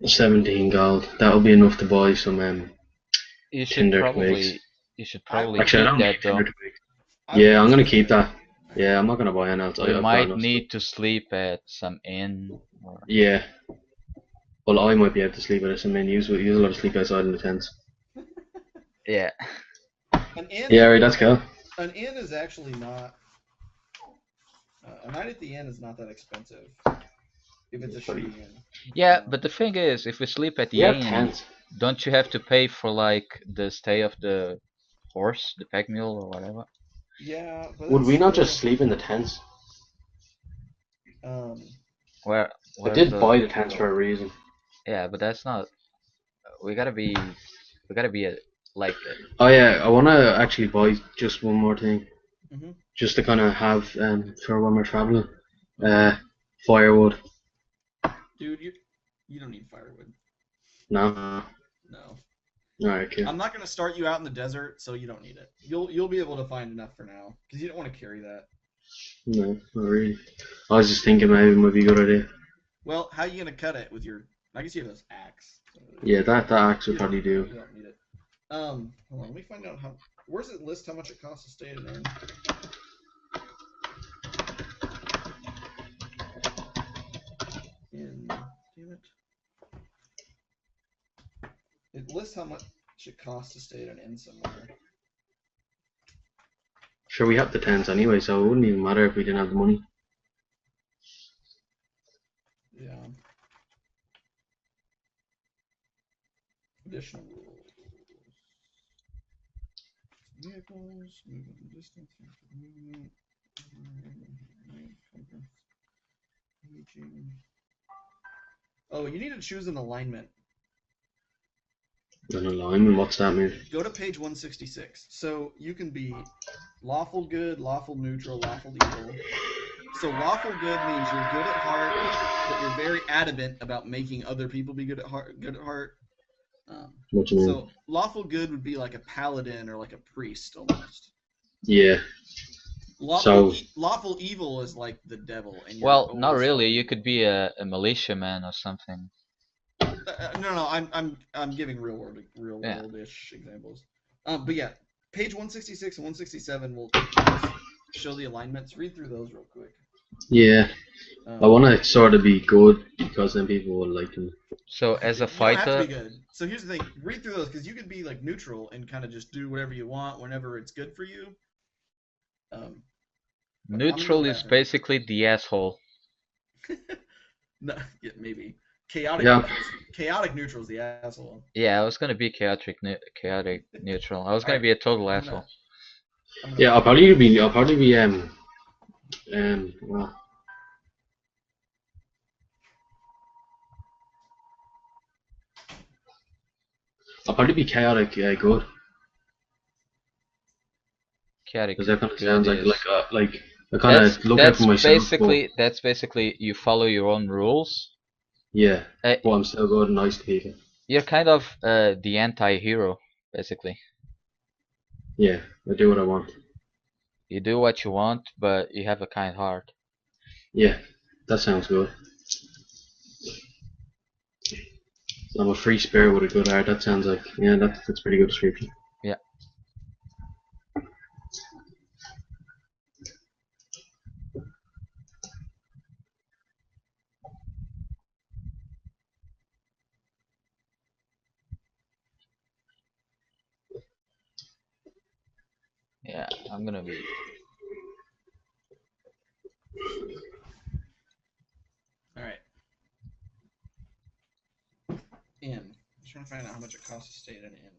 [SPEAKER 1] 17 gold. That'll be enough to buy some
[SPEAKER 3] You should
[SPEAKER 1] Tinder
[SPEAKER 3] probably
[SPEAKER 1] twigs.
[SPEAKER 3] keep that though.
[SPEAKER 1] Yeah, I'm gonna keep that. Yeah, I'm not gonna buy anything else.
[SPEAKER 3] You might need to sleep at some inn. Or...
[SPEAKER 1] Yeah. Well, I might be able to sleep at some inn. You'll have to sleep outside in the tents.
[SPEAKER 3] Yeah.
[SPEAKER 2] An inn,
[SPEAKER 1] yeah, right, that's cool.
[SPEAKER 2] An inn is actually not. A night at the inn is not that expensive. If it's a shitty inn.
[SPEAKER 3] Yeah, but the thing is, if we sleep at the inn, don't you have to pay for like the stay of the horse, the pack mule, or whatever?
[SPEAKER 2] Yeah, but
[SPEAKER 1] would we not just sleep in the tents?
[SPEAKER 3] Where
[SPEAKER 1] I did buy the tents for a reason.
[SPEAKER 3] Yeah, but that's not. We gotta be like.
[SPEAKER 1] Oh yeah, I wanna actually buy just one more thing,
[SPEAKER 2] Mm-hmm.
[SPEAKER 1] just to kind of have for when we're traveling. Firewood.
[SPEAKER 2] Dude, you don't need firewood.
[SPEAKER 1] No.
[SPEAKER 2] No.
[SPEAKER 1] Alright, cool.
[SPEAKER 2] I'm not gonna start you out in the desert, so you don't need it. You'll be able to find enough for now, because you don't want to carry that.
[SPEAKER 1] No, not really. I was just thinking maybe it might be a good idea.
[SPEAKER 2] Well, how are you gonna cut it with your? I guess you have this axe.
[SPEAKER 1] Yeah, that axe would probably do.
[SPEAKER 2] You don't need it. Hold on, let me find out how. Where's it list how much it costs to stay at an inn? Damn it. It lists how much it costs to stay at an inn somewhere.
[SPEAKER 1] Sure, we have the tents anyway, so it wouldn't even matter if we didn't have the money.
[SPEAKER 2] Yeah. Additional rules. Vehicles, movement and distance, movement, reaching. Oh, you need to choose an alignment.
[SPEAKER 1] An alignment? What's that mean?
[SPEAKER 2] Go to page 166. So you can be lawful good, lawful neutral, lawful evil. So lawful good means you're good at heart, but you're very adamant about making other people be good at heart.
[SPEAKER 1] What do you mean?
[SPEAKER 2] So lawful good would be like a paladin or like a priest almost.
[SPEAKER 1] Yeah.
[SPEAKER 2] Lawful evil is like the devil. And
[SPEAKER 3] well, not really. You could be a militiaman or something.
[SPEAKER 2] No. I'm giving real world-ish examples. But yeah, page 166 and 167 will show the alignments. Read through those real quick.
[SPEAKER 1] Yeah. I want to sort of be good because then people will like me.
[SPEAKER 3] So as a fighter,
[SPEAKER 2] you don't have to be good. So here's the thing: read through those because you could be like neutral and kind of just do whatever you want whenever it's good for you.
[SPEAKER 3] Neutral is basically the asshole.
[SPEAKER 2] No, yeah, maybe chaotic neutral is the asshole.
[SPEAKER 3] Yeah, I was gonna be chaotic neutral. I was gonna be a total asshole.
[SPEAKER 1] Yeah, I'll probably be well. I'll probably be chaotic good.
[SPEAKER 3] Chaotic
[SPEAKER 1] Because that kind of
[SPEAKER 3] good
[SPEAKER 1] sounds like
[SPEAKER 3] is
[SPEAKER 1] I kind of look out for myself, but
[SPEAKER 3] that's basically you follow your own rules.
[SPEAKER 1] yeah,
[SPEAKER 3] Uh,
[SPEAKER 1] but I'm still good and nice to people.
[SPEAKER 3] you're kind of the anti-hero, basically.
[SPEAKER 1] Yeah, I do what I want.
[SPEAKER 3] You do what you want, but you have a kind heart.
[SPEAKER 1] Yeah, that sounds good. I'm a free spirit with a good heart. That sounds like that's pretty good description.
[SPEAKER 3] Yeah. Yeah, I'm gonna be.
[SPEAKER 2] All right. Inn. Just trying to find out how much it costs to stay at an inn.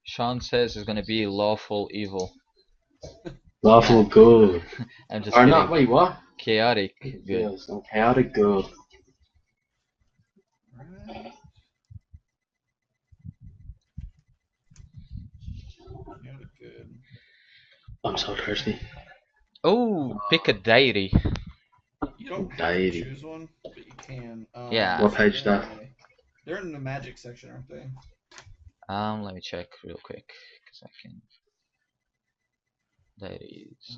[SPEAKER 3] Sean says it's gonna be lawful evil.
[SPEAKER 1] Lawful
[SPEAKER 3] Nah,
[SPEAKER 1] good.
[SPEAKER 3] I'm just
[SPEAKER 1] Or
[SPEAKER 3] kidding.
[SPEAKER 1] not, wait, what?
[SPEAKER 3] Chaotic good.
[SPEAKER 1] Yes, chaotic good.
[SPEAKER 2] Right. Chaotic good.
[SPEAKER 1] I'm so thirsty.
[SPEAKER 3] Oh, pick a deity.
[SPEAKER 2] You don't have to
[SPEAKER 1] Deity.
[SPEAKER 2] choose one, but you can.
[SPEAKER 3] Yeah.
[SPEAKER 1] What page is that?
[SPEAKER 2] They're in the magic section, aren't they?
[SPEAKER 3] Let me check real quick, cause I can. Deities.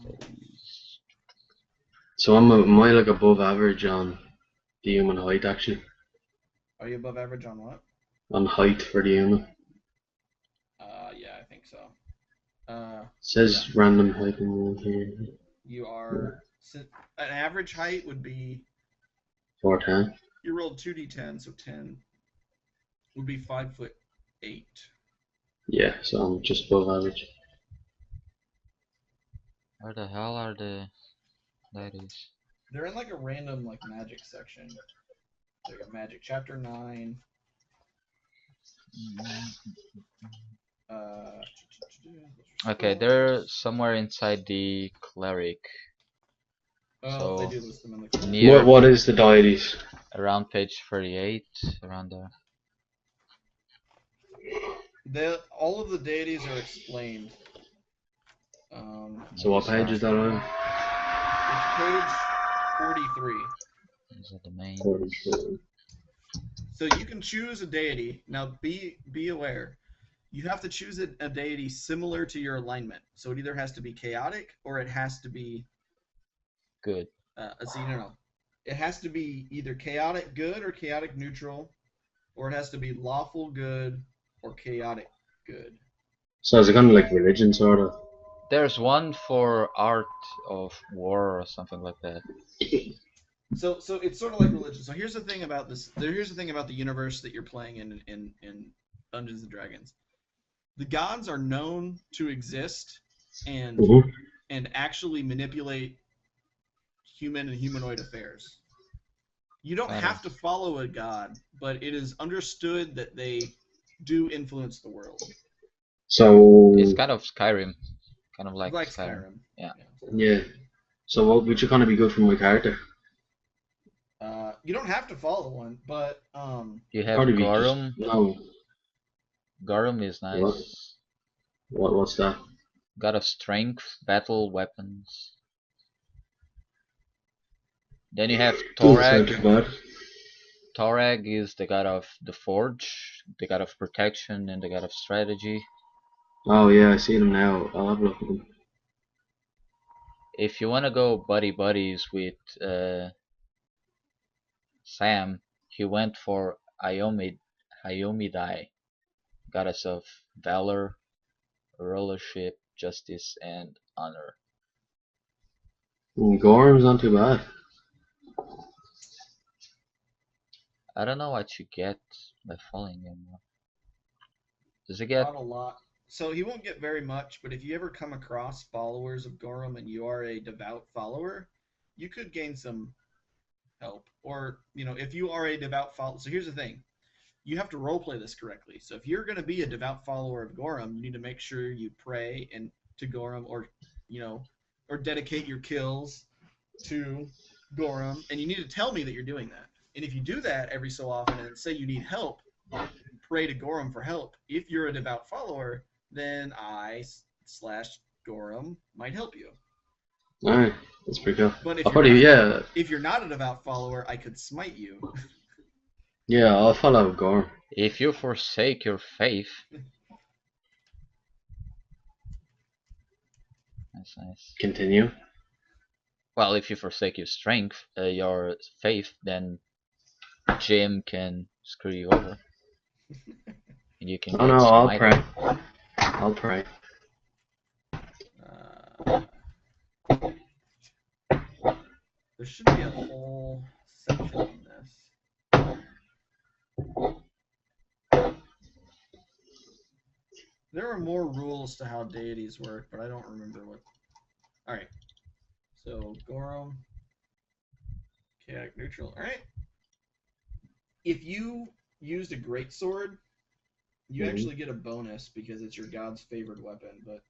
[SPEAKER 1] So am I like above average on the human height actually?
[SPEAKER 2] Are you above average on what?
[SPEAKER 1] On height for the human.
[SPEAKER 2] Yeah, I think so.
[SPEAKER 1] It says random height in here.
[SPEAKER 2] You are an average height would be
[SPEAKER 1] 410.
[SPEAKER 2] you rolled 2d10, so 10 would be 5'8".
[SPEAKER 1] Yeah, so I'm just above average.
[SPEAKER 3] Where the hell are the deities?
[SPEAKER 2] They're in like a random like magic section. They got magic chapter 9.
[SPEAKER 3] Okay, they're somewhere inside the cleric.
[SPEAKER 2] Oh,
[SPEAKER 3] So
[SPEAKER 2] they do list them in the cleric.
[SPEAKER 3] near
[SPEAKER 1] What is the deities?
[SPEAKER 3] around page 38, around there.
[SPEAKER 2] All of the deities are explained.
[SPEAKER 1] So what page is that on?
[SPEAKER 2] It's page 43.
[SPEAKER 3] Is that the main?
[SPEAKER 1] 44.
[SPEAKER 2] So you can choose a deity. Now be aware. You have to choose a deity similar to your alignment. So it either has to be chaotic or it has to be
[SPEAKER 3] Good.
[SPEAKER 2] no. It has to be either chaotic good or chaotic neutral, or it has to be lawful good or chaotic good.
[SPEAKER 1] So is it kind of like religion sort of?
[SPEAKER 3] There's one for art of war or something like that.
[SPEAKER 2] So it's sort of like religion. So here's the thing about this. Here's the thing about the universe that you're playing in Dungeons and Dragons. The gods are known to exist and actually manipulate human and humanoid affairs. You don't have to follow a god, but it is understood that they do influence the world.
[SPEAKER 1] So
[SPEAKER 3] it's kind of Skyrim, kind of like
[SPEAKER 2] Skyrim.
[SPEAKER 3] Yeah.
[SPEAKER 1] Yeah. So what would you kind of be good for my character?
[SPEAKER 2] You don't have to follow one, but
[SPEAKER 3] you have Gorum.
[SPEAKER 1] No.
[SPEAKER 3] Gorum is nice.
[SPEAKER 1] What's that?
[SPEAKER 3] God of strength, battle, weapons. Then you have Torag. Torag is the god of the forge, the god of protection, and the god of strategy.
[SPEAKER 1] Oh yeah, I see them now. I'll have a look at them.
[SPEAKER 3] If you want to go buddies with Sam, he went for Iomidai, goddess of valor, rulership, justice, and honor.
[SPEAKER 1] Gorm's not too bad.
[SPEAKER 3] I don't know what you get by following him. Does he get?
[SPEAKER 2] Not a lot. So he won't get very much, but if you ever come across followers of Gorum and you are a devout follower, you could gain some help. Or, if you are a devout follower. So here's the thing. You have to roleplay this correctly. So if you're going to be a devout follower of Gorum, you need to make sure you pray to Gorum or dedicate your kills to Gorum. And you need to tell me that you're doing that. And if you do that every so often and say you need help, pray to Gorham for help. If you're a devout follower, then I/Gorham might help you.
[SPEAKER 1] Alright, that's pretty cool.
[SPEAKER 2] But if
[SPEAKER 1] I'll
[SPEAKER 2] you're
[SPEAKER 1] probably,
[SPEAKER 2] not, if you're not a devout follower, I could smite you.
[SPEAKER 1] yeah, I'll follow Gorm.
[SPEAKER 3] If you forsake your faith. That's nice.
[SPEAKER 1] Continue.
[SPEAKER 3] Well, if you forsake your strength, your faith, then Jim can screw you over. And you can
[SPEAKER 1] Oh
[SPEAKER 3] get
[SPEAKER 1] no, I'll
[SPEAKER 3] smited.
[SPEAKER 1] pray. I'll pray.
[SPEAKER 2] There should be a whole section on this. There are more rules to how deities work, but I don't remember what. Alright. So, Gorham. Chaotic neutral. Alright. If you used a greatsword, you actually get a bonus because it's your god's favored weapon, but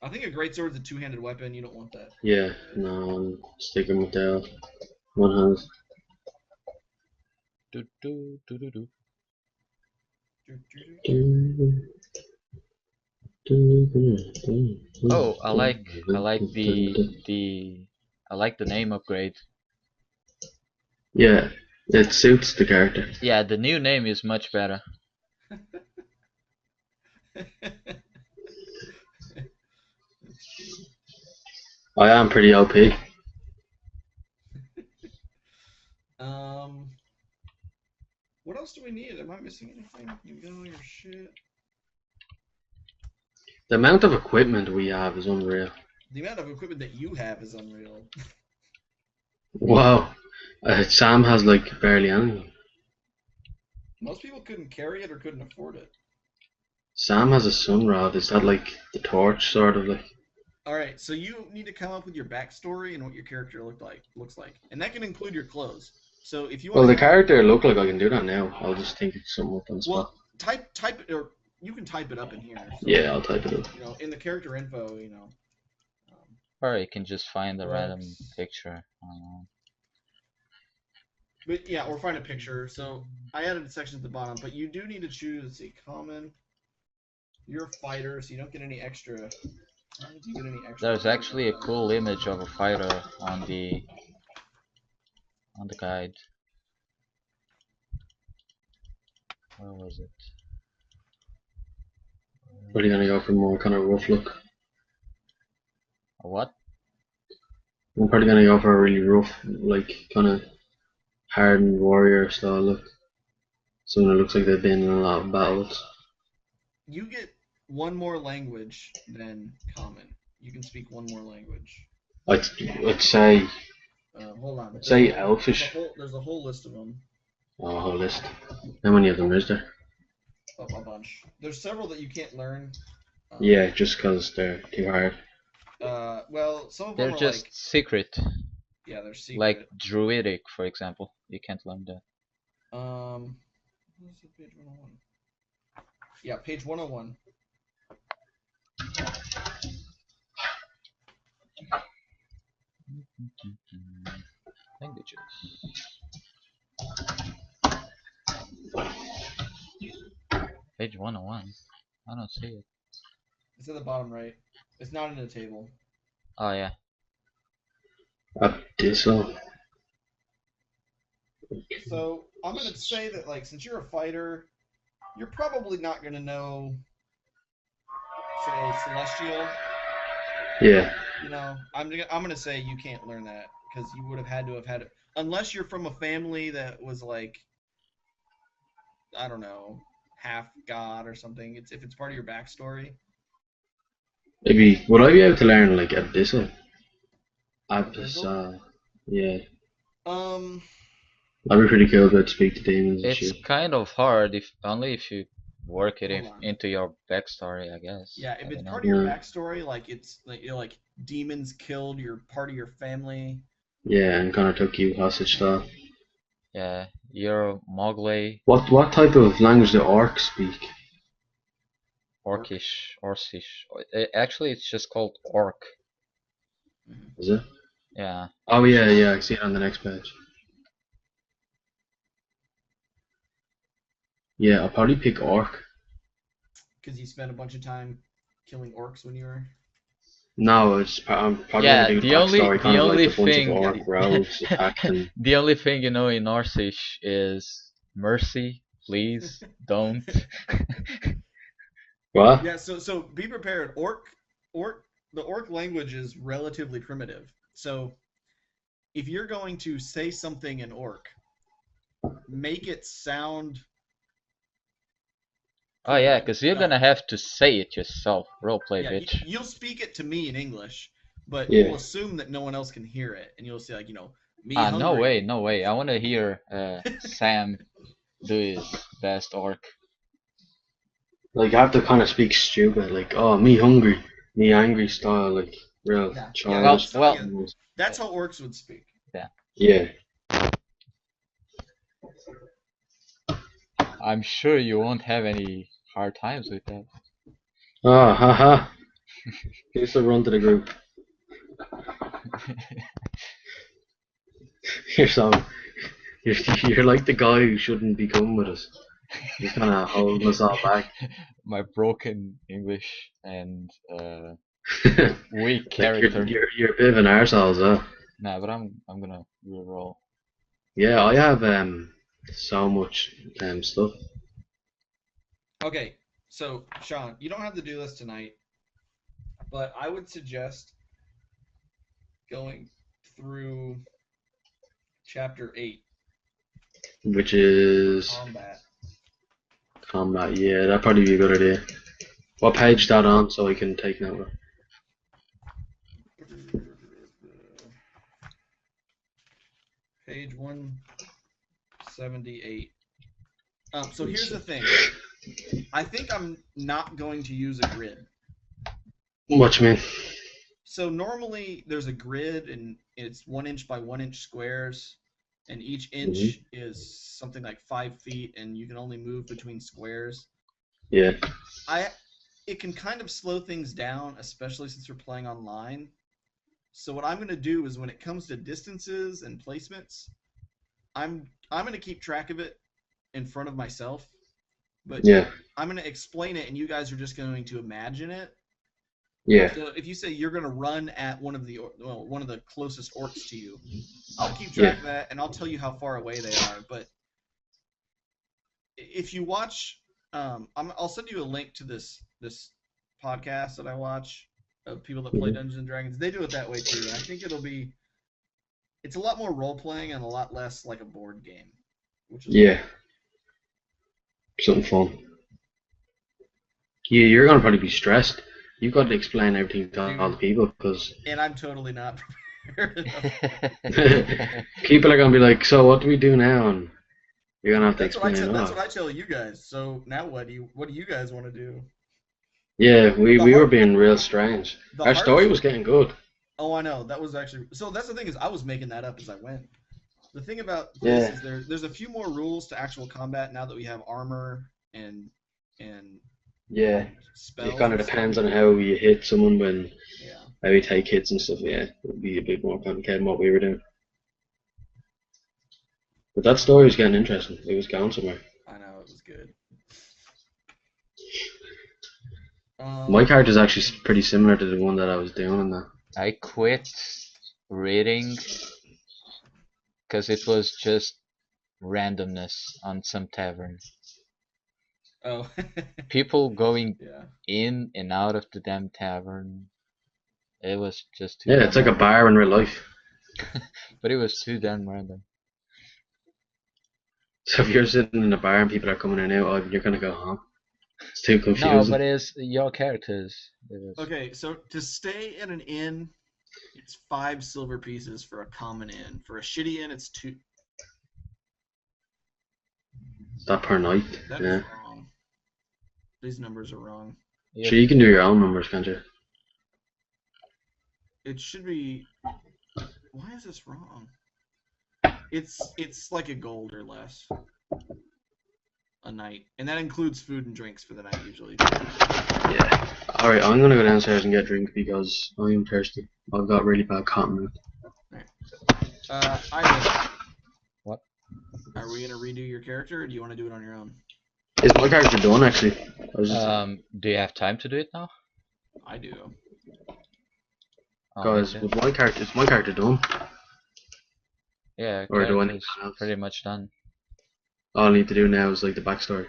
[SPEAKER 2] I think a greatsword's a two-handed weapon. You don't want that.
[SPEAKER 1] Yeah, no, I'm sticking with the one hand.
[SPEAKER 3] Do, do, do, do, do. Oh, I like the name upgrade.
[SPEAKER 1] Yeah, it suits the character.
[SPEAKER 3] Yeah, the new name is much better.
[SPEAKER 1] I am pretty OP.
[SPEAKER 2] What else do we need? Am I missing anything? You got all your shit.
[SPEAKER 1] The amount of equipment we have is unreal.
[SPEAKER 2] The amount of equipment that you have is unreal.
[SPEAKER 1] Wow. Sam has like barely anything.
[SPEAKER 2] Most people couldn't carry it or couldn't afford it.
[SPEAKER 1] Sam has a sun rod. Is that like the torch sort of like?
[SPEAKER 2] Alright, so you need to come up with your backstory and what your character looks like. And that can include your clothes. So if you want
[SPEAKER 1] Well, the character look like I can do that now. I'll just think it's something up on the spot.
[SPEAKER 2] Well, type it, or you can type it up in here. So,
[SPEAKER 1] yeah, I'll type it up.
[SPEAKER 2] You know, in the character info, you know.
[SPEAKER 3] Or you can just find a random picture.
[SPEAKER 2] But yeah, or find a picture. So I added a section at the bottom, but you do need to choose, let's see, common. You're a fighter, so you don't get any extra.
[SPEAKER 3] There's actually a cool image of a fighter on the guide. Where was it?
[SPEAKER 1] What are you gonna go for more kind of rough look?
[SPEAKER 3] A what?
[SPEAKER 1] I'm probably gonna go for a really rough, like kind of hardened warrior style look. Someone who looks like they've been in a lot of battles.
[SPEAKER 2] You get one more language than common. You can speak one more language.
[SPEAKER 1] I'd say.
[SPEAKER 2] Hold on.
[SPEAKER 1] I'd say elfish.
[SPEAKER 2] There's a whole list of them.
[SPEAKER 1] Oh, a whole list. How many of them is there?
[SPEAKER 2] Oh, a bunch. There's several that you can't learn.
[SPEAKER 1] Yeah, just because they're too hard.
[SPEAKER 2] Well, some of them
[SPEAKER 3] they're
[SPEAKER 2] are
[SPEAKER 3] just
[SPEAKER 2] like,
[SPEAKER 3] secret.
[SPEAKER 2] Yeah, they're secret.
[SPEAKER 3] Like druidic, for example. You can't learn that.
[SPEAKER 2] What's it, page 101? Yeah, page 101.
[SPEAKER 3] Languages. Page 101. I don't see it.
[SPEAKER 2] It's at the bottom right. It's not in the table.
[SPEAKER 3] Oh yeah.
[SPEAKER 1] Abyssal.
[SPEAKER 2] So I'm gonna say that, like, since you're a fighter, you're probably not gonna know, say, Celestial.
[SPEAKER 1] Yeah.
[SPEAKER 2] You know, I'm gonna say you can't learn that because you would have had it unless you're from a family that was like, I don't know, half god or something. If it's part of your backstory.
[SPEAKER 1] Maybe would I be able to learn like Abyssal? Abyssal. Yeah. That'd be pretty cool to speak to demons and
[SPEAKER 3] It's
[SPEAKER 1] shit.
[SPEAKER 3] kind of hard if you work it into your backstory, I guess.
[SPEAKER 2] Yeah, if it's part of your backstory, like it's like, you know, like demons killed part of your family.
[SPEAKER 1] Yeah, and kind of took you hostage style.
[SPEAKER 3] Yeah, you're Mowgli.
[SPEAKER 1] What type of language do orcs speak?
[SPEAKER 3] Orcish. Actually, it's just called Orc.
[SPEAKER 1] Is it?
[SPEAKER 3] Yeah.
[SPEAKER 1] Oh yeah, I see it on the next page. Yeah, I'll probably pick orc.
[SPEAKER 2] Because you spent a bunch of time killing orcs when you were.
[SPEAKER 1] No, I'm probably gonna
[SPEAKER 3] Yeah,
[SPEAKER 1] do
[SPEAKER 3] the only
[SPEAKER 1] backstory,
[SPEAKER 3] the
[SPEAKER 1] kind of like
[SPEAKER 3] only
[SPEAKER 1] a bunch of
[SPEAKER 3] thing
[SPEAKER 1] orc rogues attacked and
[SPEAKER 3] the only thing you know in Norsish is mercy, please, don't.
[SPEAKER 1] what?
[SPEAKER 2] Yeah, so be prepared. The orc language is relatively primitive. So if you're going to say something in orc, make it sound
[SPEAKER 3] Oh yeah,
[SPEAKER 2] primitive.
[SPEAKER 3] because you're gonna have to say it yourself. Roleplay,
[SPEAKER 2] Yeah,
[SPEAKER 3] bitch.
[SPEAKER 2] you'll speak it to me in English, but
[SPEAKER 1] Yeah.
[SPEAKER 2] you'll assume that no one else can hear it, and you'll say like, me
[SPEAKER 3] Ah, no way,
[SPEAKER 2] hungry.
[SPEAKER 3] no way. I wanna hear Sam do his best orc.
[SPEAKER 1] Like I have to kind of speak stupid, like oh me hungry, me angry style, like real
[SPEAKER 2] Yeah,
[SPEAKER 3] Well,
[SPEAKER 1] childish.
[SPEAKER 3] well,
[SPEAKER 1] Almost.
[SPEAKER 2] that's how orcs would speak.
[SPEAKER 3] yeah.
[SPEAKER 1] Yeah.
[SPEAKER 3] I'm sure you won't have any hard times with that.
[SPEAKER 1] Ah, haha. Here's the run to the group. You're so, you're, you're like the guy who shouldn't be coming with us. He's kind of holding us all back.
[SPEAKER 3] My broken English and weak
[SPEAKER 1] Like
[SPEAKER 3] character.
[SPEAKER 1] you're a bit of an arsehole as well.
[SPEAKER 3] Nah, but I'm gonna reroll.
[SPEAKER 1] Yeah, I have so much stuff.
[SPEAKER 2] Okay, so Sean, you don't have to do this tonight, but I would suggest going through chapter 8,
[SPEAKER 1] Which is
[SPEAKER 2] combat.
[SPEAKER 1] combat. Yeah, that'd probably be a good idea. What page is that on so I can take note of?
[SPEAKER 2] Page 178. So here's the thing. I think I'm not going to use a grid.
[SPEAKER 1] What you mean?
[SPEAKER 2] So normally there's a grid and it's 1 inch by 1 inch squares, and each inch is something like 5 feet, and you can only move between squares.
[SPEAKER 1] Yeah.
[SPEAKER 2] It can kind of slow things down, especially since we're playing online. So what I'm going to do is when it comes to distances and placements, I'm going to keep track of it in front of myself, but
[SPEAKER 1] Yeah.
[SPEAKER 2] I'm going to explain it, and you guys are just going to imagine it.
[SPEAKER 1] Yeah.
[SPEAKER 2] So if you say you're going to run at one of the closest orcs to you, I'll keep track of that, and I'll tell you how far away they are. But if you watch, I'll send you a link to this podcast that I watch of people that play Dungeons and Dragons. They do it that way too, and I think it's a lot more role playing and a lot less like a board game, which is
[SPEAKER 1] Yeah. Something fun. Yeah, you're gonna probably be stressed. You've got to explain everything to all the people because.
[SPEAKER 2] And I'm totally not prepared enough.
[SPEAKER 1] People are gonna be like, "So what do we do now?" And you're gonna have to explain.
[SPEAKER 2] That's what I tell you guys. So now what do you guys want to do?
[SPEAKER 1] Yeah, we were being real strange. Our story was getting good.
[SPEAKER 2] Oh, I know. That was actually so. That's the thing is, I was making that up as I went. The thing about this is there's a few more rules to actual combat now that we have armor and
[SPEAKER 1] yeah.
[SPEAKER 2] spells.
[SPEAKER 1] It kind of depends on how you hit someone when how you take hits and stuff. Yeah, it would be a bit more complicated than what we were doing. But that story was getting interesting. It was going somewhere.
[SPEAKER 2] I know, it was good.
[SPEAKER 1] My character is actually pretty similar to the one that I was doing in that.
[SPEAKER 3] I quit reading because it was just randomness on some tavern.
[SPEAKER 2] Oh.
[SPEAKER 3] People going in and out of the damn tavern. It was just too.
[SPEAKER 1] Yeah, it's like a bar in real life.
[SPEAKER 3] But it was too damn random.
[SPEAKER 1] So if you're sitting in a bar and people are coming in and out, you're gonna go home. It's too confusing.
[SPEAKER 3] No, but it's your characters.
[SPEAKER 2] Okay, so to stay at an inn, it's 5 silver pieces for a common inn. For a shitty inn, it's 2.
[SPEAKER 1] Is that per night?
[SPEAKER 2] That is wrong. These numbers are wrong.
[SPEAKER 1] Yeah. Sure, you can do your own numbers, can't you?
[SPEAKER 2] It should be. Why is this wrong? It's like a gold or less a night, and that includes food and drinks for the night usually.
[SPEAKER 1] Yeah. All right, I'm gonna go downstairs and get a drink because I am thirsty. I've got really bad cotton mouth.
[SPEAKER 2] Ivan.
[SPEAKER 3] What?
[SPEAKER 2] Are we gonna redo your character, or do you want to do it on your own?
[SPEAKER 1] Is my character done actually?
[SPEAKER 3] Do you have time to do it now?
[SPEAKER 2] I do.
[SPEAKER 3] Oh,
[SPEAKER 1] Guys,
[SPEAKER 3] okay.
[SPEAKER 1] with my character, is my character done?
[SPEAKER 3] Yeah,
[SPEAKER 1] Or do I
[SPEAKER 3] character
[SPEAKER 1] need
[SPEAKER 3] is
[SPEAKER 1] anything else?
[SPEAKER 3] pretty much done.
[SPEAKER 1] All I need to do now is like the backstory.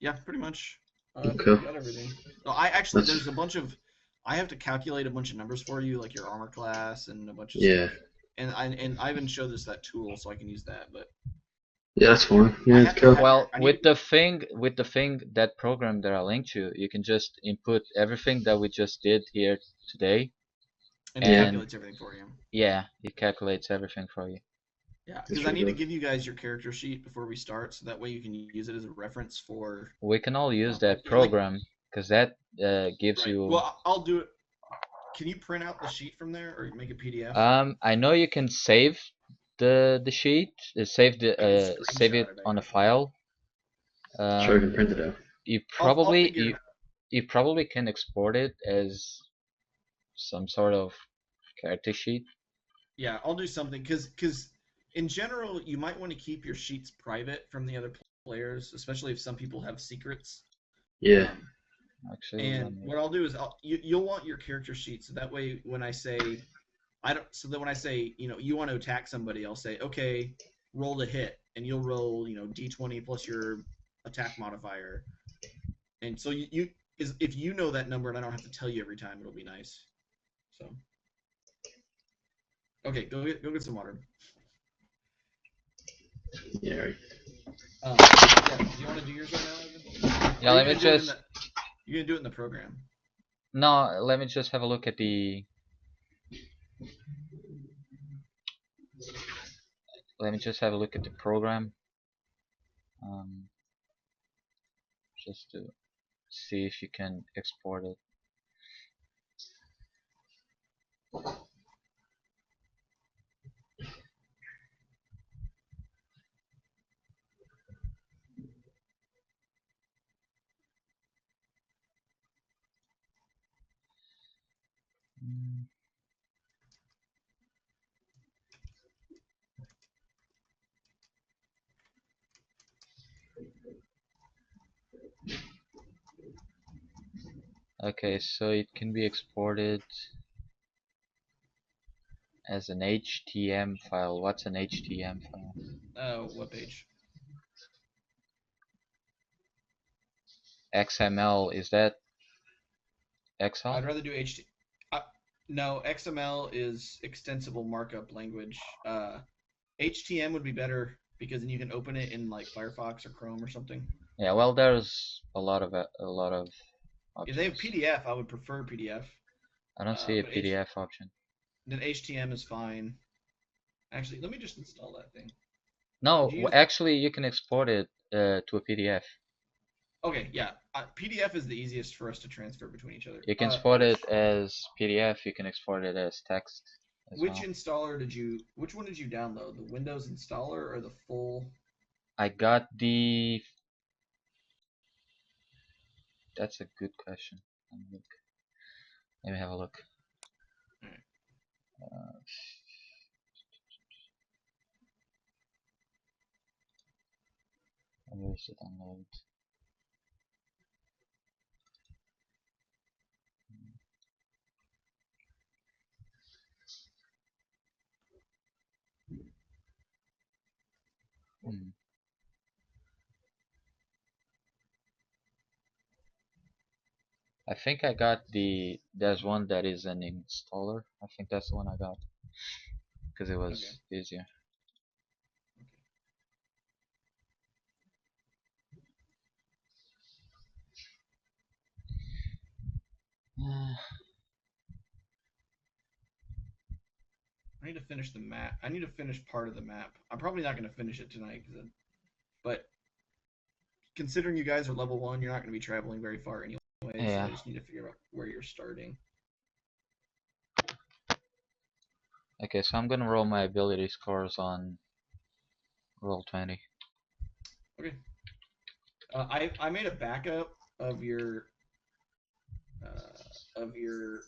[SPEAKER 2] Yeah, pretty much. I think
[SPEAKER 1] Okay.
[SPEAKER 2] you got everything. No, I actually
[SPEAKER 1] That's
[SPEAKER 2] there's a bunch of I have to calculate a bunch of numbers for you, like your armor class and a bunch of
[SPEAKER 1] yeah.
[SPEAKER 2] stuff. And I even showed this that tool, so I can use that. But
[SPEAKER 1] Yeah, that's fine.
[SPEAKER 2] I
[SPEAKER 1] Yeah, it's
[SPEAKER 2] have to
[SPEAKER 1] cool.
[SPEAKER 2] have
[SPEAKER 3] Well,
[SPEAKER 2] I need
[SPEAKER 3] with the thing that program that I linked you, you can just input everything that we just did here today,
[SPEAKER 2] and it
[SPEAKER 1] Yeah,
[SPEAKER 3] and
[SPEAKER 2] calculates everything for you.
[SPEAKER 3] yeah, it calculates everything for you.
[SPEAKER 2] Yeah,
[SPEAKER 1] that's
[SPEAKER 2] because I
[SPEAKER 1] pretty
[SPEAKER 2] need to
[SPEAKER 1] good.
[SPEAKER 2] give you guys your character sheet before we start, so that way you can use it as a reference for
[SPEAKER 3] We can all use
[SPEAKER 2] like
[SPEAKER 3] that
[SPEAKER 2] like
[SPEAKER 3] program because that gives
[SPEAKER 2] right.
[SPEAKER 3] you.
[SPEAKER 2] Well, I'll do it. Can you print out the sheet from there or make a PDF?
[SPEAKER 3] I know you can save the sheet,
[SPEAKER 2] I can
[SPEAKER 3] save
[SPEAKER 2] screenshot
[SPEAKER 3] it
[SPEAKER 2] it, I
[SPEAKER 3] on a
[SPEAKER 2] guess.
[SPEAKER 3] file.
[SPEAKER 1] Sure, I can
[SPEAKER 3] Um,
[SPEAKER 1] print it out.
[SPEAKER 3] you
[SPEAKER 2] I'll
[SPEAKER 3] probably
[SPEAKER 2] figure it out.
[SPEAKER 3] you probably can export it as some sort of character sheet.
[SPEAKER 2] Yeah, I'll do something because in general you might want to keep your sheets private from the other players, especially if some people have secrets.
[SPEAKER 1] Yeah.
[SPEAKER 2] Um,
[SPEAKER 3] Actually, let
[SPEAKER 2] and
[SPEAKER 3] me.
[SPEAKER 2] what I'll do is you'll want your character sheet, so that way when I say I don't so that when I say you want to attack somebody, I'll say okay, roll to hit, and you'll roll d20 plus your attack modifier, and so you is if you know that number and I don't have to tell you every time, it'll be nice. So okay, go get some water.
[SPEAKER 1] Yeah. Right.
[SPEAKER 2] Yeah, do you want to do yours right now, Evan?
[SPEAKER 3] Yeah,
[SPEAKER 2] Or are you
[SPEAKER 3] let me
[SPEAKER 2] gonna do it in
[SPEAKER 3] just.
[SPEAKER 2] the you're gonna do it in the program?
[SPEAKER 3] No, let me just have a look at the. Let me just have a look at the program. Um, just to see if you can export it. Mm, Okay, so it can be exported as an HTML file. What's an HTML file?
[SPEAKER 2] What page?
[SPEAKER 3] XML, is that
[SPEAKER 2] I'd
[SPEAKER 3] Excel?
[SPEAKER 2] rather do HT. No, XML is extensible markup language. HTML would be better because then you can open it in like Firefox or Chrome or something.
[SPEAKER 3] Yeah, well, there's a lot of
[SPEAKER 2] If they have
[SPEAKER 3] options.
[SPEAKER 2] PDF, I would prefer PDF.
[SPEAKER 3] I don't see a
[SPEAKER 2] But
[SPEAKER 3] PDF option.
[SPEAKER 2] then HTML is fine. Actually, let me just install that thing. Did
[SPEAKER 3] No,
[SPEAKER 2] you use?
[SPEAKER 3] actually, you can export it to a PDF.
[SPEAKER 2] Okay, yeah. PDF is the easiest for us to transfer between each other.
[SPEAKER 3] You can export it as PDF. You can export it as text as
[SPEAKER 2] Which
[SPEAKER 3] well.
[SPEAKER 2] installer did you? Which one did you download? The Windows installer or the full?
[SPEAKER 3] I got the. That's a good question. Let me have a look.
[SPEAKER 2] Alright.
[SPEAKER 3] Uh, where is it download? Hmm. I think I got the. There's one that is an installer. I think that's the one I got because it
[SPEAKER 2] Okay.
[SPEAKER 3] was easier.
[SPEAKER 2] I need to finish the map. I need to finish part of the map. I'm probably not going to finish it tonight, but considering you guys are level 1, you're not going to be traveling very far anyway, so I
[SPEAKER 3] Yeah.
[SPEAKER 2] just need to figure out where you're starting.
[SPEAKER 3] Okay, so I'm gonna roll my ability scores on roll 20.
[SPEAKER 2] Okay. I made a backup of your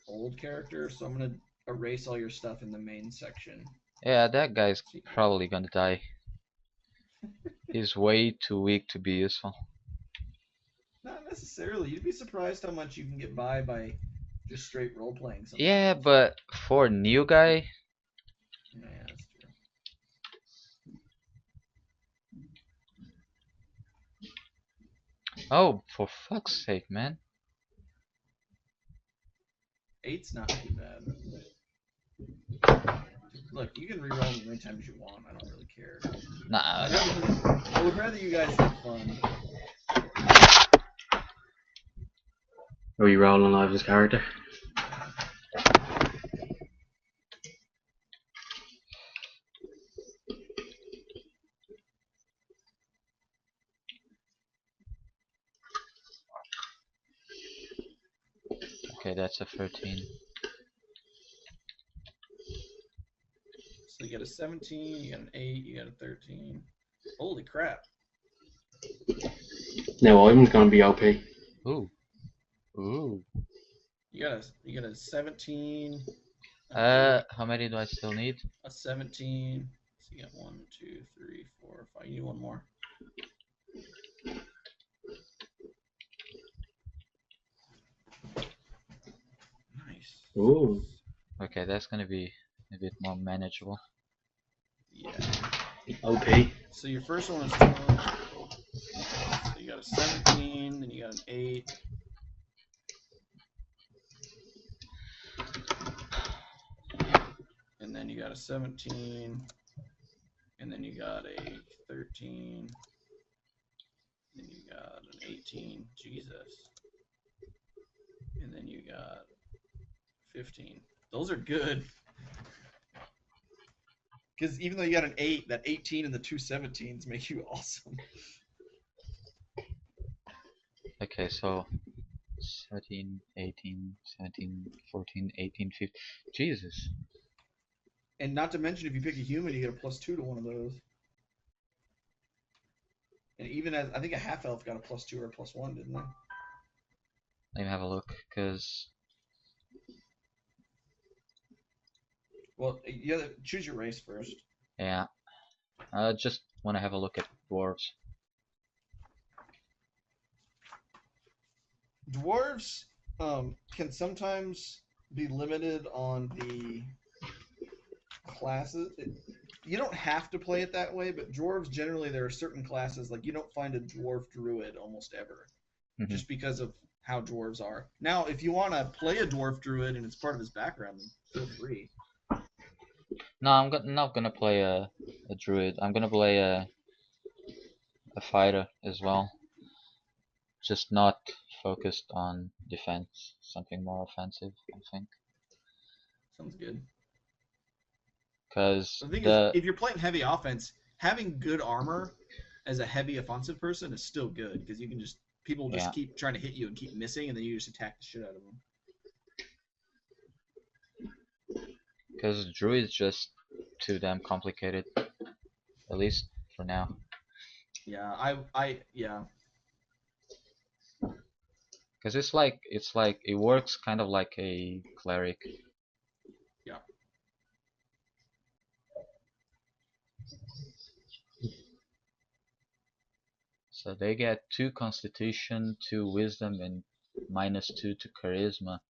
[SPEAKER 2] old character, so I'm going to erase all your stuff in the main section.
[SPEAKER 3] Yeah, that guy's
[SPEAKER 2] So
[SPEAKER 3] probably gonna die. He's way too weak to be useful.
[SPEAKER 2] Not necessarily. You'd be surprised how much you can get by just straight role playing sometimes.
[SPEAKER 3] Yeah, but for a new guy,
[SPEAKER 2] yeah, that's true.
[SPEAKER 3] oh, for fuck's sake, man.
[SPEAKER 2] 8's not too bad. Look, you can reroll as many times as you want. I don't really care.
[SPEAKER 3] Nah.
[SPEAKER 2] I would rather you guys have fun.
[SPEAKER 1] Are you rolling live as character?
[SPEAKER 3] Okay, that's a 13.
[SPEAKER 2] So you got a 17, you got an 8, you got a 13. Holy crap.
[SPEAKER 1] No, I'm gonna be OP.
[SPEAKER 3] Ooh. Ooh.
[SPEAKER 2] You got a 17.
[SPEAKER 3] How many do I still need?
[SPEAKER 2] A 17. So you got 1, 2, 3, 4, 5. You need one more. Nice.
[SPEAKER 1] Ooh.
[SPEAKER 3] Okay, that's gonna be a bit more manageable.
[SPEAKER 2] Yeah.
[SPEAKER 1] OP.
[SPEAKER 2] So your first one is 12. So you got a 17, then you got an 8. And then you got a 17. And then you got a 13. Then you got an 18. Jesus. And then you got 15. Those are good. Because even though you got an 8, that 18 and the two 17s make you awesome.
[SPEAKER 3] Okay, so 17, 18, 17, 14, 18, 15. Jesus.
[SPEAKER 2] And not to mention, if you pick a human, you get a +2 to one of those. And even as I think a half elf got a +2 or a +1, didn't they?
[SPEAKER 3] Let me have a look, cause
[SPEAKER 2] Well, you gotta choose your race first.
[SPEAKER 3] yeah, I just want to have a look at dwarves.
[SPEAKER 2] Dwarves can sometimes be limited on the classes. You don't have to play it that way, but dwarves generally there are certain classes like you don't find a dwarf druid almost ever, just because of how dwarves are. Now, if you want to play a dwarf druid and it's part of his background, then feel free.
[SPEAKER 3] No, I'm not gonna play a druid. I'm gonna play a fighter as well. Just not focused on defense. Something more offensive, I think.
[SPEAKER 2] Sounds good.
[SPEAKER 3] Because
[SPEAKER 2] The thing is, if you're playing heavy offense, having good armor as a heavy offensive person is still good because you can just people just keep trying to hit you and keep missing, and then you just attack the shit out of them.
[SPEAKER 3] Because druid is just too damn complicated, at least for now.
[SPEAKER 2] Yeah, yeah.
[SPEAKER 3] Because it's like it works kind of like a cleric.
[SPEAKER 2] Yeah.
[SPEAKER 3] So they get 2 constitution, 2 wisdom, and -2 to charisma.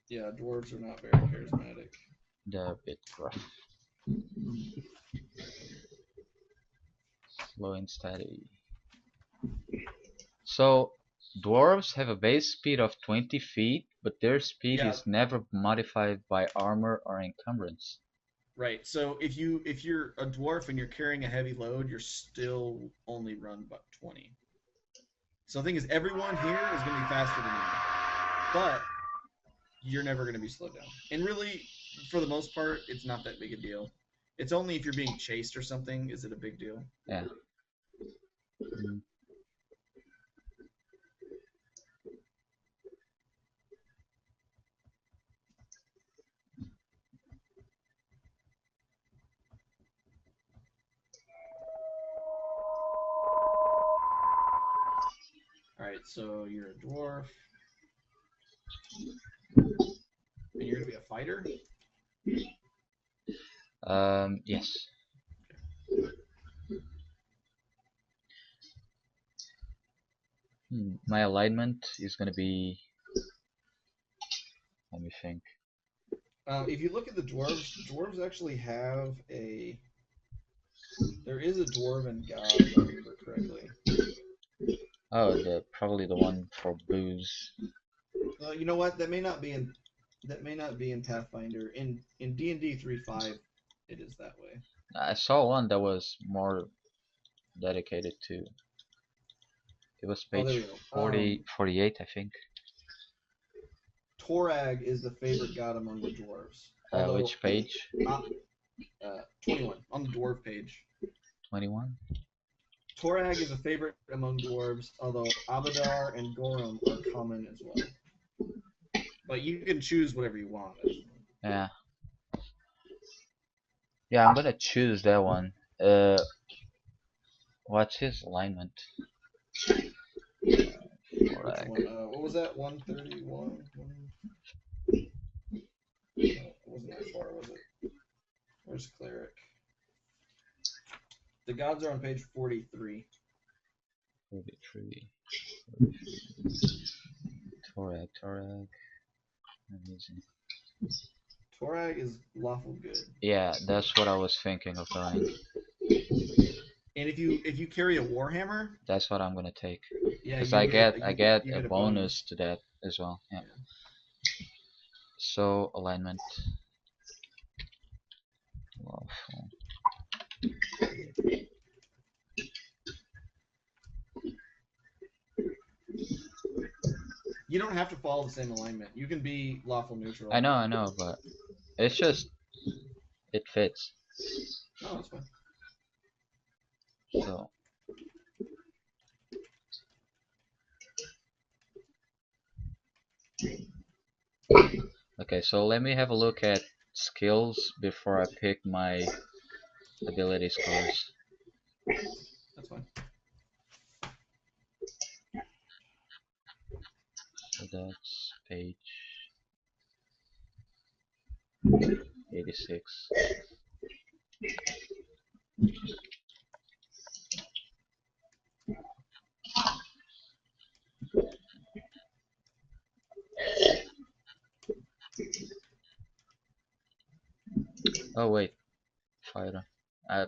[SPEAKER 2] Yeah, dwarves are not very charismatic.
[SPEAKER 3] They're a bit rough. Slow and steady. So dwarves have a base speed of 20 feet, but their speed is never modified by armor or encumbrance.
[SPEAKER 2] Right. So if you're a dwarf and you're carrying a heavy load, you're still only run about 20. So the thing is, everyone here is going to be faster than you, but you're never going to be slowed down. And really, for the most part, it's not that big a deal. It's only if you're being chased or something is it a big deal.
[SPEAKER 3] Yeah.
[SPEAKER 2] Alright, so you're a dwarf. And you're going to be a fighter?
[SPEAKER 3] Yes. My alignment is gonna be. Let me think.
[SPEAKER 2] If you look at the dwarves actually have a. There is a dwarven god, if I remember correctly.
[SPEAKER 3] Oh, probably the one for booze.
[SPEAKER 2] Well, you know what? That may not be in. That may not be in Pathfinder. In D&D 3.5, it is that way.
[SPEAKER 3] I saw one that was more dedicated to. It was
[SPEAKER 2] Oh, there
[SPEAKER 3] page
[SPEAKER 2] we go.
[SPEAKER 3] 48, I think.
[SPEAKER 2] Torag is the favorite god among the dwarves. Although,
[SPEAKER 3] Which page?
[SPEAKER 2] 21 on the dwarf page.
[SPEAKER 3] 21.
[SPEAKER 2] Torag is a favorite among dwarves, although Abadar and Gorum are common as well. But you can choose whatever you want.
[SPEAKER 3] Yeah. Yeah, I'm gonna choose that one. What's his alignment?
[SPEAKER 2] Which
[SPEAKER 3] Alright.
[SPEAKER 2] one? What was that? 131? It wasn't that far, was it? Where's Cleric? The gods are on page 43.
[SPEAKER 3] 43. Torag. Amazing.
[SPEAKER 2] Torag is lawful good.
[SPEAKER 3] Yeah, that's what I was thinking of doing.
[SPEAKER 2] And if you carry a warhammer,
[SPEAKER 3] that's what I'm gonna take.
[SPEAKER 2] Yeah,
[SPEAKER 3] Because
[SPEAKER 2] you
[SPEAKER 3] I get
[SPEAKER 2] you
[SPEAKER 3] a bonus to that as well. Yeah. So alignment. Lawful.
[SPEAKER 2] You don't have to follow the same alignment. You can be lawful neutral.
[SPEAKER 3] I know, but it's just it fits.
[SPEAKER 2] No, that's fine.
[SPEAKER 3] So okay, so let me have a look at skills before I pick my ability scores.
[SPEAKER 2] That's fine.
[SPEAKER 3] So that's page 86. Oh wait, fighter. I'll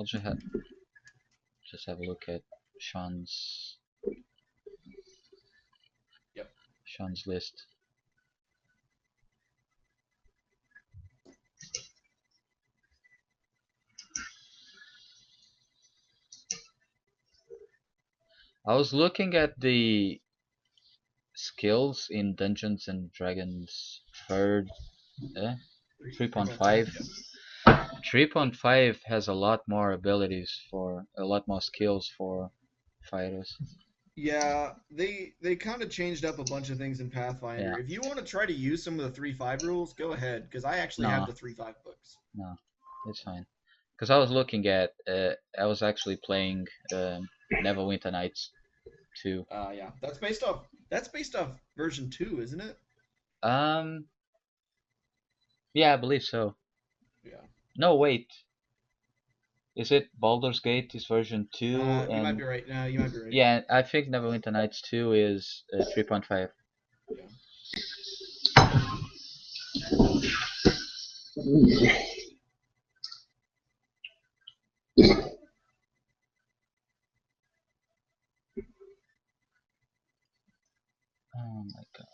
[SPEAKER 3] just have a look at Sean's Sean's list. I was looking at the skills in Dungeons and Dragons third 3.5. 3.5 has a lot more abilities for a lot more skills for fighters.
[SPEAKER 2] Yeah, they kind of changed up a bunch of things in Pathfinder.
[SPEAKER 3] Yeah.
[SPEAKER 2] If you want to try to use some of the 3.5 rules, go ahead, because I actually have the 3.5 books.
[SPEAKER 3] No, it's fine. Because I was looking at, I was actually playing Neverwinter Nights 2.
[SPEAKER 2] Yeah, that's based off version 2, isn't it?
[SPEAKER 3] Yeah, I believe so.
[SPEAKER 2] Yeah.
[SPEAKER 3] No, wait. Is it Baldur's Gate is version 2?
[SPEAKER 2] You might be right. No, you might be right.
[SPEAKER 3] Yeah, I think Neverwinter Nights 2 is 3.5.
[SPEAKER 2] Yeah.
[SPEAKER 3] Oh my god.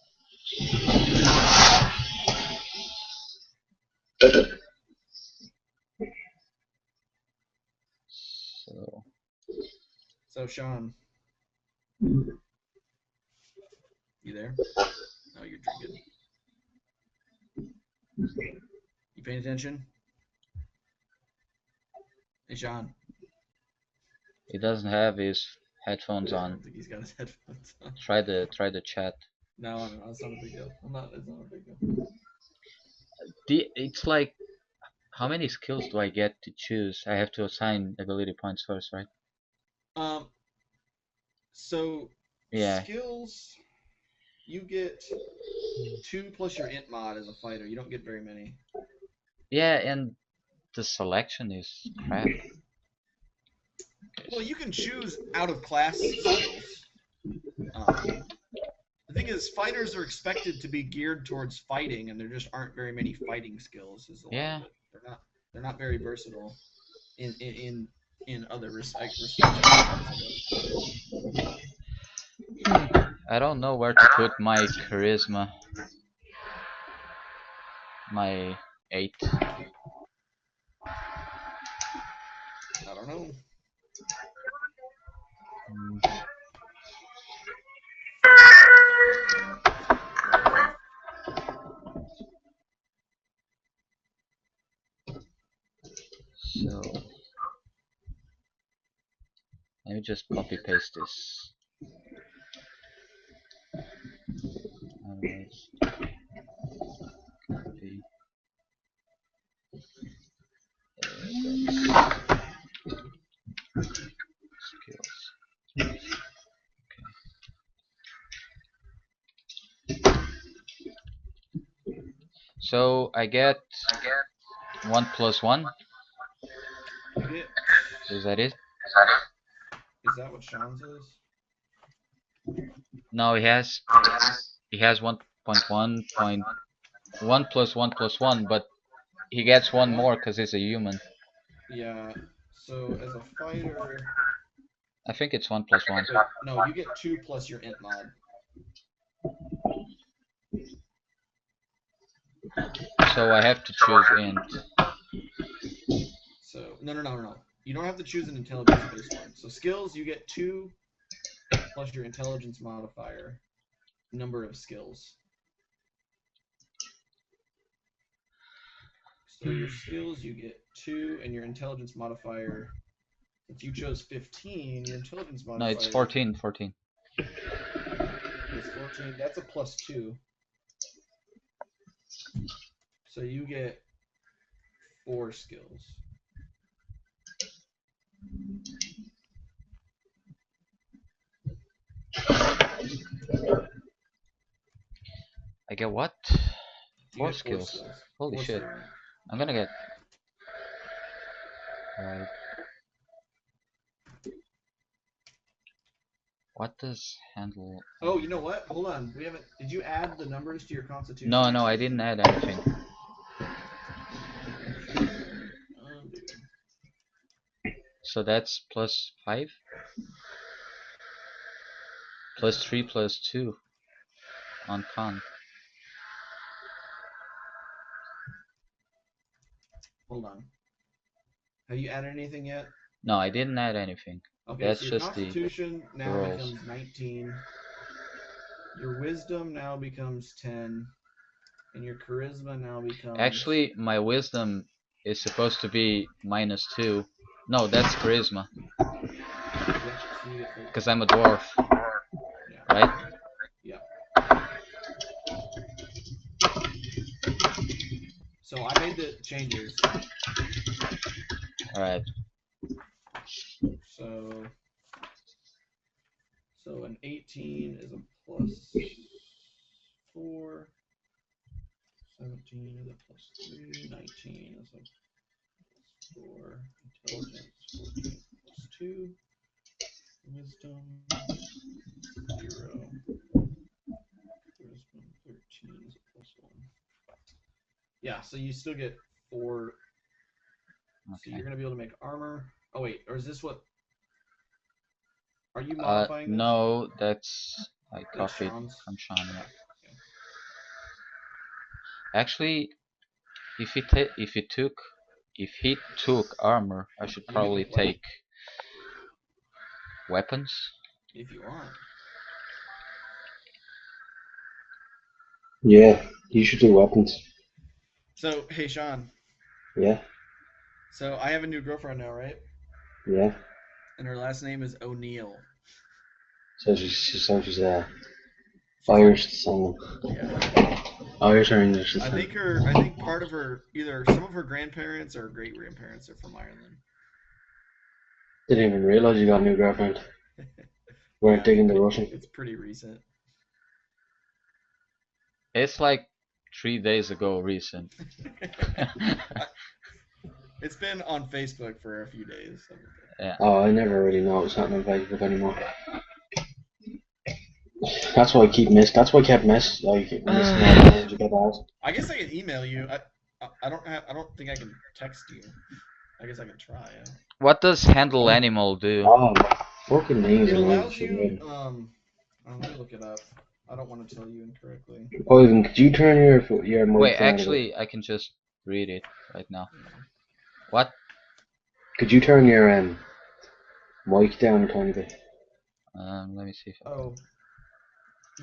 [SPEAKER 2] So Sean, you there? No, you're drinking. You paying attention? Hey, Sean.
[SPEAKER 3] He doesn't have his headphones
[SPEAKER 2] I
[SPEAKER 3] on.
[SPEAKER 2] don't think he's got his headphones on.
[SPEAKER 3] Try the chat.
[SPEAKER 2] No, it's not a big deal. It's not a big deal.
[SPEAKER 3] It's like, how many skills do I get to choose? I have to assign ability points first, right?
[SPEAKER 2] So
[SPEAKER 3] yeah.
[SPEAKER 2] Skills, you get 2 plus your int mod as a fighter. You don't get very many.
[SPEAKER 3] Yeah, and the selection is crap.
[SPEAKER 2] Well, you can choose out of class skills. The thing is, fighters are expected to be geared towards fighting, and there just aren't very many fighting skills. Is a lot
[SPEAKER 3] Yeah.
[SPEAKER 2] of it. They're not very versatile in other respects.
[SPEAKER 3] I don't know where to put my charisma. My 8.
[SPEAKER 2] I don't know.
[SPEAKER 3] So let me just copy paste this. Otherwise, copy. Skills. So I get 1 plus 1.
[SPEAKER 2] You get.
[SPEAKER 3] Is that it?
[SPEAKER 2] Is that what Sean says?
[SPEAKER 3] No, he has 1.1.1 plus 1 plus 1, but he gets one more because he's a human.
[SPEAKER 2] Yeah. So as a fighter.
[SPEAKER 3] I think it's 1 plus 1.
[SPEAKER 2] Wait, no, you get 2 plus your int mod.
[SPEAKER 3] So I have to choose int.
[SPEAKER 2] So no. You don't have to choose an intelligence-based one. So skills, you get 2 plus your intelligence modifier, number of skills. So your skills, you get 2, and your intelligence modifier. If you chose 15, your intelligence modifier.
[SPEAKER 3] No, it's 14. 14.
[SPEAKER 2] It's 14. That's a plus 2. So you get 4 skills.
[SPEAKER 3] I get what?
[SPEAKER 2] You
[SPEAKER 3] 4
[SPEAKER 2] get
[SPEAKER 3] skills. Holy
[SPEAKER 2] 4
[SPEAKER 3] shit.
[SPEAKER 2] skills.
[SPEAKER 3] I'm gonna get. Right. What does handle?
[SPEAKER 2] Oh, you know what? Hold on. We haven't. Did you add the numbers to your constitution?
[SPEAKER 3] No, I didn't add anything. So that's plus 5? Plus 3 plus 2 on con.
[SPEAKER 2] Hold on. Have you added anything yet?
[SPEAKER 3] No, I didn't add anything.
[SPEAKER 2] Okay,
[SPEAKER 3] That's
[SPEAKER 2] so your
[SPEAKER 3] just
[SPEAKER 2] constitution now
[SPEAKER 3] rolls.
[SPEAKER 2] becomes 19. Your wisdom now becomes 10. And your charisma now becomes...
[SPEAKER 3] Actually, my wisdom is supposed to be minus 2. No, that's charisma.
[SPEAKER 2] Yeah, so you get 13.
[SPEAKER 3] Because I'm a dwarf.
[SPEAKER 2] Yeah.
[SPEAKER 3] Right?
[SPEAKER 2] Yeah. So I made the changes.
[SPEAKER 3] Alright.
[SPEAKER 2] So an 18 is a plus 4. 17 is a plus 3. 19 is a plus 4. Intelligence 14 plus 2. Wisdom 0. Charisma 13 is a plus 1. Yeah, so you still get 4. Okay. So you're going to be able to make armor. Oh, wait. Or is this what... Are you modifying this?
[SPEAKER 3] No, that's... I copied
[SPEAKER 2] Sean's?
[SPEAKER 3] from Sean, yeah.
[SPEAKER 2] Okay.
[SPEAKER 3] Actually, if he took armor, I should probably take weapons.
[SPEAKER 2] If you want.
[SPEAKER 1] Yeah, you should do weapons.
[SPEAKER 2] So, hey, Sean.
[SPEAKER 1] Yeah.
[SPEAKER 2] So, I have a new girlfriend now, right?
[SPEAKER 1] Yeah.
[SPEAKER 2] And her last name is O'Neill.
[SPEAKER 1] So she's Irish descent.
[SPEAKER 2] Yeah.
[SPEAKER 1] Irish or English descent.
[SPEAKER 2] I think part of her, either some of her grandparents or great grandparents are from Ireland.
[SPEAKER 1] Didn't even realize you got a new girlfriend. Weren't digging the Russian.
[SPEAKER 2] It's pretty recent.
[SPEAKER 3] It's like 3 days ago recent.
[SPEAKER 2] It's been on Facebook for a few days.
[SPEAKER 3] Yeah.
[SPEAKER 1] Oh, I never really know what's happening on Facebook anymore. That's why I keep miss. That's why I kept missing all the names you get asked.
[SPEAKER 2] I guess I can email you. I don't think I can text you. I guess I can try. Yeah.
[SPEAKER 3] What does handle animal do?
[SPEAKER 1] Oh, my fucking names
[SPEAKER 2] It
[SPEAKER 1] are not
[SPEAKER 2] allows
[SPEAKER 1] shit.
[SPEAKER 2] you. Let me look it up. I don't want to tell you incorrectly.
[SPEAKER 1] Ivan, could you turn your
[SPEAKER 3] Wait,
[SPEAKER 1] mic down a bit?
[SPEAKER 3] actually, I can just read it right now.
[SPEAKER 2] Yeah.
[SPEAKER 3] What?
[SPEAKER 1] Could you turn your mic down a tiny bit?
[SPEAKER 3] Let me see if I can.
[SPEAKER 2] Oh,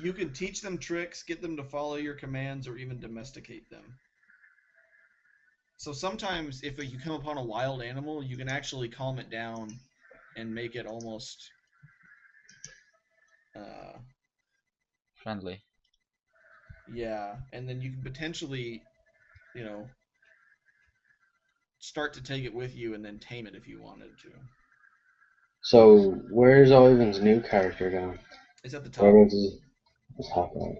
[SPEAKER 2] you can teach them tricks, get them to follow your commands, or even domesticate them. So sometimes, if you come upon a wild animal, you can actually calm it down and make it almost
[SPEAKER 3] Friendly.
[SPEAKER 2] yeah, and then you can potentially, you know, start to take it with you and then tame it if you wanted to.
[SPEAKER 1] So, where's Ivan's new character going?
[SPEAKER 2] It's at the top.
[SPEAKER 1] Where is his top right?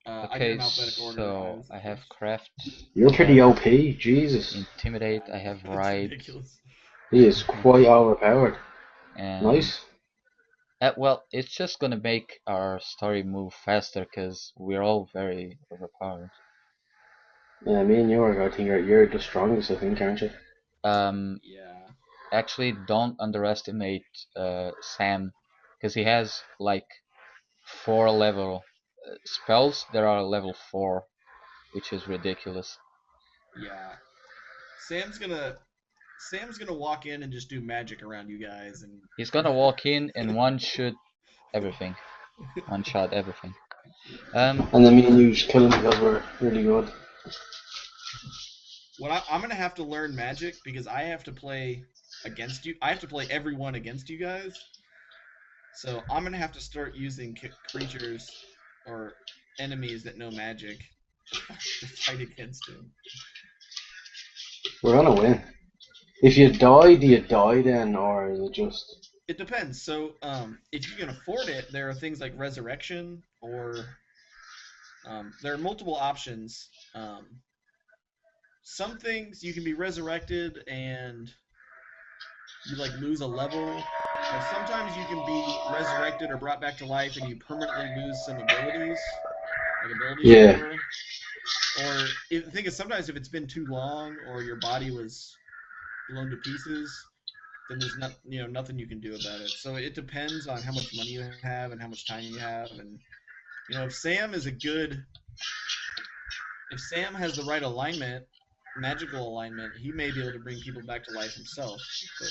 [SPEAKER 2] I did
[SPEAKER 3] Okay,
[SPEAKER 2] an alphabetical order.
[SPEAKER 3] so I have craft.
[SPEAKER 1] You're pretty OP, Jesus.
[SPEAKER 3] Intimidate. I have
[SPEAKER 2] It's
[SPEAKER 3] ride.
[SPEAKER 2] ridiculous.
[SPEAKER 1] He is quite overpowered.
[SPEAKER 3] And
[SPEAKER 1] Nice.
[SPEAKER 3] well, it's just gonna make our story move faster because we're all very overpowered.
[SPEAKER 1] Yeah, me and you are. I think you're the strongest. I think, aren't you?
[SPEAKER 2] Yeah.
[SPEAKER 3] Actually, don't underestimate Sam, because he has like 4 level spells. There are level 4, which is ridiculous.
[SPEAKER 2] Yeah. Sam's gonna walk in and just do magic around you guys and
[SPEAKER 3] He's gonna walk in and one-shot everything. One-shot everything.
[SPEAKER 1] And then me and you just kill him because we're really good.
[SPEAKER 2] I'm gonna have to learn magic because I have to play against you. I have to play everyone against you guys. So I'm gonna have to start using creatures or enemies that know magic to fight against him.
[SPEAKER 1] We're gonna win. If you die, do you die then, or is it just?
[SPEAKER 2] It depends. So if you can afford it, there are things like resurrection, or there are multiple options. Some things you can be resurrected and you like lose a level. Sometimes you can be resurrected or brought back to life and you permanently lose some abilities, like ability
[SPEAKER 1] Yeah.
[SPEAKER 2] score. Or the thing is, sometimes if it's been too long or your body was blown to pieces, then there's nothing you can do about it. So it depends on how much money you have and how much time you have, and if Sam has the right alignment, magical alignment, he may be able to bring people back to life himself. But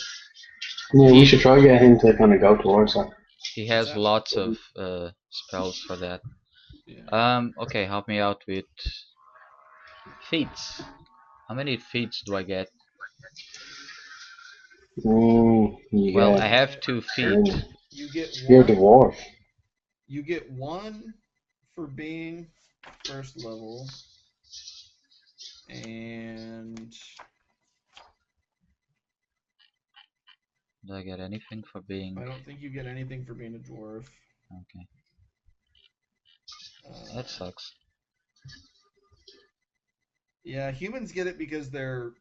[SPEAKER 1] Yeah, we should try get him to kind of go towards that.
[SPEAKER 3] He has lots of spells for that.
[SPEAKER 2] Yeah.
[SPEAKER 3] Okay, help me out with feats. How many feats do I get? Well, I have 2 feet.
[SPEAKER 2] You get
[SPEAKER 1] You're the
[SPEAKER 2] one.
[SPEAKER 1] dwarf.
[SPEAKER 2] You get one for being first level, and
[SPEAKER 3] Do I get anything for being?
[SPEAKER 2] I don't think you get anything for being a dwarf.
[SPEAKER 3] Okay. That sucks.
[SPEAKER 2] Yeah, humans get it because they're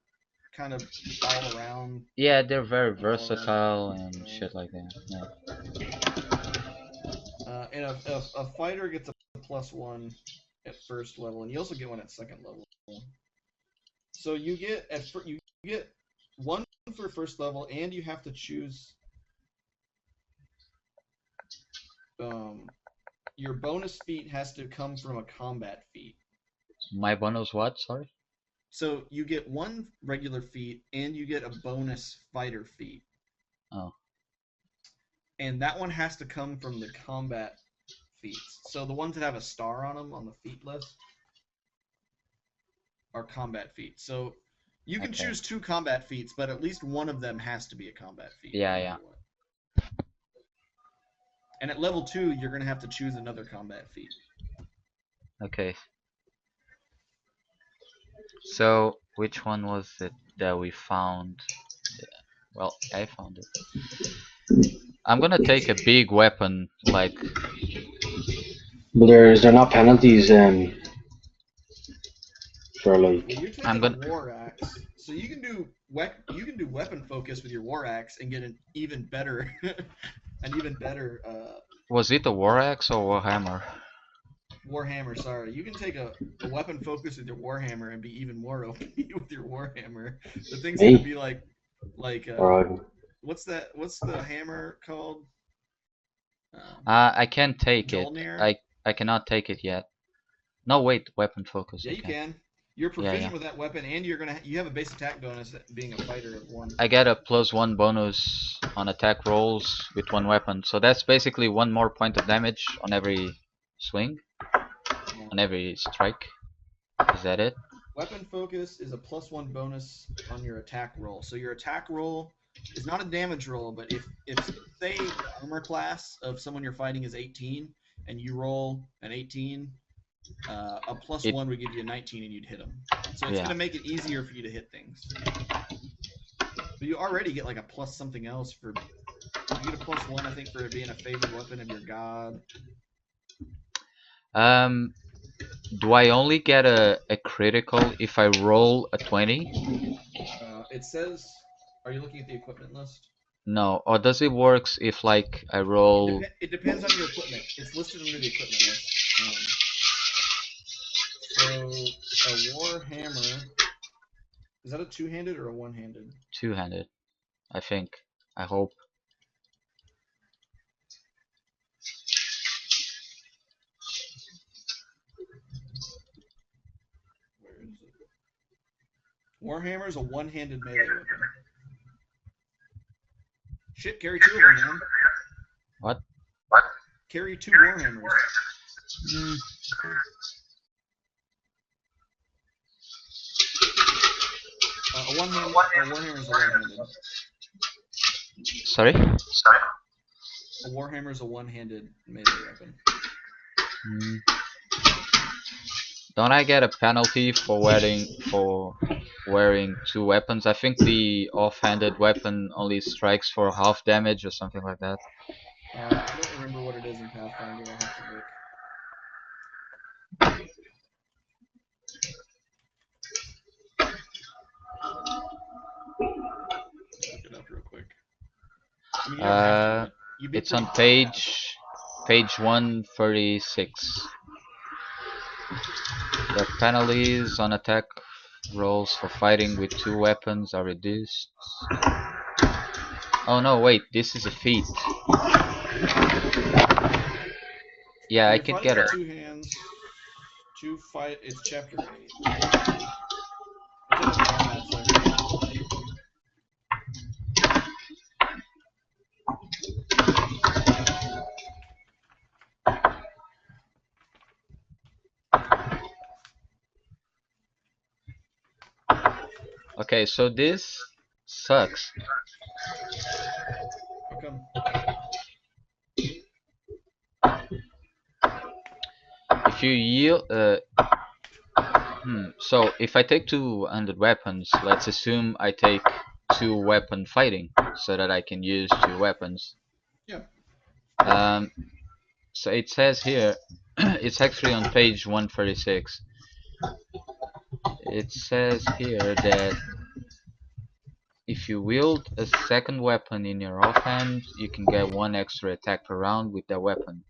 [SPEAKER 2] kind of all around.
[SPEAKER 3] Yeah, they're very versatile and shit like that. Yeah.
[SPEAKER 2] And a fighter gets a +1 at first level, and you also get one at second level. So you get one for first level, and you have to choose your bonus feat has to come from a combat feat.
[SPEAKER 3] My bonus what? Sorry?
[SPEAKER 2] So you get one regular feat, and you get a bonus fighter feat.
[SPEAKER 3] Oh.
[SPEAKER 2] And that one has to come from the combat feats. So the ones that have a star on them on the feat list are combat feats. So you can choose 2 combat feats, but at least one of them has to be a combat feat.
[SPEAKER 3] Yeah.
[SPEAKER 2] And at level 2, you're going to have to choose another combat feat.
[SPEAKER 3] Okay. So, which one was it that we found? Well, I found it. I'm gonna take a big weapon, like.
[SPEAKER 1] But is there not penalties for like?
[SPEAKER 2] Well, you're taking a war axe, so you can do weapon focus with your war axe and get an even better
[SPEAKER 3] Was it a war axe or warhammer?
[SPEAKER 2] Warhammer, sorry. You can take a weapon focus with your Warhammer and be even more OP with your Warhammer. The thing's gonna
[SPEAKER 1] Me?
[SPEAKER 2] be like
[SPEAKER 1] Alright.
[SPEAKER 2] what's the hammer called?
[SPEAKER 3] I can't take it.
[SPEAKER 2] Jolnir?
[SPEAKER 3] I cannot take it yet. No, wait. Weapon focus.
[SPEAKER 2] Yeah,
[SPEAKER 3] I
[SPEAKER 2] you
[SPEAKER 3] can.
[SPEAKER 2] can. You're
[SPEAKER 3] Yeah,
[SPEAKER 2] proficient
[SPEAKER 3] yeah.
[SPEAKER 2] with that weapon, and you have a base attack bonus being a fighter of 1.
[SPEAKER 3] I get a +1 bonus on attack rolls with one weapon, so that's basically 1 more point of damage on every swing,
[SPEAKER 2] Yeah.
[SPEAKER 3] on every strike. Is that it?
[SPEAKER 2] Weapon focus is a +1 bonus on your attack roll. So your attack roll is not a damage roll, but if say the armor class of someone you're fighting is 18 and you roll an 18, a +1 would give you a 19 and you'd hit them. So it's
[SPEAKER 3] Yeah.
[SPEAKER 2] gonna make it easier for you to hit things. But you already get like a plus something else for. You get a +1, I think, for it being a favored weapon of your god.
[SPEAKER 3] Do I only get a critical if I roll a 20?
[SPEAKER 2] It says. Are you looking at the equipment list?
[SPEAKER 3] No, or does it works if like I roll?
[SPEAKER 2] It depends on your equipment. It's listed under the equipment list. So a warhammer, is that a two-handed or a one-handed?
[SPEAKER 3] Two-handed, I think. I hope.
[SPEAKER 2] Where is it? Warhammer is a one-handed melee weapon. Shit, carry 2 of them, man.
[SPEAKER 3] What?
[SPEAKER 2] Carry 2 warhammers. A warhammer is a one-handed.
[SPEAKER 3] Sorry?
[SPEAKER 2] A warhammer is a one-handed melee weapon.
[SPEAKER 3] Don't I get a penalty for wearing 2 weapons? I think the off-handed weapon only strikes for half damage or something like that.
[SPEAKER 2] I don't remember what it is in Pathfinder. I'll have to look. Look it up real quick. I mean, you don't have to.
[SPEAKER 3] It's on page 136. The penalties on attack rolls for fighting with 2 weapons are reduced. Oh no, wait, this is a feat. Yeah, I could get it.
[SPEAKER 2] 2 hands. 2 fight. It's chapter 8.
[SPEAKER 3] Okay, so this sucks.
[SPEAKER 2] How come?
[SPEAKER 3] If you yield, so if I take 200 weapons, let's assume I take 2 weapon fighting, so that I can use 2 weapons.
[SPEAKER 2] Yeah.
[SPEAKER 3] So it says here, it's actually on page 136. It says here that if you wield a second weapon in your offhand, you can get 1 extra attack per round with that weapon.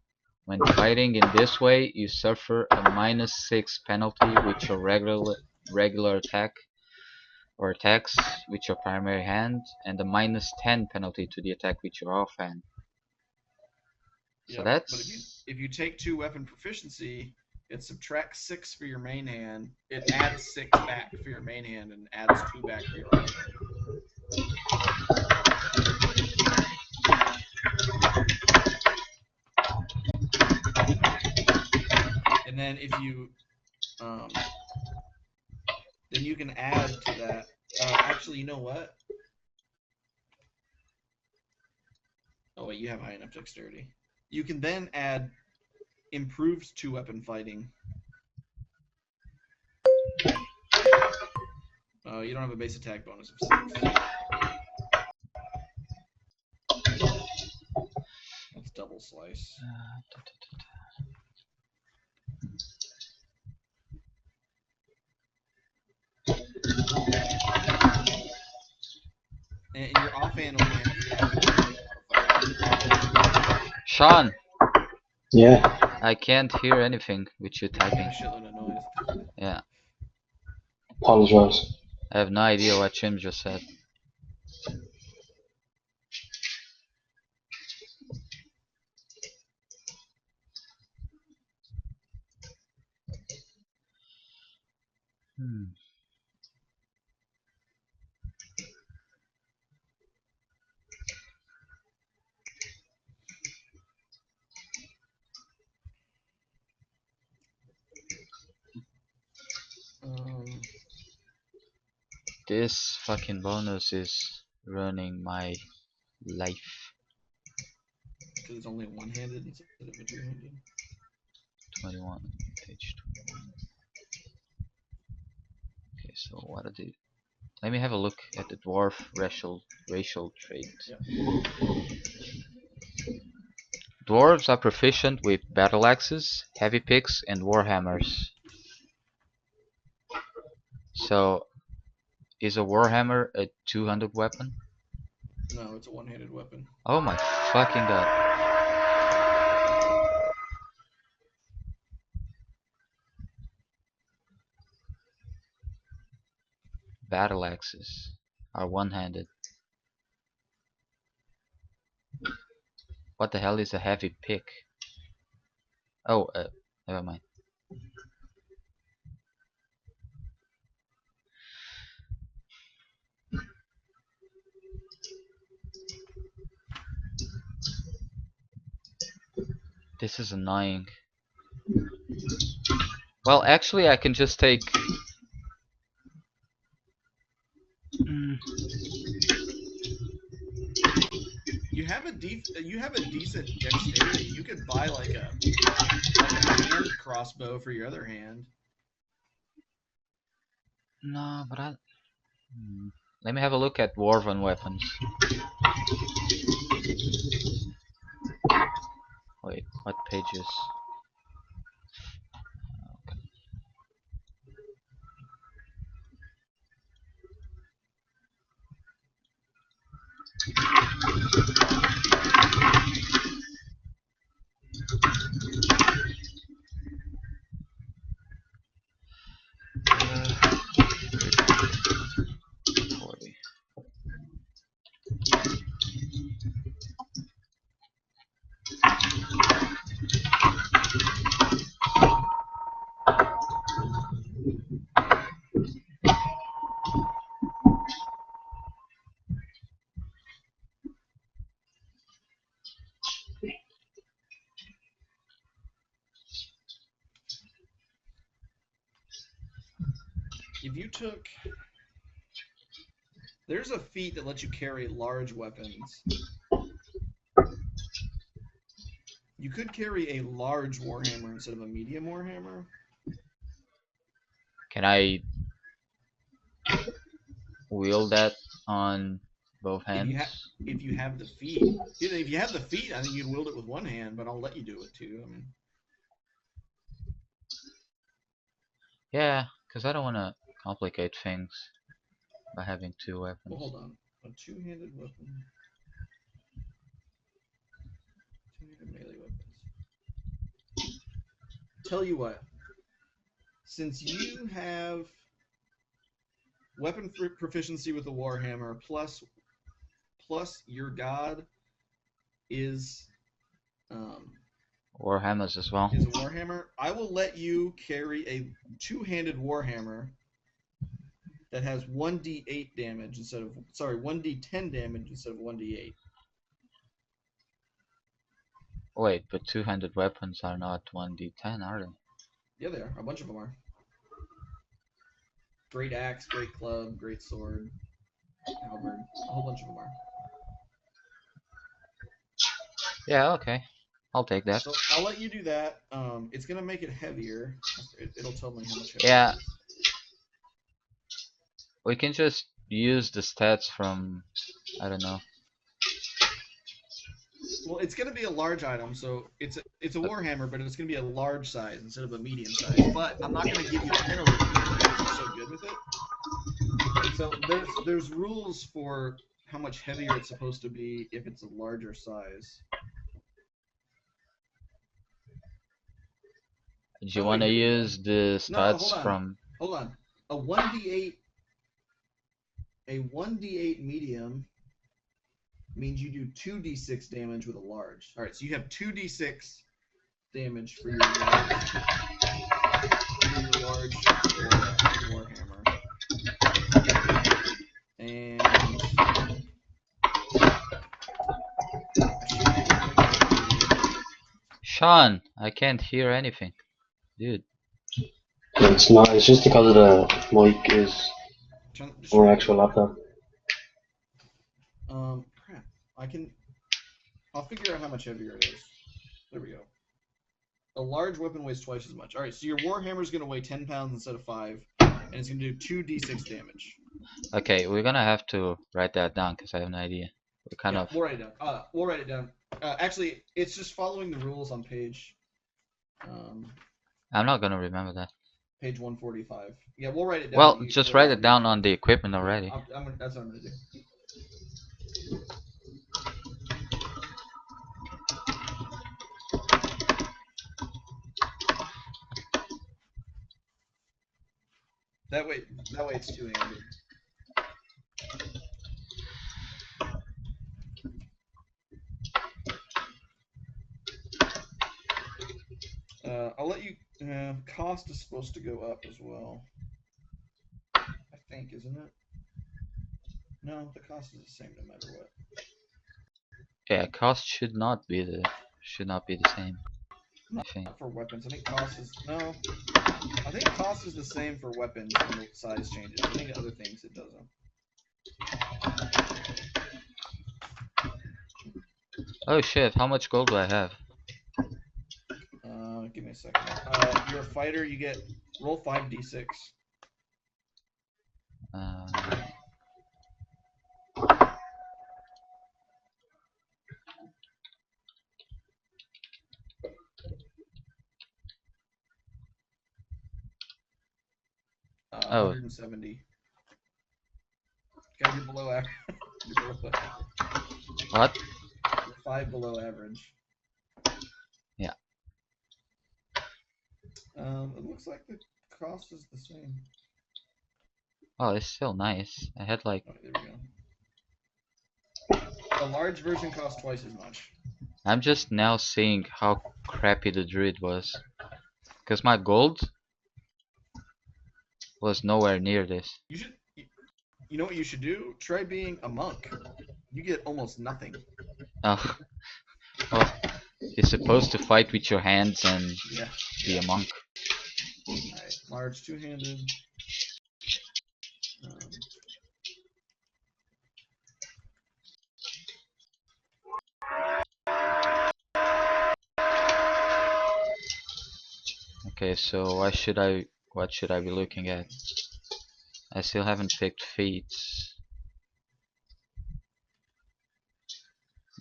[SPEAKER 3] When fighting in this way, you suffer a -6 penalty with your regular attack or attacks with your primary hand, and a -10 penalty to the attack with your offhand. So that's.
[SPEAKER 2] But if you take 2 weapon proficiency, it subtracts 6 for your main hand. It adds 6 back for your main hand and adds 2 back for your offhand. And then if you, then you can add to that. Actually, you know what? Oh wait, you have high enough dexterity. You can then add improved 2 weapon fighting. You don't have a base attack bonus of 6. That's double slice. And your offhand only has
[SPEAKER 3] Sean!
[SPEAKER 1] Yeah.
[SPEAKER 3] I can't hear anything with you
[SPEAKER 2] Making
[SPEAKER 3] typing.
[SPEAKER 2] a shitload of noise.
[SPEAKER 3] Yeah,
[SPEAKER 1] Apologize.
[SPEAKER 3] I have no idea what Jim just said. Hmm. This fucking bonus is ruining my life.
[SPEAKER 2] Because it's only one-handed instead of a two-handed.
[SPEAKER 3] 21, page 21. Okay, so what are the... Let me have a look at the dwarf racial trait.
[SPEAKER 2] Yep.
[SPEAKER 3] Dwarves are proficient with battle axes, heavy picks, and warhammers. So, is a warhammer a two-handed weapon?
[SPEAKER 2] No, it's a one-handed weapon.
[SPEAKER 3] Oh my fucking god. Battle axes are one-handed. What the hell is a heavy pick? Oh, never mind. This is annoying. Well, actually, I can just take...
[SPEAKER 2] You have a decent dexterity. You could buy like a hand crossbow for your other hand.
[SPEAKER 3] No, but I... Let me have a look at dwarven weapons. Wait, what pages? Uh, 40.
[SPEAKER 2] If you took, there's a feat that lets you carry large weapons. You could carry a large warhammer instead of a medium warhammer.
[SPEAKER 3] Can I wield that on both hands?
[SPEAKER 2] If you have the feat, if you have the feat, I think you'd wield it with one hand, but I'll let you do it too. I mean,
[SPEAKER 3] Yeah, because I don't want to complicate things by having two weapons.
[SPEAKER 2] well, hold on, a two-handed weapon, two-handed melee weapons. Tell you what, since you have weapon proficiency with the warhammer plus your god is
[SPEAKER 3] Warhammers as well.
[SPEAKER 2] is a warhammer, I will let you carry a two-handed warhammer that has 1d8 damage instead of 1d10 damage instead of 1d8.
[SPEAKER 3] Wait, but two-handed weapons are not 1d10, are they?
[SPEAKER 2] Yeah, they are. A bunch of them are. Great axe, great club, great sword, halberd. A whole bunch of them are.
[SPEAKER 3] Yeah, okay. I'll take that.
[SPEAKER 2] So I'll let you do that. It's gonna make it heavier. It'll tell me how much heavier
[SPEAKER 3] Yeah.
[SPEAKER 2] it is.
[SPEAKER 3] We can just use the stats from, I don't know.
[SPEAKER 2] Well, it's gonna be a large item, so it's a warhammer, but it's gonna be a large size instead of a medium size. But I'm not gonna give you penalty because you're so good with it. So there's rules for how much heavier it's supposed to be if it's a larger size.
[SPEAKER 3] Do you
[SPEAKER 2] Oh,
[SPEAKER 3] want
[SPEAKER 2] wait,
[SPEAKER 3] to
[SPEAKER 2] here we go.
[SPEAKER 3] use the
[SPEAKER 2] No,
[SPEAKER 3] studs from?
[SPEAKER 2] hold on. A 1d8, a 1d8 medium means you do 2d6 damage with a large. All right, so you have 2d6 damage for your large warhammer, and
[SPEAKER 3] Sean, I can't hear anything, dude.
[SPEAKER 1] It's not. It's just because of the mic is on actual laptop.
[SPEAKER 2] Crap. I'll figure out how much heavier it is. There we go. A large weapon weighs twice as much. All right, so your warhammer is going to weigh 10 pounds instead of 5, and it's going to do 2d6 damage.
[SPEAKER 3] Okay, we're gonna have to write that down because I have no idea.
[SPEAKER 2] We'll write it down. We'll write it down. Actually, it's just following the rules on page.
[SPEAKER 3] I'm not gonna remember that.
[SPEAKER 2] Page 145. Yeah, we'll write it down.
[SPEAKER 3] Well, just write it down on the equipment already.
[SPEAKER 2] That's what I'm gonna do. That way it's two-handed. I'll let you. Cost is supposed to go up as well. I think, isn't it? No, the cost is the same no matter what.
[SPEAKER 3] Yeah, cost should not be the same. I think.
[SPEAKER 2] Not for weapons. I think cost is no. I think cost is the same for weapons when the size changes. I think other things it doesn't.
[SPEAKER 3] Oh shit! How much gold do I have?
[SPEAKER 2] Give me a second. You're a fighter. You get roll 5d6.
[SPEAKER 3] Oh.
[SPEAKER 2] 170. Okay, you're below average.
[SPEAKER 3] What?
[SPEAKER 2] You're 5 below average.
[SPEAKER 3] Yeah.
[SPEAKER 2] It looks like the cost is the same.
[SPEAKER 3] Oh, it's still nice. I had like.
[SPEAKER 2] Oh, there we go. The large version costs twice as much.
[SPEAKER 3] I'm just now seeing how crappy the druid was, because my gold was nowhere near this.
[SPEAKER 2] You know what you should do? Try being a monk. You get almost nothing.
[SPEAKER 3] Oh, well, you're supposed to fight with your hands and be a monk.
[SPEAKER 2] Alright, large two-handed.
[SPEAKER 3] Okay, so what should I be looking at? I still haven't picked feats,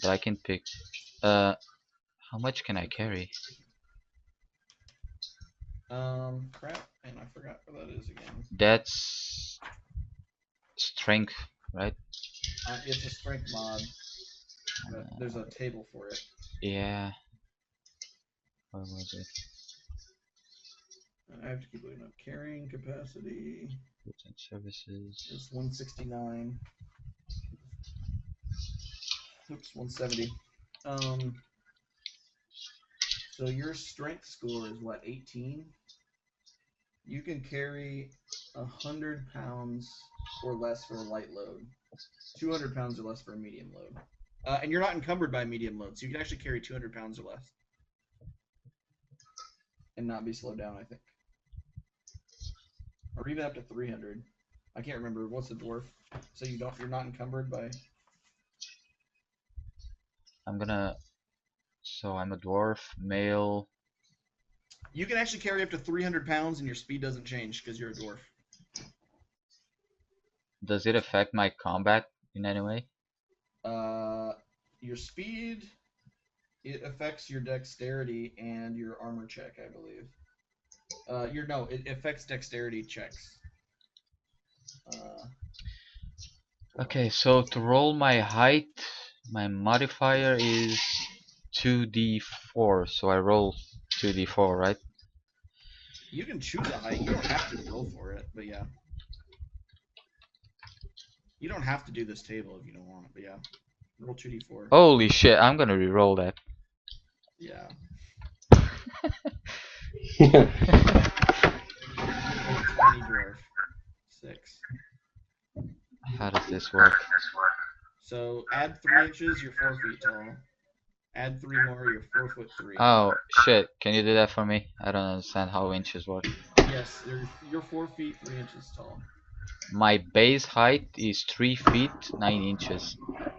[SPEAKER 3] but I can pick. How much can I carry?
[SPEAKER 2] Crap, and I forgot what that is again.
[SPEAKER 3] That's strength, right?
[SPEAKER 2] It's a strength mod, but there's a table for it.
[SPEAKER 3] Yeah. What was it?
[SPEAKER 2] I have to keep looking up. Carrying capacity.
[SPEAKER 3] Goods and services.
[SPEAKER 2] It's 169. Oops, 170. So your strength score is what, 18? You can carry 100 pounds or less for a light load, 200 pounds or less for a medium load. And you're not encumbered by a medium load, so you can actually carry 200 pounds or less and not be slowed down, I think. Or even up to 300. I can't remember. What's the dwarf? So you're not encumbered by.
[SPEAKER 3] So I'm a dwarf, male.
[SPEAKER 2] You can actually carry up to 300 pounds and your speed doesn't change because you're a dwarf.
[SPEAKER 3] Does it affect my combat in any way?
[SPEAKER 2] Your speed, it affects your dexterity and your armor check, I believe. It affects dexterity checks.
[SPEAKER 3] Okay, so to roll my height, my modifier is 2d4, so I roll 2d4, right?
[SPEAKER 2] You can choose a height. You don't have to roll for it, but yeah. You don't have to do this table if you don't want, but yeah. Roll 2d4.
[SPEAKER 3] Holy shit, I'm gonna reroll that.
[SPEAKER 2] Yeah. You get a tiny dwarf. 6.
[SPEAKER 3] How does this work?
[SPEAKER 2] So add 3 inches, you're 4 feet tall. Add 3 more, you're 4'3".
[SPEAKER 3] Oh shit, can you do that for me? I don't understand how inches work.
[SPEAKER 2] Yes, you're 4 feet 3 inches tall.
[SPEAKER 3] My base height is 3 feet 9 inches.
[SPEAKER 2] Yeah.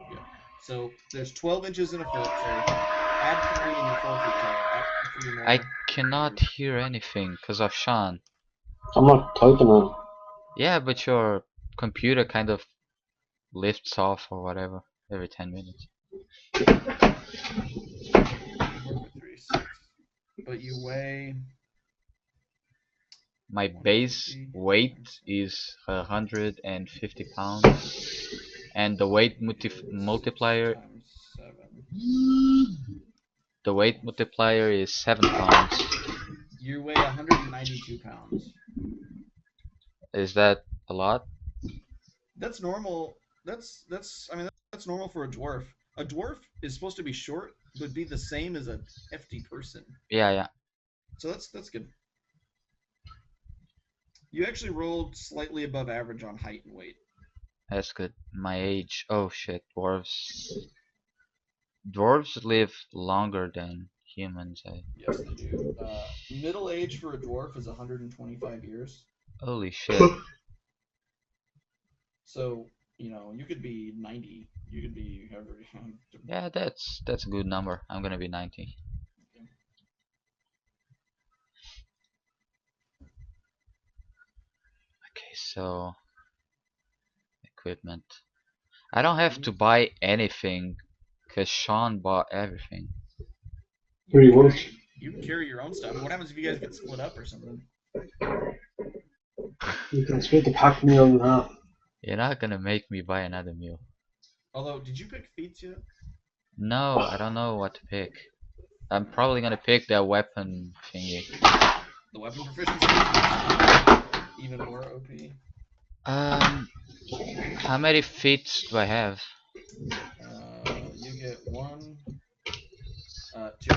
[SPEAKER 2] So there's 12 inches in a foot, so add 3 and you're 4 feet tall. Add 3 more.
[SPEAKER 3] I cannot hear anything because of Sean.
[SPEAKER 1] I'm not typing on.
[SPEAKER 3] Yeah, but your computer kind of lifts off or whatever every 10 minutes.
[SPEAKER 2] 4'3", 6. But you weigh.
[SPEAKER 3] My base
[SPEAKER 2] 150
[SPEAKER 3] weight
[SPEAKER 2] times
[SPEAKER 3] is 150 pounds, and the weight multiplier.
[SPEAKER 2] times 7.
[SPEAKER 3] The weight multiplier is 7 pounds.
[SPEAKER 2] You weigh 192 pounds.
[SPEAKER 3] Is that a lot?
[SPEAKER 2] That's normal. I mean that's normal for a dwarf. A dwarf is supposed to be short, but be the same as a hefty person.
[SPEAKER 3] Yeah, yeah.
[SPEAKER 2] So that's good. You actually rolled slightly above average on height and weight.
[SPEAKER 3] That's good. My age. Oh shit, dwarves. Dwarves live longer than humans.
[SPEAKER 2] Yes, they do. Middle age for a dwarf is 125 years.
[SPEAKER 3] Holy shit.
[SPEAKER 2] So, you could be 90. You could be however.
[SPEAKER 3] Yeah, that's a good number. I'm gonna be 90. Okay, so equipment. I don't have to buy anything because Sean bought everything.
[SPEAKER 1] Pretty much.
[SPEAKER 2] You can carry your own stuff. What happens if you guys get split up or something?
[SPEAKER 1] You can split the pack meal in half.
[SPEAKER 3] You're not gonna make me buy another mule.
[SPEAKER 2] Although, did you pick feats yet?
[SPEAKER 3] No, I don't know what to pick. I'm probably gonna pick that weapon thingy.
[SPEAKER 2] The weapon proficiency is even more OP.
[SPEAKER 3] How many feats do I have?
[SPEAKER 2] You get 1, 2.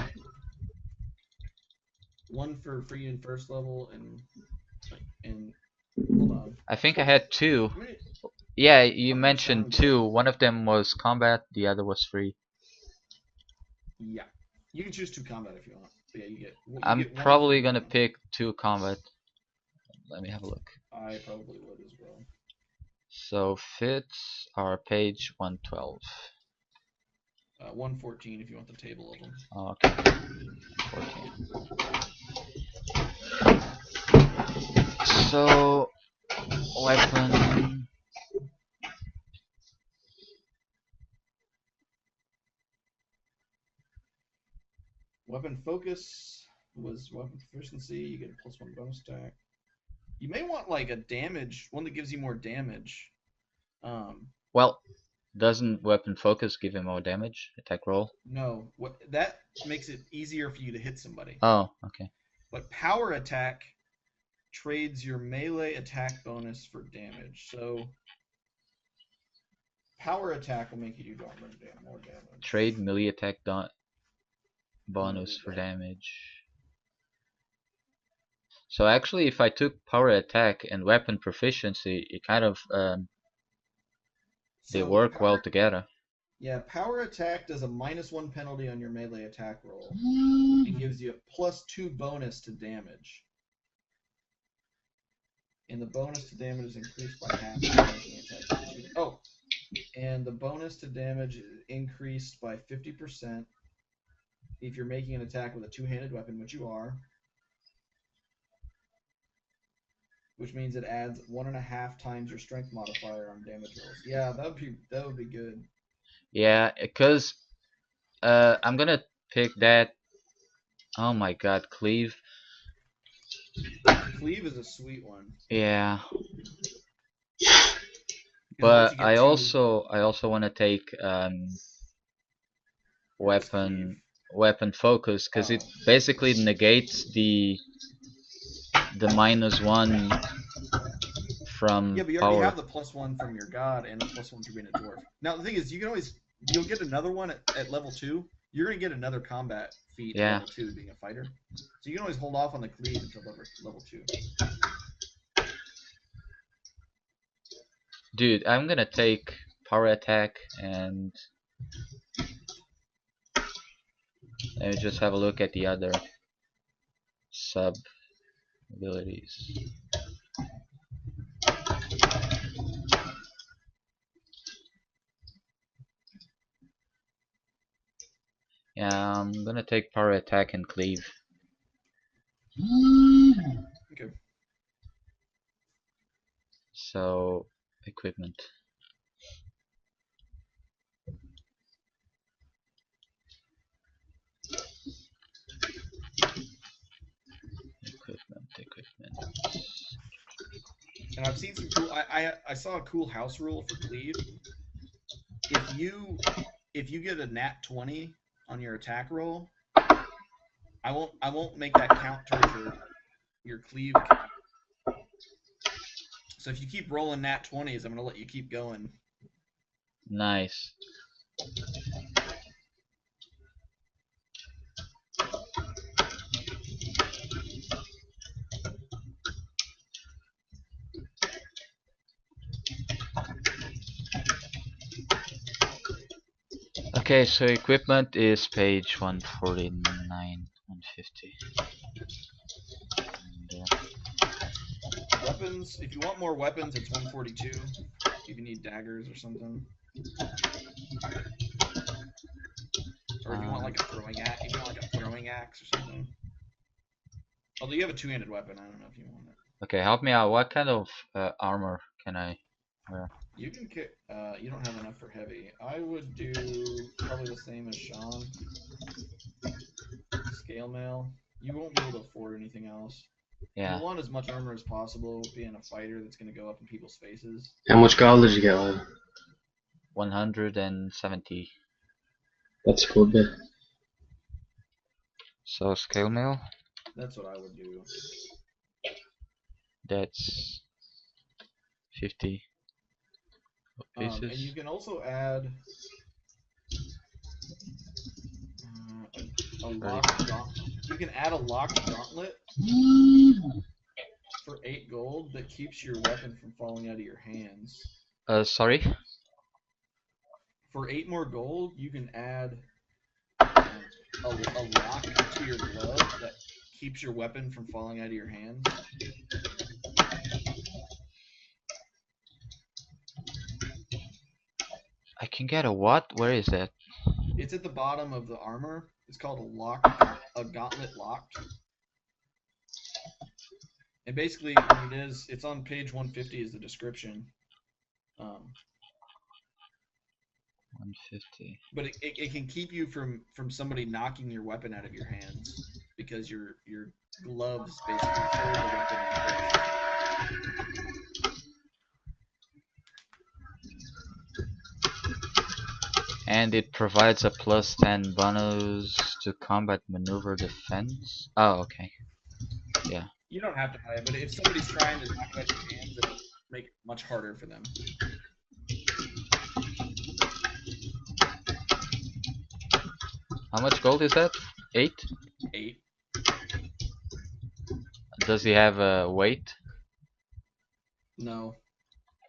[SPEAKER 2] 1 for free in first level, and hold on.
[SPEAKER 3] I think I had 2.
[SPEAKER 2] How many?
[SPEAKER 3] Yeah, you mentioned 2. One of them was combat, the other was free.
[SPEAKER 2] Yeah, you can choose 2 combat if you want. But yeah, you get.
[SPEAKER 3] I'm probably gonna pick 2 combat. Let me have a look.
[SPEAKER 2] I probably would as well.
[SPEAKER 3] So fits are page 112.
[SPEAKER 2] 114 if you want the table of them.
[SPEAKER 3] Okay. 14. So weapon.
[SPEAKER 2] Weapon focus was weapon proficiency. You get a +1 bonus attack. You may want like a damage one that gives you more damage.
[SPEAKER 3] Well, doesn't weapon focus give him more damage? Attack roll?
[SPEAKER 2] No, that makes it easier for you to hit somebody.
[SPEAKER 3] Oh, okay.
[SPEAKER 2] But power attack trades your melee attack bonus for damage. So power attack will make you do more damage.
[SPEAKER 3] Trade melee attack bonus for damage. So actually, if I took power attack and weapon proficiency, it kind of they work well together.
[SPEAKER 2] Yeah, power attack does a -1 penalty on your melee attack roll. It gives you a +2 bonus to damage. And the bonus to damage is increased by half. Oh, and the bonus to damage is increased by 50% if you're making an attack with a two-handed weapon, which you are. Which means it adds 1.5 times your strength modifier on damage rolls. Yeah, that would be good.
[SPEAKER 3] Yeah, because I'm gonna pick that. Oh my god, cleave.
[SPEAKER 2] Cleave is a sweet one.
[SPEAKER 3] Yeah. But I also want to take weapon focus because it basically negates the the -1 from
[SPEAKER 2] Yeah, but you already
[SPEAKER 3] power.
[SPEAKER 2] have the +1 from your god and the +1 for being a dwarf. Now the thing is, you'll get another one at level 2. You're gonna get another combat feat at
[SPEAKER 3] Yeah.
[SPEAKER 2] level 2 being a fighter. So you can always hold off on the cleave until level 2.
[SPEAKER 3] Dude, I'm gonna take power attack and let me just have a look at the other sub abilities. Yeah, I'm gonna take power attack and cleave.
[SPEAKER 2] Okay.
[SPEAKER 3] So, equipment. Equipment.
[SPEAKER 2] And I've seen some cool. I saw a cool house rule for cleave. If you get a nat 20 on your attack roll, I won't make that count towards your cleave count. So if you keep rolling nat 20s, I'm gonna let you keep going.
[SPEAKER 3] Nice. Okay, so equipment is page 149, 150.
[SPEAKER 2] Weapons, if you want more weapons, it's 142. If you need daggers or something. Or if you want like a throwing axe, or something. Although you have a two-handed weapon, I don't know if you want it.
[SPEAKER 3] Okay, help me out. What kind of armor can I wear?
[SPEAKER 2] You can kick. You don't have enough for heavy. I would do probably the same as Sean. Scale mail. You won't be able to afford anything else.
[SPEAKER 3] Yeah.
[SPEAKER 2] You want as much armor as possible, being a fighter that's going to go up in people's faces.
[SPEAKER 1] How much gold did you get, lad?
[SPEAKER 3] 170.
[SPEAKER 1] That's a good bit.
[SPEAKER 3] So scale mail.
[SPEAKER 2] That's what I would do.
[SPEAKER 3] That's 50 pieces.
[SPEAKER 2] And you can also add a locked gauntlet. You can add a locked gauntlet for 8 gold that keeps your weapon from falling out of your hands.
[SPEAKER 3] Sorry?
[SPEAKER 2] For 8 more gold, you can add a lock to your glove that keeps your weapon from falling out of your hands.
[SPEAKER 3] I can get a what? Where is that?
[SPEAKER 2] It's at the bottom of the armor. It's called a gauntlet locked. And basically, what it is, it's on page 150 is the description.
[SPEAKER 3] 150.
[SPEAKER 2] But it can keep you from somebody knocking your weapon out of your hands because your gloves basically hold the weapon in place.
[SPEAKER 3] And it provides a +10 bonus to combat maneuver defense. Oh, okay. Yeah.
[SPEAKER 2] You don't have to buy it, but if somebody's trying to knock it out of your hands, it'll make it much harder for them.
[SPEAKER 3] How much gold is that? 8?
[SPEAKER 2] 8.
[SPEAKER 3] Does he have a weight?
[SPEAKER 2] No.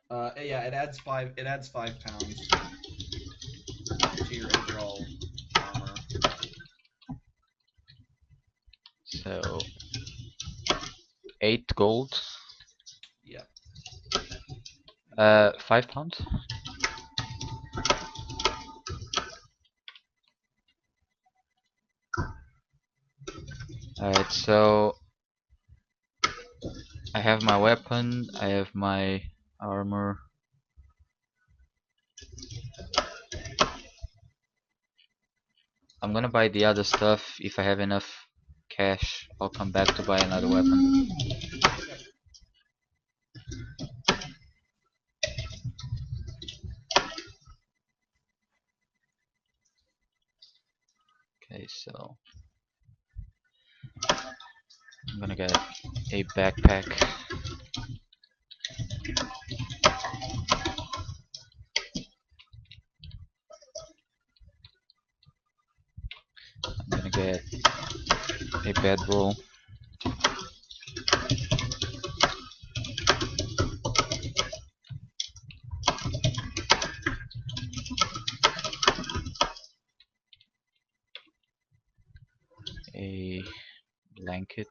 [SPEAKER 2] Yeah, it adds 5 pounds to your overall armor.
[SPEAKER 3] So 8 gold.
[SPEAKER 2] Yep.
[SPEAKER 3] 5 pounds. Alright, so I have my weapon, I have my armor. I'm gonna buy the other stuff. If I have enough cash, I'll come back to buy another weapon. Okay, so gonna get a backpack. I'm gonna get a bedroll. A blanket.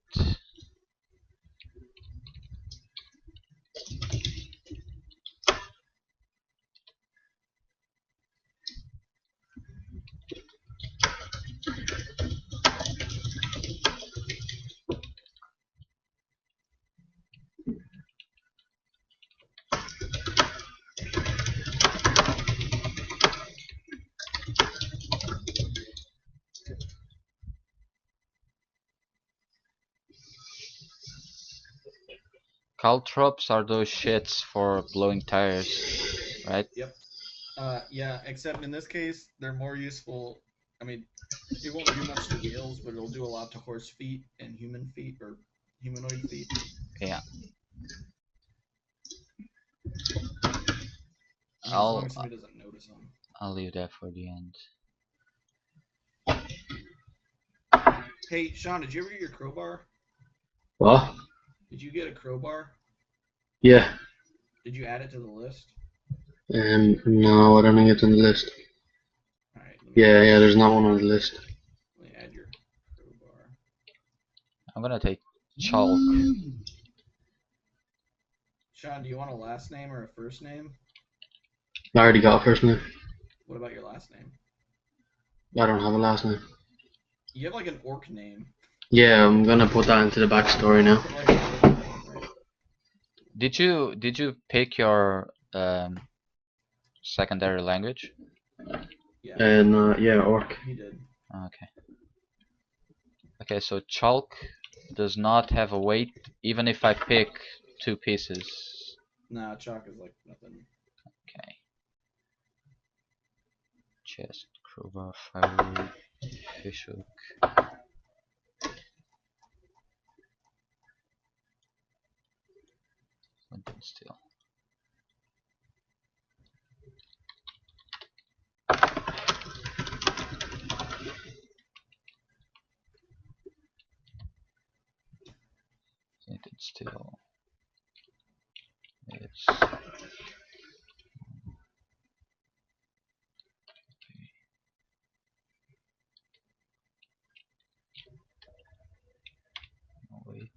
[SPEAKER 3] Caltrops are those shits for blowing tires, right?
[SPEAKER 2] Yep. Yeah, except in this case, they're more useful. I mean, it won't do much to wheels, but it'll do a lot to horse feet and human feet or humanoid feet.
[SPEAKER 3] Yeah.
[SPEAKER 2] I mean, as long as somebody doesn't notice them.
[SPEAKER 3] I'll leave that for the end.
[SPEAKER 2] Hey, Sean, did you ever get your crowbar?
[SPEAKER 1] What?
[SPEAKER 2] Did you get a crowbar?
[SPEAKER 1] Yeah.
[SPEAKER 2] Did you add it to the list?
[SPEAKER 1] No, I don't think it's on the list.
[SPEAKER 2] Alright.
[SPEAKER 1] Yeah, there's not one on the list.
[SPEAKER 2] Let me add your crowbar.
[SPEAKER 3] I'm gonna take chalk.
[SPEAKER 2] Sean, do you want a last name or a first name?
[SPEAKER 1] I already got a first name.
[SPEAKER 2] What about your last name?
[SPEAKER 1] I don't have a last name.
[SPEAKER 2] You have like an orc name.
[SPEAKER 1] Yeah, I'm gonna put that into the backstory now.
[SPEAKER 2] Put, like, an orc name, right?
[SPEAKER 3] Did you pick your secondary language?
[SPEAKER 2] Yeah,
[SPEAKER 1] And yeah, orc.
[SPEAKER 2] he did.
[SPEAKER 3] Okay. Okay, so chalk does not have a weight, even if I pick 2 pieces.
[SPEAKER 2] Nah, chalk is like nothing.
[SPEAKER 3] Okay. Chest, crowbar, firewood, fishhook. Flint steel. Flint steel. It's wait.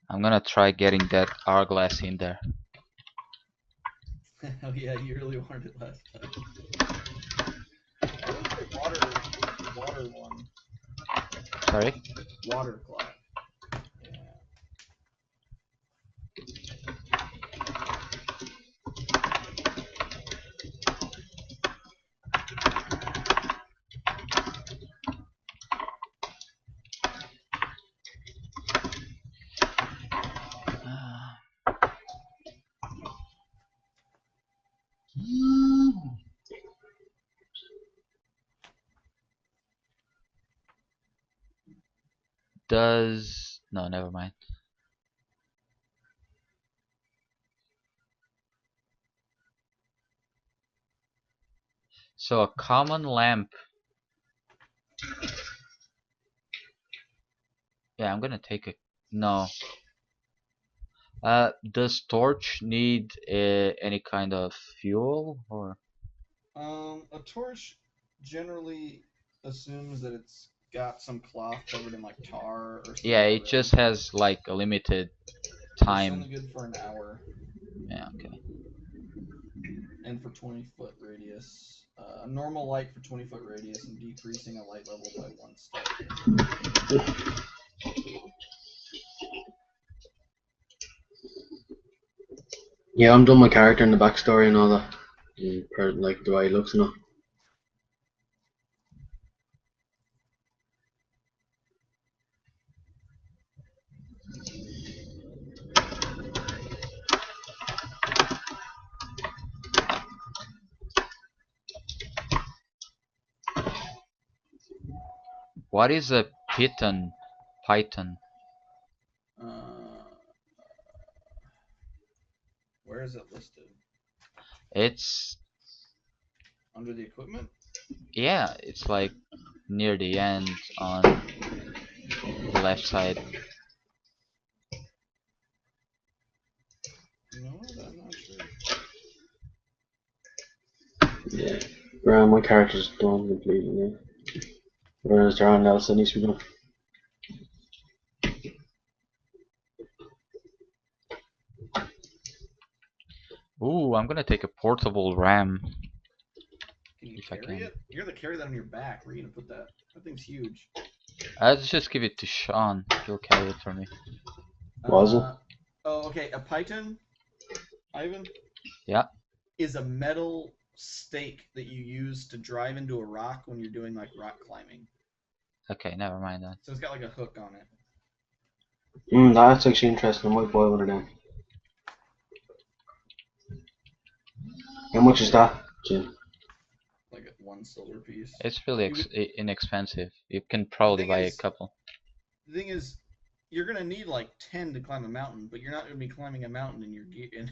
[SPEAKER 3] I'm gonna try getting that hourglass in there.
[SPEAKER 2] Oh yeah, you really wanted it last time. What was the water one?
[SPEAKER 3] Sorry?
[SPEAKER 2] Water clock. Yeah.
[SPEAKER 3] No, never mind. So a common lamp. Yeah, I'm gonna take a no. Does torch need any kind of fuel or?
[SPEAKER 2] A torch generally assumes that it's got some cloth covered in like tar or something.
[SPEAKER 3] Yeah, it
[SPEAKER 2] already.
[SPEAKER 3] just has like a limited
[SPEAKER 2] It's
[SPEAKER 3] time.
[SPEAKER 2] only good for an hour.
[SPEAKER 3] Yeah, okay.
[SPEAKER 2] And for 20-foot radius. A normal light for 20-foot radius and decreasing a light level by 1 step.
[SPEAKER 1] Yeah, I'm done my character and the backstory and all that. Like the way he looks and all.
[SPEAKER 3] What is a Python? Python.
[SPEAKER 2] Where is it listed?
[SPEAKER 3] It's
[SPEAKER 2] Under the equipment?
[SPEAKER 3] yeah. It's like near the end on the left side.
[SPEAKER 2] You know what? I'm not sure.
[SPEAKER 1] Yeah. Right, my character's done completely now. Or is there anything else that needs to be done?
[SPEAKER 3] Ooh, I'm gonna take a portable RAM
[SPEAKER 2] Can you
[SPEAKER 3] if I
[SPEAKER 2] carry
[SPEAKER 3] can.
[SPEAKER 2] it? You're gonna carry that on your back. Where are you gonna put that? That thing's huge.
[SPEAKER 3] I'll just give it to Sean. He'll carry it for me.
[SPEAKER 1] Was it?
[SPEAKER 2] Oh, okay. A python, Ivan?
[SPEAKER 3] Yeah.
[SPEAKER 2] Is a metal stake that you use to drive into a rock when you're doing like rock climbing.
[SPEAKER 3] Okay, never mind that.
[SPEAKER 2] So it's got like a hook on it.
[SPEAKER 1] That's actually interesting. I might buy one of them. How much is that, Jim?
[SPEAKER 2] Like one silver piece.
[SPEAKER 3] It's really
[SPEAKER 2] You would-
[SPEAKER 3] inexpensive. You can probably
[SPEAKER 2] thing
[SPEAKER 3] buy a
[SPEAKER 2] is-
[SPEAKER 3] couple.
[SPEAKER 2] The thing is, you're gonna need like 10 to climb a mountain, but you're not gonna be climbing a mountain in your gear.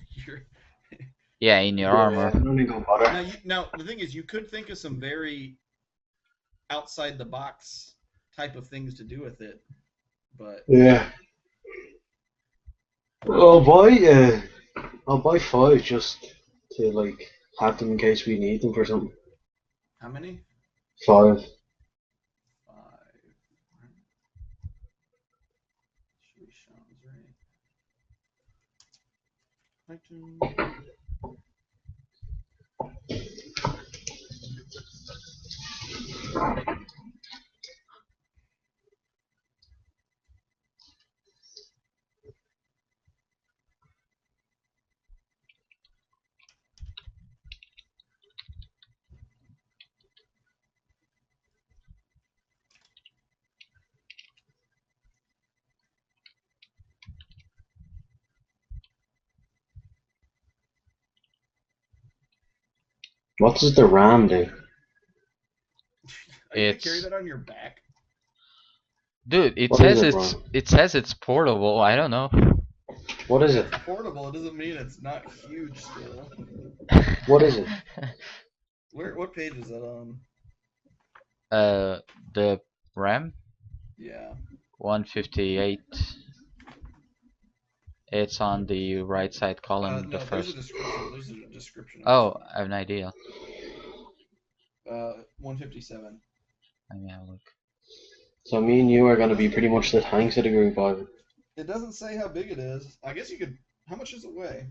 [SPEAKER 3] Yeah, in your armor.
[SPEAKER 1] I don't think I'll bother.
[SPEAKER 2] Now the thing is, you could think of some very outside the box type of things to do with it, but
[SPEAKER 1] Yeah. I'll buy 5 just to like have them in case we need them for something.
[SPEAKER 2] how many?
[SPEAKER 1] 5.
[SPEAKER 2] 5. Should be Sean's right. Python.
[SPEAKER 1] What does the RAM do?
[SPEAKER 2] Are you gonna carry
[SPEAKER 3] It's
[SPEAKER 2] that on your back?
[SPEAKER 3] dude. It
[SPEAKER 1] What
[SPEAKER 3] says
[SPEAKER 1] is it,
[SPEAKER 3] it's
[SPEAKER 1] bro?
[SPEAKER 3] it says it's portable. I don't know.
[SPEAKER 1] What is it?
[SPEAKER 2] It's portable. It doesn't mean it's not huge still.
[SPEAKER 1] What is it?
[SPEAKER 2] What page is that on?
[SPEAKER 3] The RAM
[SPEAKER 2] Yeah.
[SPEAKER 3] 158. It's on the right side column. The
[SPEAKER 2] No, there's a
[SPEAKER 3] first.
[SPEAKER 2] description. There's a description of
[SPEAKER 3] Oh, I have an idea.
[SPEAKER 2] 157.
[SPEAKER 3] Let me have a look.
[SPEAKER 1] So me and you are going to be pretty much the tanks of the group, Ivan.
[SPEAKER 2] It doesn't say how big it is. I guess you could. How much does it weigh?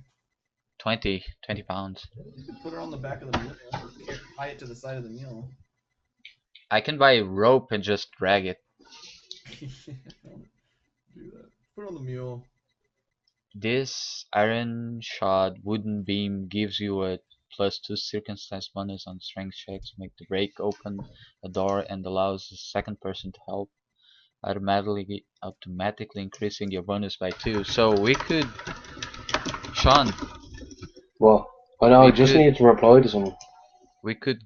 [SPEAKER 3] 20 pounds.
[SPEAKER 2] You could put it on the back of the mule or tie it to the side of the mule.
[SPEAKER 3] I can buy a rope and just drag it.
[SPEAKER 2] Do that. Put it on the mule.
[SPEAKER 3] This iron shod wooden beam gives you a +2 circumstance bonus on strength checks to make the break open a door and allows the second person to help, automatically increasing your bonus by 2. So we could, Sean,
[SPEAKER 1] Well, I know, I
[SPEAKER 3] we
[SPEAKER 1] just
[SPEAKER 3] could
[SPEAKER 1] needed to reply to someone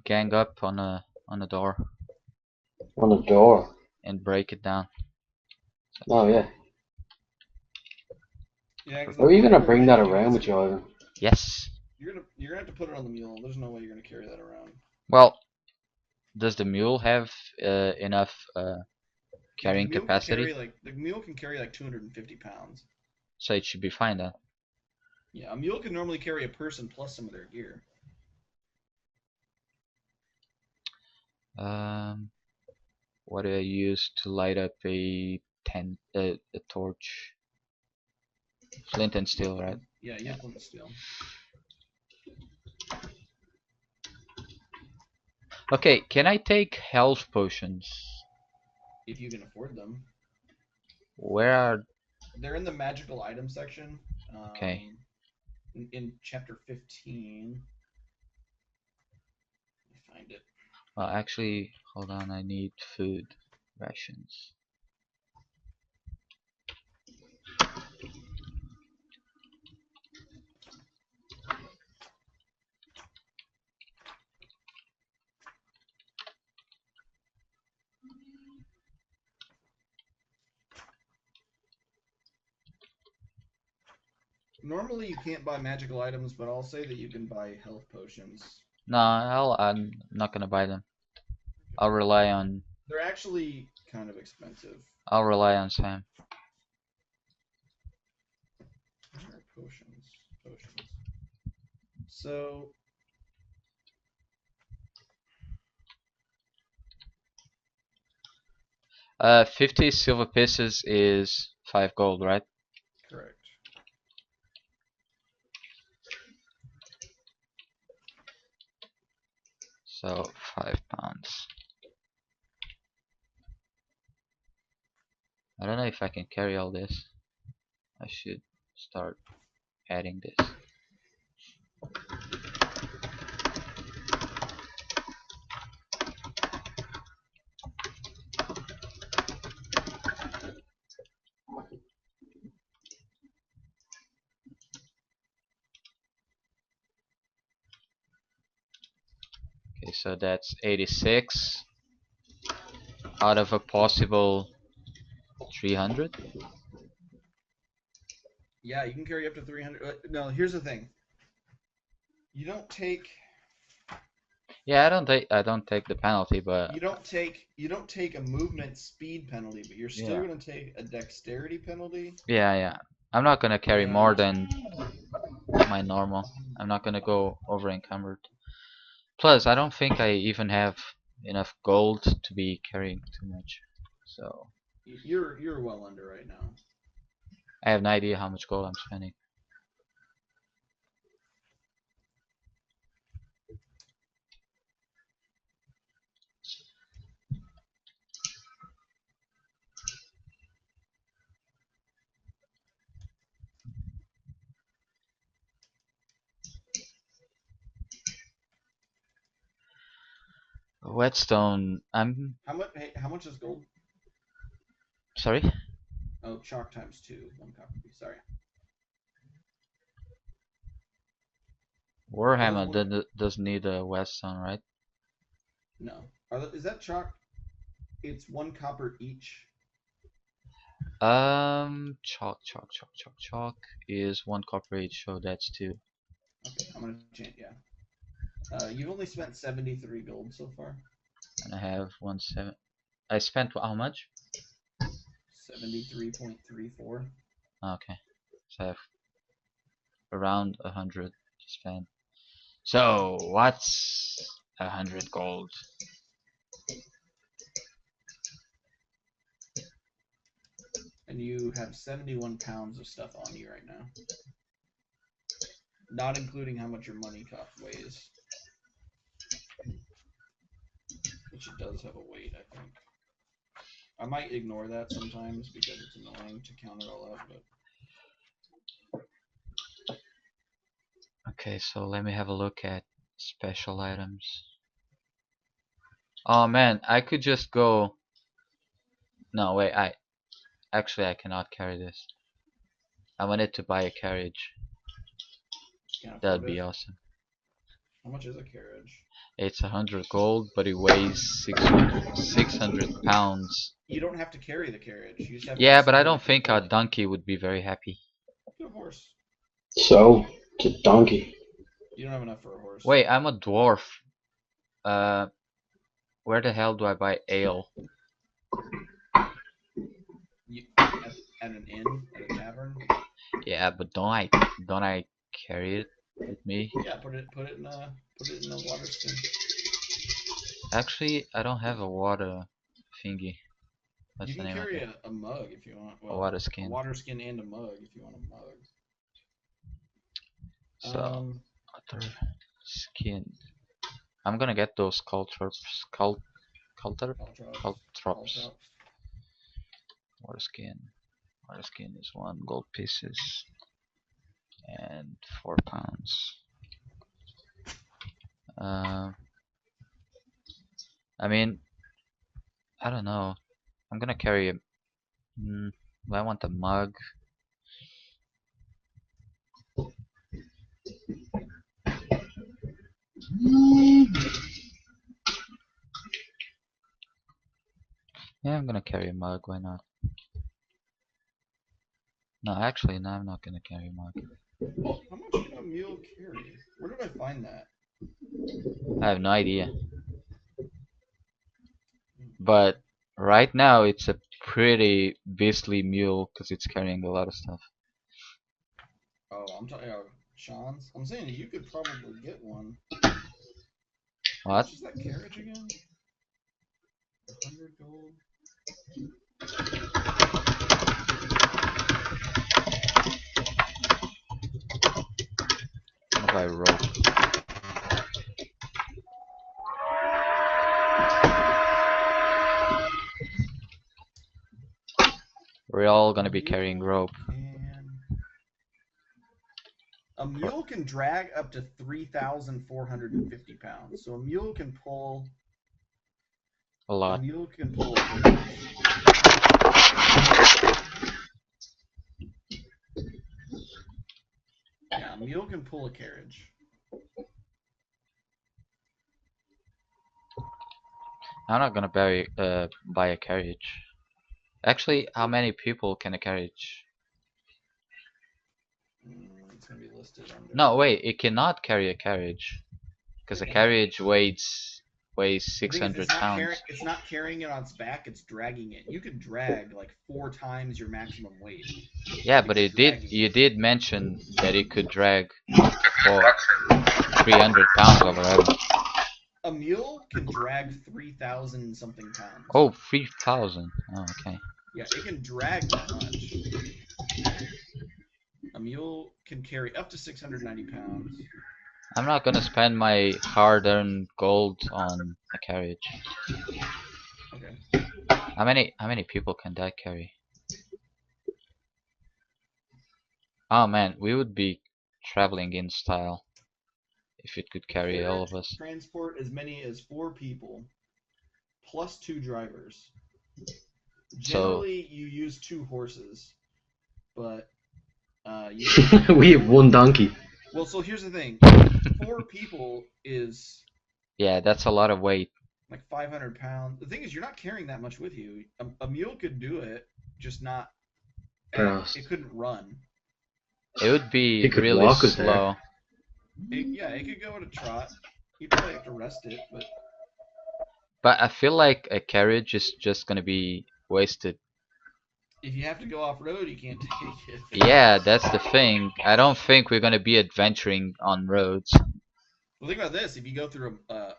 [SPEAKER 3] gang up on a door
[SPEAKER 1] on the door.
[SPEAKER 3] and break it down.
[SPEAKER 1] Oh, yeah.
[SPEAKER 2] Yeah, because
[SPEAKER 1] Are you going to bring that around with you, Ivan?
[SPEAKER 3] Yes.
[SPEAKER 2] You're gonna have to put it on the mule. There's no way you're gonna carry that around.
[SPEAKER 3] Well, does the mule have enough carrying
[SPEAKER 2] The mule
[SPEAKER 3] capacity?
[SPEAKER 2] the mule can carry like 250 pounds.
[SPEAKER 3] So it should be fine then.
[SPEAKER 2] Yeah, a mule can normally carry a person plus some of their gear.
[SPEAKER 3] What do I use to light up a torch? Flint and steel, right?
[SPEAKER 2] Yeah, you have flint and steel.
[SPEAKER 3] Okay, can I take health potions?
[SPEAKER 2] If you can afford them.
[SPEAKER 3] Where are...
[SPEAKER 2] They're in the magical item section.
[SPEAKER 3] Okay.
[SPEAKER 2] In chapter 15. Let me find it.
[SPEAKER 3] Well, actually, hold on, I need food rations.
[SPEAKER 2] Normally you can't buy magical items, but I'll say that you can buy health potions.
[SPEAKER 3] No, I'm not gonna buy them. I'll rely on.
[SPEAKER 2] They're actually kind of expensive.
[SPEAKER 3] I'll rely on Sam.
[SPEAKER 2] Where are potions? Potions. So
[SPEAKER 3] 50 silver pieces is 5 gold, right?
[SPEAKER 2] correct.
[SPEAKER 3] So 5 pounds. I don't know if I can carry all this. I should start adding this. Okay, so that's 86 out of a possible 300.
[SPEAKER 2] Yeah, you can carry up to 300. No, here's the thing. You don't take.
[SPEAKER 3] Yeah, I don't take the penalty, but
[SPEAKER 2] You don't take a movement speed penalty, but you're still
[SPEAKER 3] yeah,
[SPEAKER 2] gonna take a dexterity penalty.
[SPEAKER 3] yeah. I'm not gonna carry more
[SPEAKER 2] And
[SPEAKER 3] than my normal. I'm not gonna go over encumbered. Plus, I don't think I even have enough gold to be carrying too much. So
[SPEAKER 2] you're well under right now.
[SPEAKER 3] I have no idea how much gold I'm spending. Whetstone, I'm
[SPEAKER 2] How much? Hey, how much is gold?
[SPEAKER 3] sorry.
[SPEAKER 2] Oh, chalk times 2, 1 copper piece. Sorry.
[SPEAKER 3] Warhammer doesn't need a Whetstone, right?
[SPEAKER 2] No. Is that chalk? It's 1 copper each.
[SPEAKER 3] Chalk is 1 copper each, so that's 2.
[SPEAKER 2] Okay, I'm gonna change. Yeah. You've only spent 73 gold so far.
[SPEAKER 3] And I have 1 7. I spent how much?
[SPEAKER 2] 73.34.
[SPEAKER 3] Okay, so I have around 100 to spend. So what's 100 gold?
[SPEAKER 2] And you have 71 pounds of stuff on you right now. Not including how much your money weighs. Which it does have a weight, I think. I might ignore that sometimes because it's annoying to count it all out, but
[SPEAKER 3] Okay, so let me have a look at special items. Oh man, I could just go. No, wait, I cannot carry this. I wanted to buy a carriage.
[SPEAKER 2] can't
[SPEAKER 3] That'd
[SPEAKER 2] afford
[SPEAKER 3] be
[SPEAKER 2] it.
[SPEAKER 3] awesome.
[SPEAKER 2] How much is a carriage?
[SPEAKER 3] It's 100 gold, but it weighs 600 pounds.
[SPEAKER 2] You don't have to carry the carriage. You just have to
[SPEAKER 3] Yeah,
[SPEAKER 2] get
[SPEAKER 3] but I
[SPEAKER 2] someone
[SPEAKER 3] don't
[SPEAKER 2] that can
[SPEAKER 3] think
[SPEAKER 2] pull
[SPEAKER 3] a
[SPEAKER 2] it.
[SPEAKER 3] donkey would be very happy.
[SPEAKER 2] Get a horse.
[SPEAKER 1] So, it's a donkey.
[SPEAKER 2] You don't have enough for a horse.
[SPEAKER 3] Wait, I'm a dwarf. Where the hell do I buy ale?
[SPEAKER 2] At an inn, at a tavern.
[SPEAKER 3] Yeah, but don't I carry it with me?
[SPEAKER 2] Yeah, put it in a water skin.
[SPEAKER 3] Actually, I don't have a water thingy. What's
[SPEAKER 2] You
[SPEAKER 3] the
[SPEAKER 2] can
[SPEAKER 3] name of
[SPEAKER 2] carry
[SPEAKER 3] it?
[SPEAKER 2] a mug if you want.
[SPEAKER 3] A
[SPEAKER 2] Well,
[SPEAKER 3] water
[SPEAKER 2] a
[SPEAKER 3] skin.
[SPEAKER 2] water skin and a mug if you want a mug.
[SPEAKER 3] So, water skin. I'm gonna get those caltrops. Caltrops. Water skin. Water skin is 1 gold pieces and 4 pounds. I mean, I don't know. I'm gonna carry a. I want a mug. Yeah, I'm gonna carry a mug. Why not? No, actually, no, I'm not gonna carry Mark.
[SPEAKER 2] How much can a mule carry? Where did I find that?
[SPEAKER 3] I have no idea. But right now, it's a pretty beastly mule because it's carrying a lot of stuff.
[SPEAKER 2] Oh, I'm talking about Sean's. I'm saying you could probably get one. How
[SPEAKER 3] What?
[SPEAKER 2] much is that carriage again? 100 gold.
[SPEAKER 3] What if I rope? We're all gonna be carrying rope.
[SPEAKER 2] A mule can drag up to 3,450 pounds. So a mule can pull.
[SPEAKER 3] A lot.
[SPEAKER 2] A mule can pull a carriage. Yeah, a mule can pull a carriage.
[SPEAKER 3] I'm not gonna buy a carriage. Actually, how many people can a carriage?
[SPEAKER 2] It's gonna be listed under.
[SPEAKER 3] No, wait, it cannot carry a carriage. Because a carriage weighs
[SPEAKER 2] The thing
[SPEAKER 3] 600
[SPEAKER 2] is,
[SPEAKER 3] pounds.
[SPEAKER 2] it's not carrying it on its back, it's dragging it. You could drag like 4 times your maximum weight.
[SPEAKER 3] Yeah, but you did mention that it could drag for 300 pounds or whatever.
[SPEAKER 2] A mule can drag 3,000 something pounds.
[SPEAKER 3] Oh, 3,000. Oh, okay.
[SPEAKER 2] Yeah, it can drag that much. A mule can carry up to 690 pounds.
[SPEAKER 3] I'm not gonna spend my hard-earned gold on a carriage.
[SPEAKER 2] Okay.
[SPEAKER 3] How many people can that carry? Oh man, we would be traveling in style if it could carry all of us.
[SPEAKER 2] Transport as many as 4 people plus 2 drivers. Generally, you use 2 horses, but
[SPEAKER 1] we have 1 donkey.
[SPEAKER 2] Well, so here's the thing: 4 people is.
[SPEAKER 3] Yeah, that's a lot of weight.
[SPEAKER 2] Like 500 pounds. The thing is, you're not carrying that much with you. A mule could do it, just not. It couldn't run.
[SPEAKER 3] It would be really slow.
[SPEAKER 2] It could go at a trot. You probably have to rest it, but.
[SPEAKER 3] But I feel like a carriage is just gonna be wasted.
[SPEAKER 2] If you have to go off road, you can't take it.
[SPEAKER 3] Yeah, that's the thing. I don't think we're gonna be adventuring on roads.
[SPEAKER 2] Well, think about this: if you go through a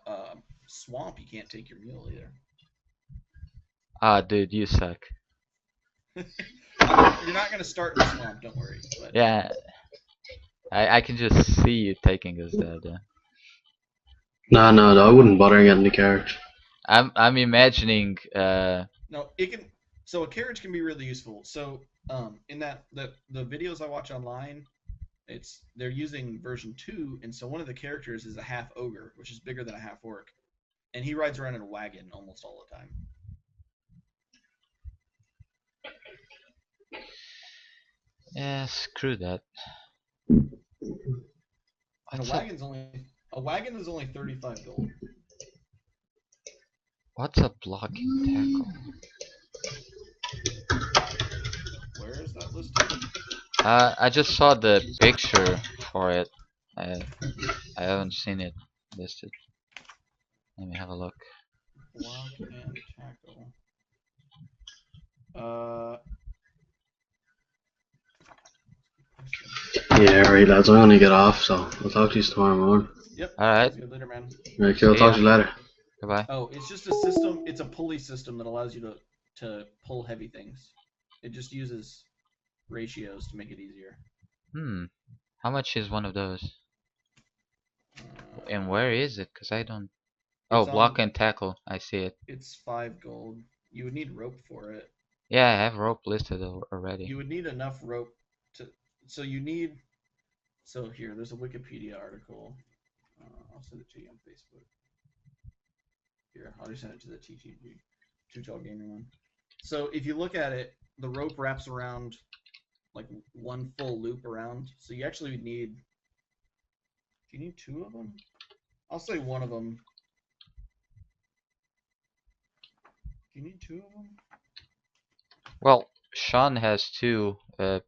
[SPEAKER 2] swamp, you can't take your mule either.
[SPEAKER 3] Ah, dude, you suck.
[SPEAKER 2] You're not gonna start in the swamp, don't worry. But.
[SPEAKER 3] Yeah, I can just see you taking us there.
[SPEAKER 1] No, I wouldn't bother getting the carriage.
[SPEAKER 3] I'm imagining.
[SPEAKER 2] No, it can. So a carriage can be really useful. So in that the videos I watch online, they're using version 2, and so one of the characters is a half ogre, which is bigger than a half orc, and he rides around in a wagon almost all the time.
[SPEAKER 3] Yeah, screw that.
[SPEAKER 2] And a wagon is only 35 gold.
[SPEAKER 3] What's a blocking tackle?
[SPEAKER 2] Where is that listed?
[SPEAKER 3] I just saw the picture for it. I haven't seen it listed. Let me have a look.
[SPEAKER 2] Block and tackle.
[SPEAKER 1] Yeah, right, lads. I'm gonna get off, so I'll talk to you tomorrow morning.
[SPEAKER 2] Yep.
[SPEAKER 3] Alright.
[SPEAKER 2] See you later, man.
[SPEAKER 1] Right, cool. I'll talk to you later.
[SPEAKER 3] Goodbye.
[SPEAKER 2] Oh, it's just a system. It's a pulley system that allows you to pull heavy things. It just uses ratios to make it easier.
[SPEAKER 3] How much is one of those? And where is it? Cause I don't. Oh, block and tackle. I see it.
[SPEAKER 2] It's 5 gold. You would need rope for it.
[SPEAKER 3] Yeah, I have rope listed already.
[SPEAKER 2] You would need enough rope to. So you need. So here, there's a Wikipedia article. I'll send it to you on Facebook. Here, I'll just send it to the TTG, TooTallGaming one. So if you look at it, the rope wraps around like 1 full loop around. So you actually need. Do you need 2 of them? I'll say 1 of them. Do you need 2 of them?
[SPEAKER 3] Well, Sean has 2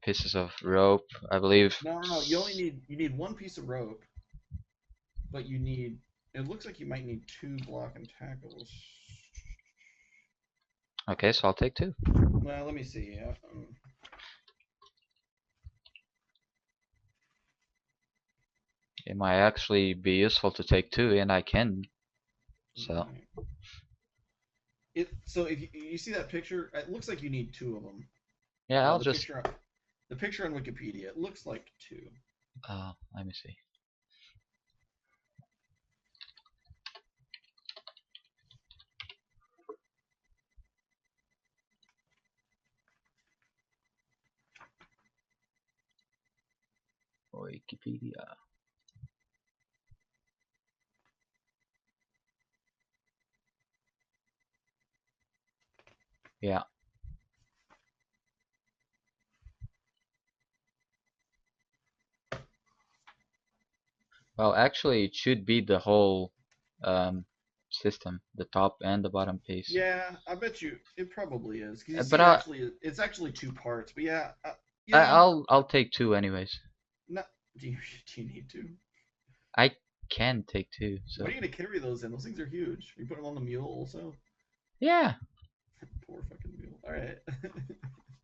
[SPEAKER 3] pieces of rope, I believe.
[SPEAKER 2] No. You need one piece of rope, but you need. It looks like you might need 2 block and tackles.
[SPEAKER 3] Okay, so I'll take 2.
[SPEAKER 2] Well, let me see.
[SPEAKER 3] It might actually be useful to take 2, and I can. So.
[SPEAKER 2] So if you see that picture, it looks like you need 2 of them.
[SPEAKER 3] Yeah, I'll
[SPEAKER 2] the
[SPEAKER 3] just.
[SPEAKER 2] The picture on Wikipedia, it looks like 2.
[SPEAKER 3] Let me see. Wikipedia. Yeah. Well, actually, it should be the whole system, the top and the bottom piece.
[SPEAKER 2] Yeah, I bet you it probably is because you see,
[SPEAKER 3] But
[SPEAKER 2] it's actually 2 parts. But yeah,
[SPEAKER 3] I'll take 2 anyways.
[SPEAKER 2] No, do you need to?
[SPEAKER 3] I can take 2. So.
[SPEAKER 2] What are you gonna carry those in? Those things are huge. You put them on the mule also.
[SPEAKER 3] Yeah.
[SPEAKER 2] Poor fucking mule. All right.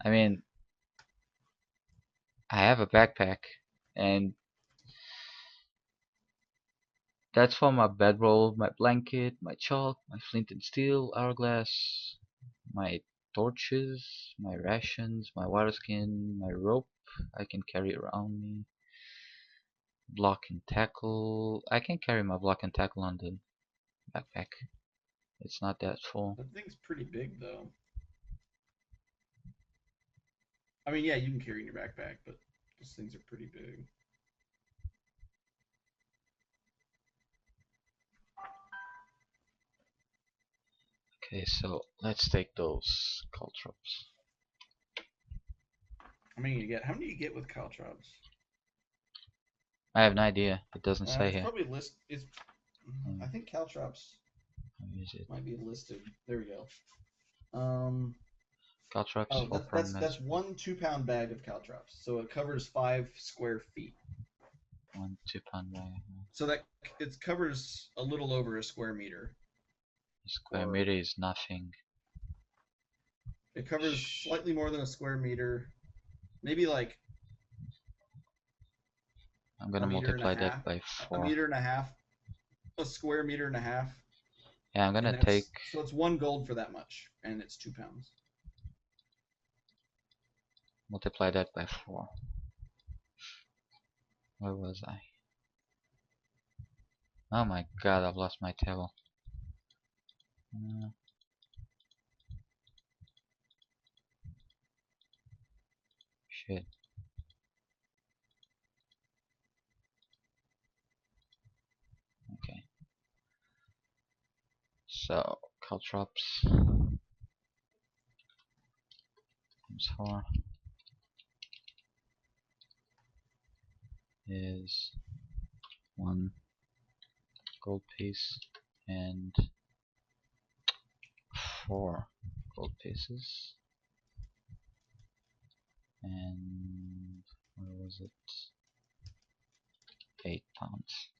[SPEAKER 3] I mean, I have a backpack, and that's for my bedroll, my blanket, my chalk, my flint and steel, hourglass, my torches, my rations, my water skin, my rope I can carry around me, block and tackle. I can carry my block and tackle on the backpack. It's not that full.
[SPEAKER 2] That thing's pretty big though. I mean, yeah, you can carry in your backpack, but those things are pretty big.
[SPEAKER 3] Okay, so let's take those caltrops.
[SPEAKER 2] How many you get? How many do you get with caltrops?
[SPEAKER 3] I have no idea. It doesn't say
[SPEAKER 2] It's
[SPEAKER 3] here.
[SPEAKER 2] probably list. I think caltrops might be listed. There we go.
[SPEAKER 3] Caltrops.
[SPEAKER 2] Oh, that's 1 2-pound bag of caltrops, so it covers 5 square feet.
[SPEAKER 3] 1 2-pound bag.
[SPEAKER 2] So that it covers a little over a square meter.
[SPEAKER 3] A square meter is nothing.
[SPEAKER 2] It covers slightly more than a square meter, maybe like.
[SPEAKER 3] I'm gonna multiply that by 4.
[SPEAKER 2] A meter and a half, a square meter and a half.
[SPEAKER 3] Yeah, I'm gonna take.
[SPEAKER 2] So it's 1 gold for that much, and it's 2 pounds.
[SPEAKER 3] Multiply that by 4. Where was I? Oh my god, I've lost my table. Shit. Okay. So, caltrops times 4 is 1 gold piece and 4 gold pieces. And where was it? 8 pounds.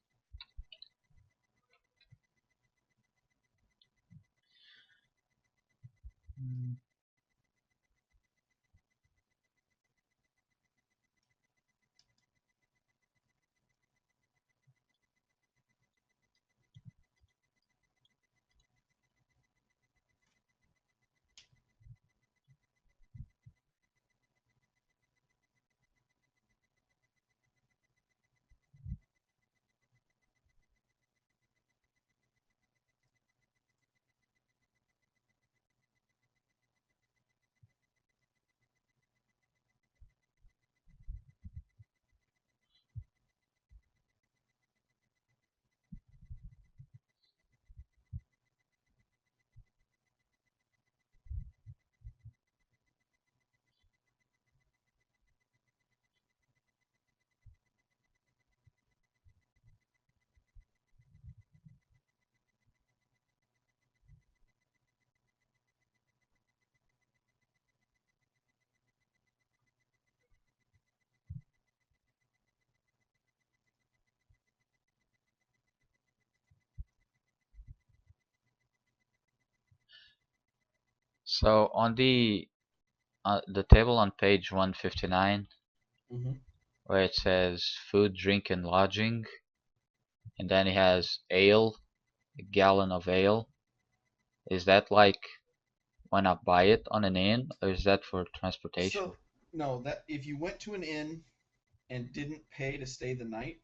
[SPEAKER 3] So on the table on page 159,
[SPEAKER 2] Mm-hmm.
[SPEAKER 3] where it says food, drink, and lodging, and then it has ale, a gallon of ale. Is that like when I buy it on an inn, or is that for transportation?
[SPEAKER 2] So no, that if you went to an inn and didn't pay to stay the night,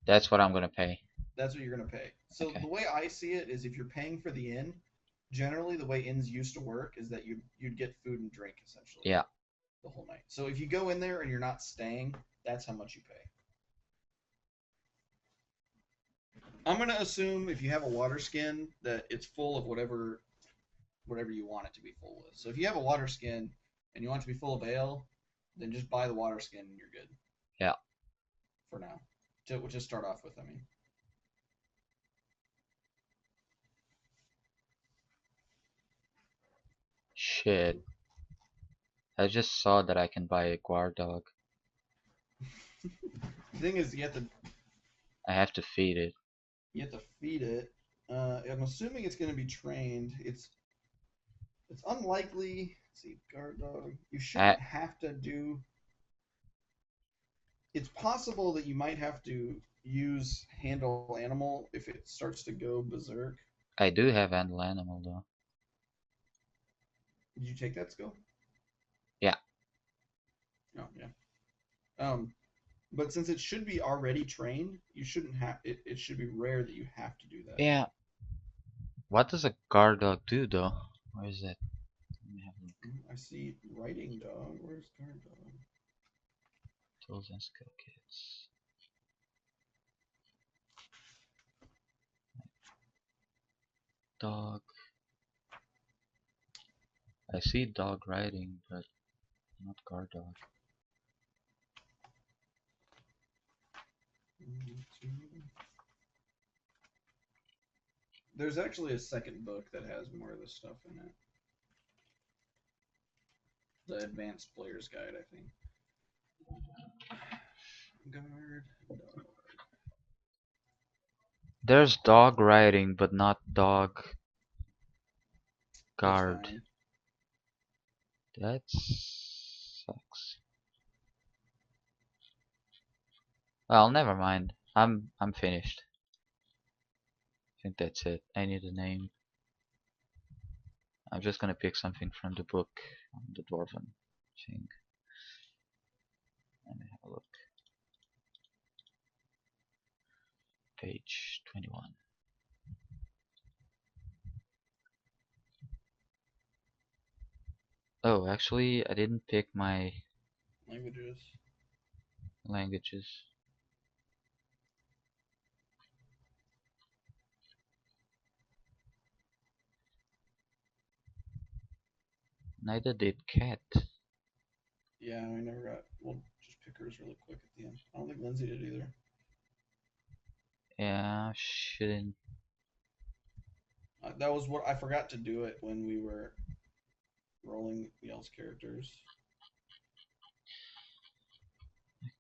[SPEAKER 3] That's what I'm gonna pay.
[SPEAKER 2] that's what you're gonna pay. So the
[SPEAKER 3] Okay.
[SPEAKER 2] way I see it is, if you're paying for the inn, generally the way inns used to work is that you'd get food and drink essentially
[SPEAKER 3] Yeah.
[SPEAKER 2] the whole night. So if you go in there and you're not staying, that's how much you pay. I'm gonna assume if you have a water skin that it's full of whatever you want it to be full with. So if you have a water skin and you want it to be full of ale, then just buy the water skin and you're good
[SPEAKER 3] Yeah.
[SPEAKER 2] for now. To start off with, I mean.
[SPEAKER 3] Shit. I just saw that I can buy a guard dog.
[SPEAKER 2] The thing is,
[SPEAKER 3] I have to feed it.
[SPEAKER 2] you have to feed it. I'm assuming it's going to be trained. It's unlikely. Let's see, guard dog. You
[SPEAKER 3] I
[SPEAKER 2] shouldn't have to do. It's possible that you might have to use handle animal if it starts to go berserk.
[SPEAKER 3] I do have handle animal though.
[SPEAKER 2] Did you take that skill?
[SPEAKER 3] Yeah.
[SPEAKER 2] Oh yeah. But since it should be already trained, you shouldn't have it. It should be rare that you have to do that.
[SPEAKER 3] Yeah. What does a guard dog do though? Where is it? Let me have a look.
[SPEAKER 2] I see writing dog. Where's guard dog?
[SPEAKER 3] Tools and skill kits. Dog. I see dog riding, but not guard dog.
[SPEAKER 2] There's actually a second book that has more of this stuff in it. The Advanced Player's Guide, I think. Guard dog.
[SPEAKER 3] There's dog riding, but not dog
[SPEAKER 2] That's
[SPEAKER 3] guard.
[SPEAKER 2] fine.
[SPEAKER 3] That sucks. Well, never mind. I'm finished. I think that's it. I need a name. I'm just gonna pick something from the book on the dwarven thing. Let me have a look. Page 21. Oh, actually, I didn't pick my
[SPEAKER 2] Languages.
[SPEAKER 3] languages. Neither did cat.
[SPEAKER 2] Yeah, we never got. We'll just pick hers really quick at the end. I don't think Lindsay did either.
[SPEAKER 3] Yeah, shouldn't.
[SPEAKER 2] That was what I forgot to do it when we were rolling y'all's characters.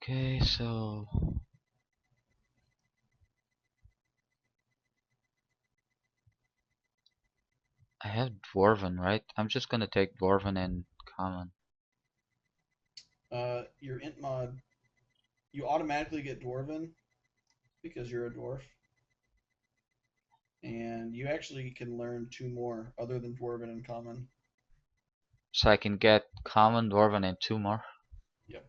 [SPEAKER 3] Okay, so I have dwarven, right? I'm just gonna take dwarven and common.
[SPEAKER 2] Your int mod, you automatically get dwarven because you're a dwarf, and you actually can learn two more other than dwarven and common.
[SPEAKER 3] So I can get common, dwarven, and two more.
[SPEAKER 2] Yep.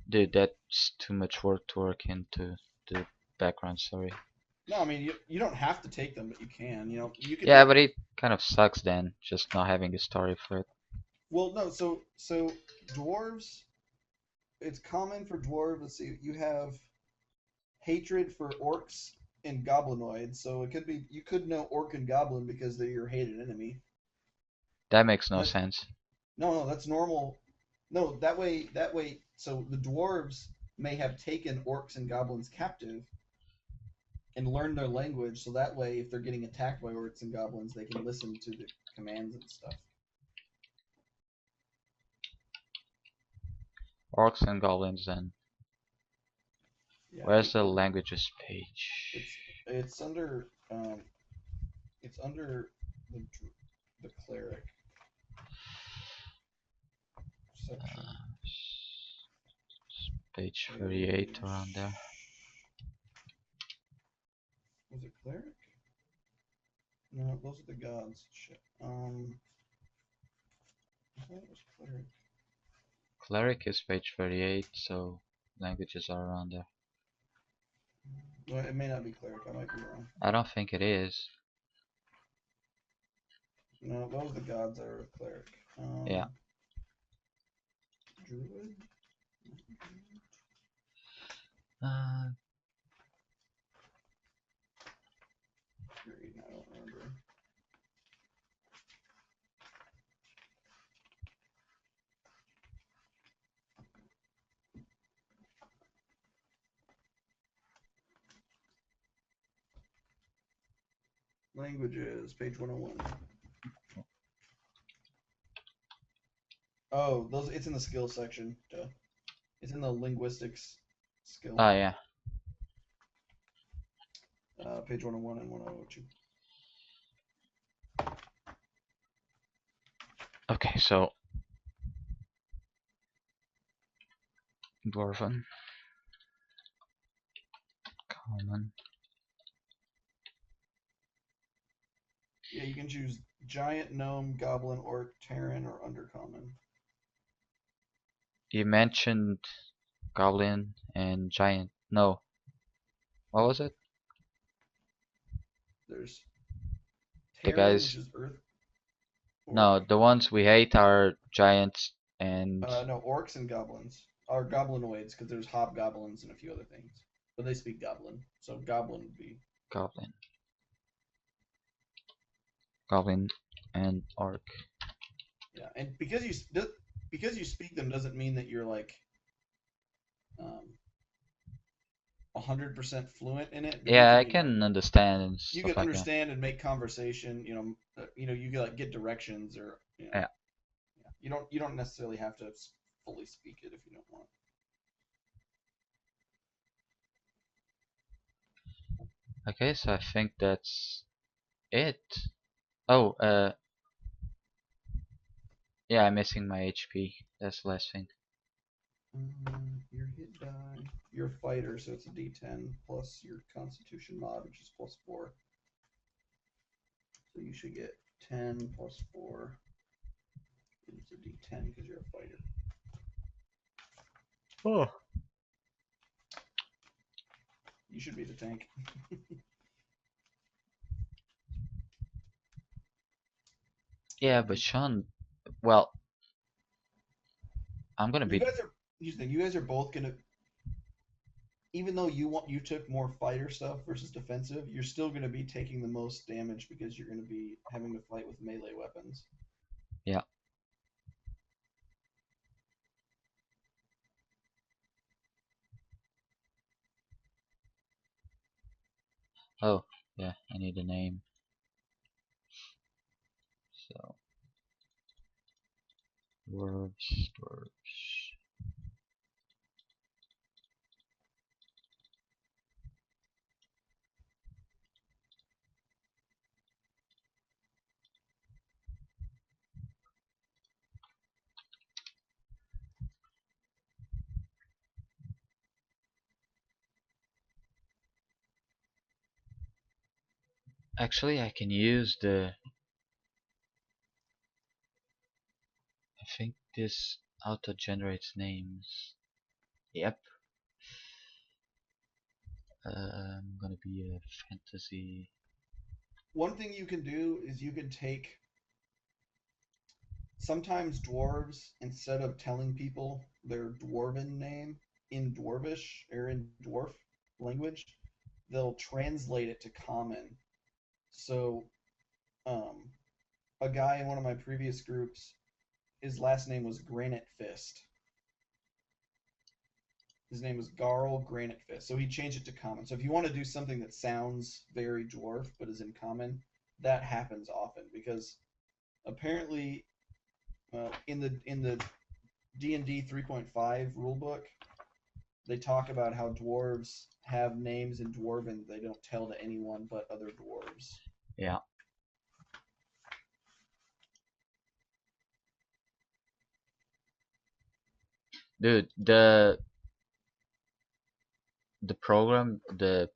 [SPEAKER 3] Dude, that's too much work to work into the background. Sorry.
[SPEAKER 2] No, I mean you don't have to take them, but you can. You know, you could
[SPEAKER 3] Yeah,
[SPEAKER 2] take.
[SPEAKER 3] but it kind of sucks then, just not having a story for it.
[SPEAKER 2] Well, no. So dwarves, it's common for dwarves. Let's see, you have hatred for orcs and goblinoids. So it could be you could know orc and goblin because they're your hated enemy.
[SPEAKER 3] That makes no
[SPEAKER 2] That's
[SPEAKER 3] sense.
[SPEAKER 2] no, that's normal. No, that way. So the dwarves may have taken orcs and goblins captive and learned their language, so that way, if they're getting attacked by orcs and goblins, they can listen to the commands and stuff.
[SPEAKER 3] Orcs and goblins then.
[SPEAKER 2] Yeah,
[SPEAKER 3] Where's the languages page?
[SPEAKER 2] it's under It's under the cleric section.
[SPEAKER 3] Page 38 around there.
[SPEAKER 2] Was it cleric? No, those are the gods. Shit. I thought it was cleric.
[SPEAKER 3] Cleric is page 38, so languages are around there.
[SPEAKER 2] Well, it may not be cleric. I might be wrong.
[SPEAKER 3] I don't think it is.
[SPEAKER 2] No, those are the gods that are cleric.
[SPEAKER 3] Yeah.
[SPEAKER 2] Druid? Green, I don't remember. Languages, page 101. Oh, those. It's in the skill section. Duh. It's in the linguistics skill.
[SPEAKER 3] Oh yeah.
[SPEAKER 2] Page 101 and 102.
[SPEAKER 3] Okay, so Dwarven, Common.
[SPEAKER 2] Yeah, you can choose giant, gnome, goblin, orc, terran, or undercommon.
[SPEAKER 3] You mentioned Goblin and Giant. No. What was it?
[SPEAKER 2] There's
[SPEAKER 3] The
[SPEAKER 2] terran, which
[SPEAKER 3] guys.
[SPEAKER 2] is earth.
[SPEAKER 3] No,
[SPEAKER 2] Orc.
[SPEAKER 3] the ones we hate are Giants and
[SPEAKER 2] No, orcs and goblins are goblinoids because there's hobgoblins and a few other things, but they speak goblin, so goblin would be
[SPEAKER 3] Goblin. Goblin and Orc.
[SPEAKER 2] yeah. And because you speak them doesn't mean that you're like 100% fluent in it. But
[SPEAKER 3] Yeah, I
[SPEAKER 2] you know,
[SPEAKER 3] can understand and
[SPEAKER 2] you
[SPEAKER 3] stuff
[SPEAKER 2] can
[SPEAKER 3] like that.
[SPEAKER 2] understand and make conversation. You can like get directions or
[SPEAKER 3] Yeah.
[SPEAKER 2] You don't necessarily have to fully speak it if you don't want.
[SPEAKER 3] Okay, so I think that's it. Oh, yeah, I'm missing my HP. That's the last thing.
[SPEAKER 2] Your hit die. You're a fighter, so it's a D10 plus your Constitution mod, which is +4. So you should get 10 plus 4. It's a D10 because you're a fighter.
[SPEAKER 3] Oh.
[SPEAKER 2] You should be the tank.
[SPEAKER 3] Yeah, but Sean, well, I'm gonna be.
[SPEAKER 2] You guys are both gonna. Even though you took more fighter stuff versus defensive, you're still gonna be taking the most damage because you're gonna be having to fight with melee weapons.
[SPEAKER 3] Yeah. Oh, yeah, I need a name. So, dwarves. Actually, I can use the. I think this auto generates names. Yep. I'm gonna be a fantasy.
[SPEAKER 2] One thing you can do is you can take. Sometimes dwarves, instead of telling people their dwarven name in dwarvish or in dwarf language, they'll translate it to common. So, a guy in one of my previous groups, his last name was Granite Fist. His name was Garl Granite Fist. So he changed it to common. So if you want to do something that sounds very dwarf but is in common, that happens often because apparently in the D&D 3.5 rulebook, they talk about how dwarves have names in Dwarven they don't tell to anyone but other dwarves.
[SPEAKER 3] Yeah. Dude, the program, the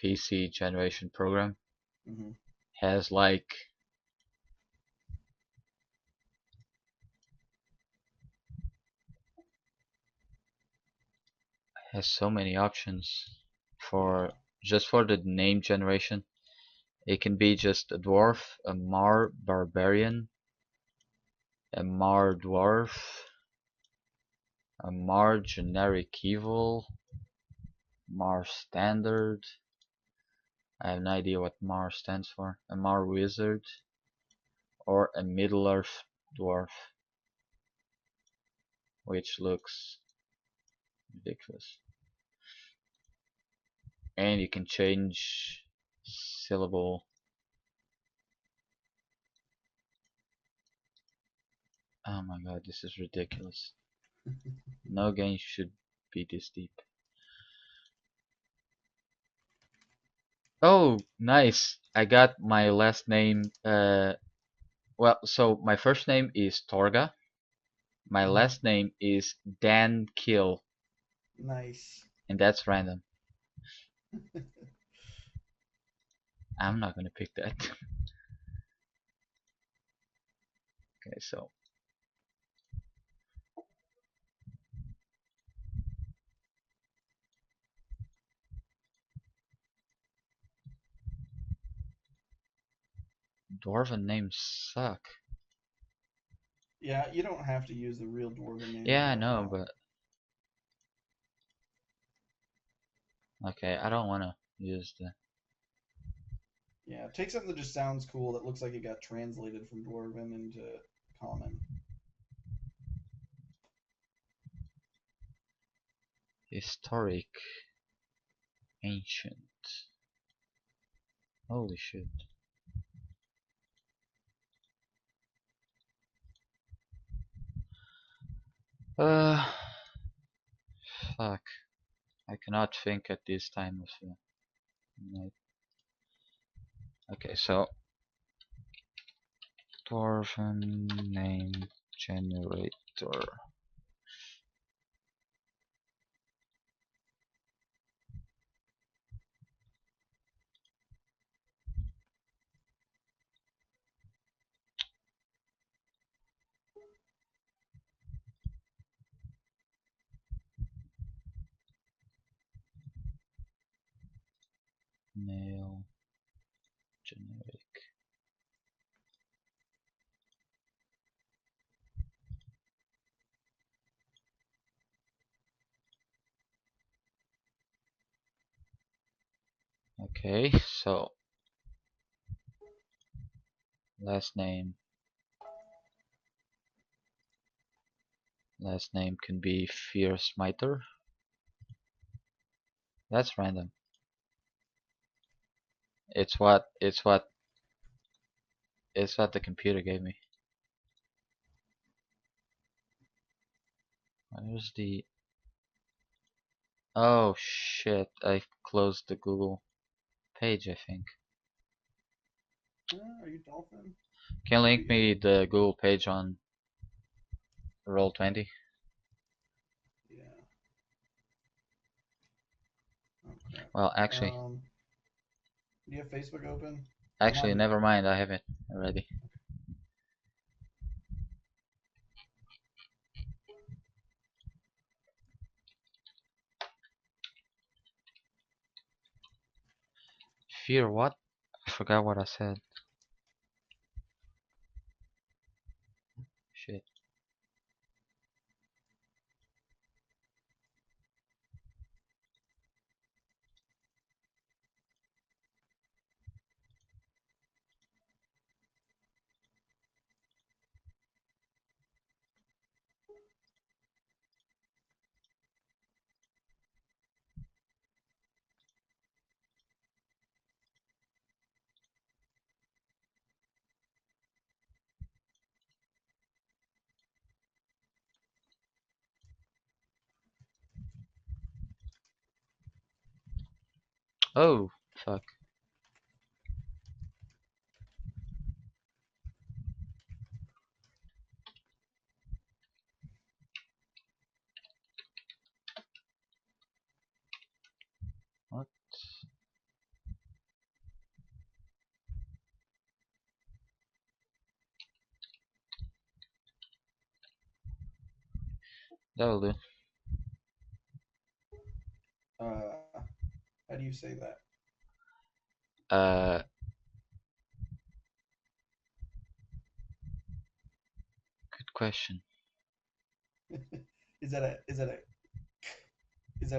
[SPEAKER 3] PC generation program
[SPEAKER 2] Hmm.
[SPEAKER 3] has like so many options
[SPEAKER 2] Yeah.
[SPEAKER 3] for just for the name generation. It can be just a dwarf, a Mar barbarian, a Mar dwarf, a Mar generic evil, Mar standard. I have no idea what Mar stands for. A Mar wizard or a Middle Earth dwarf, which looks ridiculous. And you can change syllable. Oh my god, this is ridiculous. No game should be this deep. Oh, nice. I got my last name. Well, so my first name is Torga. My
[SPEAKER 2] Hmm.
[SPEAKER 3] last name is Dan Kill,
[SPEAKER 2] Nice.
[SPEAKER 3] and that's random. I'm not gonna pick that. Okay, so dwarven names suck.
[SPEAKER 2] Yeah, you don't have to use the real dwarven name to
[SPEAKER 3] Yeah, I
[SPEAKER 2] help
[SPEAKER 3] know,
[SPEAKER 2] out.
[SPEAKER 3] but okay, I don't wanna use the
[SPEAKER 2] Yeah, take something that just sounds cool that looks like it got translated from dwarven into common.
[SPEAKER 3] historic ancient. Holy shit. Uh, fuck. I cannot think at this time of the night. Okay, so dwarven name generator. Male generic. Okay, so last name. Last name can be Fierce Smiter. That's random. It's what the computer gave me. Where's the Oh shit, I closed the Google page, I think.
[SPEAKER 2] Are you dolphin?
[SPEAKER 3] Can you
[SPEAKER 2] There
[SPEAKER 3] link
[SPEAKER 2] you go.
[SPEAKER 3] me the Google page on Roll20?
[SPEAKER 2] Yeah. Oh crap.
[SPEAKER 3] Well, actually,
[SPEAKER 2] Do you have Facebook open? I'm
[SPEAKER 3] actually,
[SPEAKER 2] on.
[SPEAKER 3] never mind. I have it already. Fear what? I forgot what I said. Shit. Oh, fuck. That'll do.
[SPEAKER 2] How do you say that?
[SPEAKER 3] Uh, good question.
[SPEAKER 2] Is that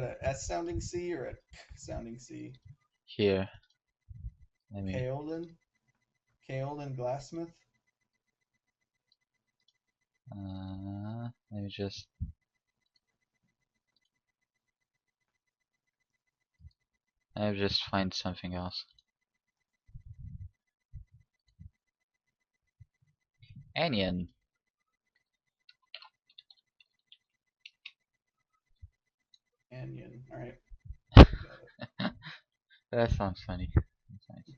[SPEAKER 2] a S sounding C or a K sounding C?
[SPEAKER 3] Here, let me.
[SPEAKER 2] Kaolin? Kaolin Glassmith?
[SPEAKER 3] Let me just. Let me just find something else. Anion.
[SPEAKER 2] Anion. Alright.
[SPEAKER 3] That sounds funny. That's nice.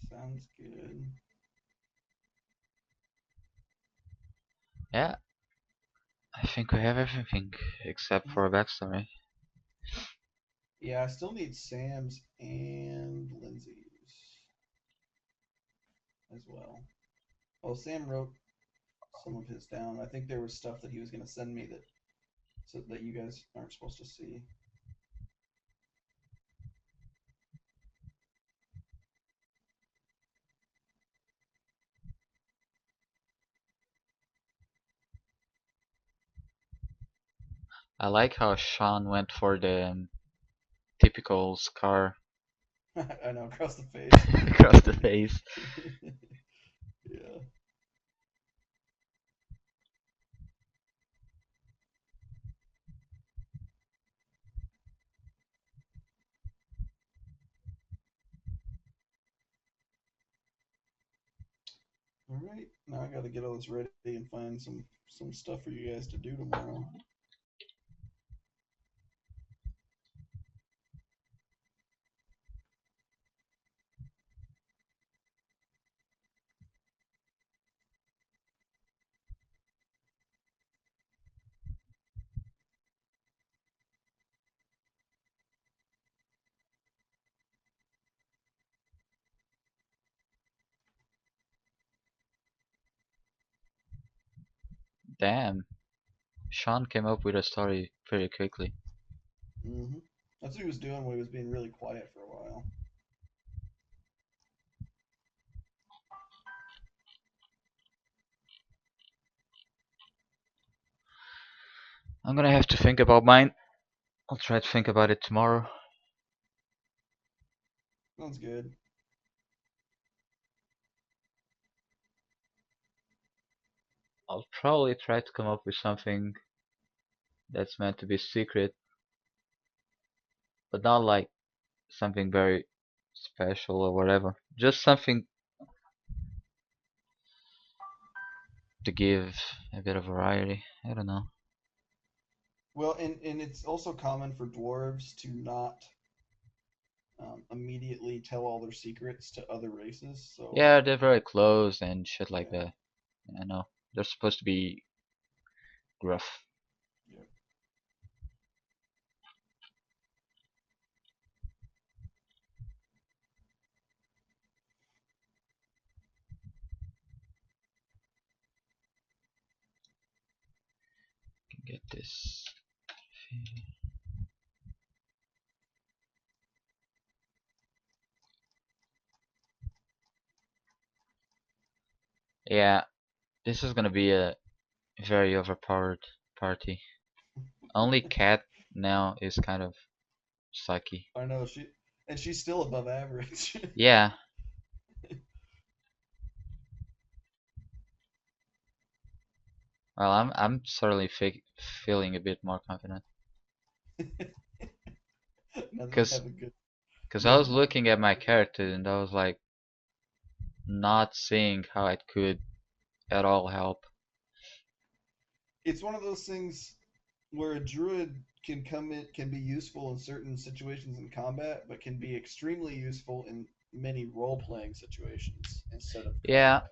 [SPEAKER 2] Sounds good.
[SPEAKER 3] Yeah, I think we have everything except for a backstory.
[SPEAKER 2] Yeah, I still need Sam's and Lindsay's as well. Well, Sam wrote some of his down. I think there was stuff that he was going to send me that you guys aren't supposed to see.
[SPEAKER 3] I like how Sean went for the typical scar
[SPEAKER 2] I know, across the face.
[SPEAKER 3] across the face.
[SPEAKER 2] Yeah. All right, now I got to get all this ready and find some stuff for you guys to do tomorrow.
[SPEAKER 3] Damn, Sean came up with a story pretty quickly.
[SPEAKER 2] That's what he was doing when he was being really quiet for a while.
[SPEAKER 3] I'm gonna have to think about mine. I'll try to think about it tomorrow.
[SPEAKER 2] Sounds good.
[SPEAKER 3] I'll probably try to come up with something that's meant to be secret, but not like something very special or whatever. Just something to give a bit of variety. I don't know.
[SPEAKER 2] Well, and it's also common for dwarves to not immediately tell all their secrets to other races. So
[SPEAKER 3] Yeah, they're very close and shit like
[SPEAKER 2] yeah,
[SPEAKER 3] that. I know. They're supposed to be gruff.
[SPEAKER 2] yeah.
[SPEAKER 3] Can get this. Yeah, this is gonna be a very overpowered party. Only Cat now is kind of sucky.
[SPEAKER 2] I know she's still above average.
[SPEAKER 3] Yeah. Well, I'm certainly feeling a bit more confident
[SPEAKER 2] Now that you
[SPEAKER 3] because
[SPEAKER 2] have a good
[SPEAKER 3] I was
[SPEAKER 2] minimum.
[SPEAKER 3] looking at my character and I was like not seeing how it could at all help.
[SPEAKER 2] It's one of those things where a druid can be useful in certain situations in combat, but can be extremely useful in many role playing situations instead of
[SPEAKER 3] Yeah,
[SPEAKER 2] combat.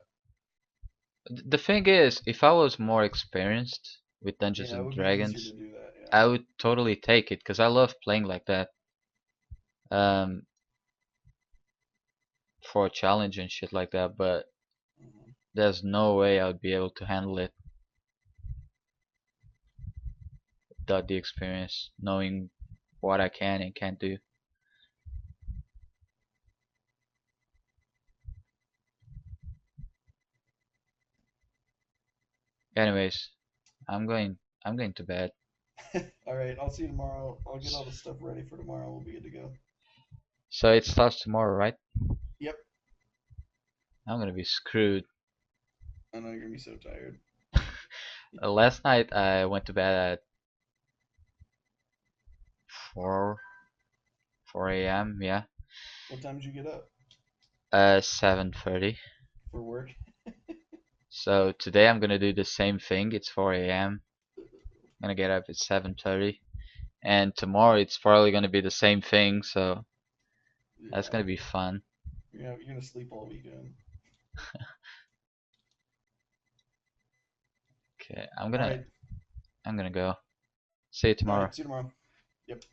[SPEAKER 3] the thing is, if I was more experienced with Dungeons
[SPEAKER 2] Yeah, it
[SPEAKER 3] and
[SPEAKER 2] would be easier to
[SPEAKER 3] Dragons,
[SPEAKER 2] do that. Yeah.
[SPEAKER 3] I would totally take it because I love playing like that. Um, for a challenge and shit like that, but
[SPEAKER 2] Mhm.
[SPEAKER 3] there's no way I would be able to handle it without the experience, knowing what I can and can't do. Anyways, I'm going to bed.
[SPEAKER 2] All right, I'll see you tomorrow. I'll get all the stuff ready for tomorrow. We'll be good to go.
[SPEAKER 3] So it starts tomorrow, right?
[SPEAKER 2] Yep.
[SPEAKER 3] I'm gonna be screwed.
[SPEAKER 2] I know you're gonna be so tired.
[SPEAKER 3] Last night I went to bed at 4 4 a.m. Yeah,
[SPEAKER 2] What time did you get up
[SPEAKER 3] 7:30.
[SPEAKER 2] for work?
[SPEAKER 3] So today I'm gonna do the same thing. It's 4 a.m. I'm gonna get up at 7:30, and tomorrow it's probably gonna be the same thing. So that's
[SPEAKER 2] Yeah.
[SPEAKER 3] gonna be fun.
[SPEAKER 2] You're gonna sleep all weekend.
[SPEAKER 3] Okay,
[SPEAKER 2] All right.
[SPEAKER 3] I'm gonna go. See you
[SPEAKER 2] All
[SPEAKER 3] tomorrow.
[SPEAKER 2] right. See you tomorrow. Yep.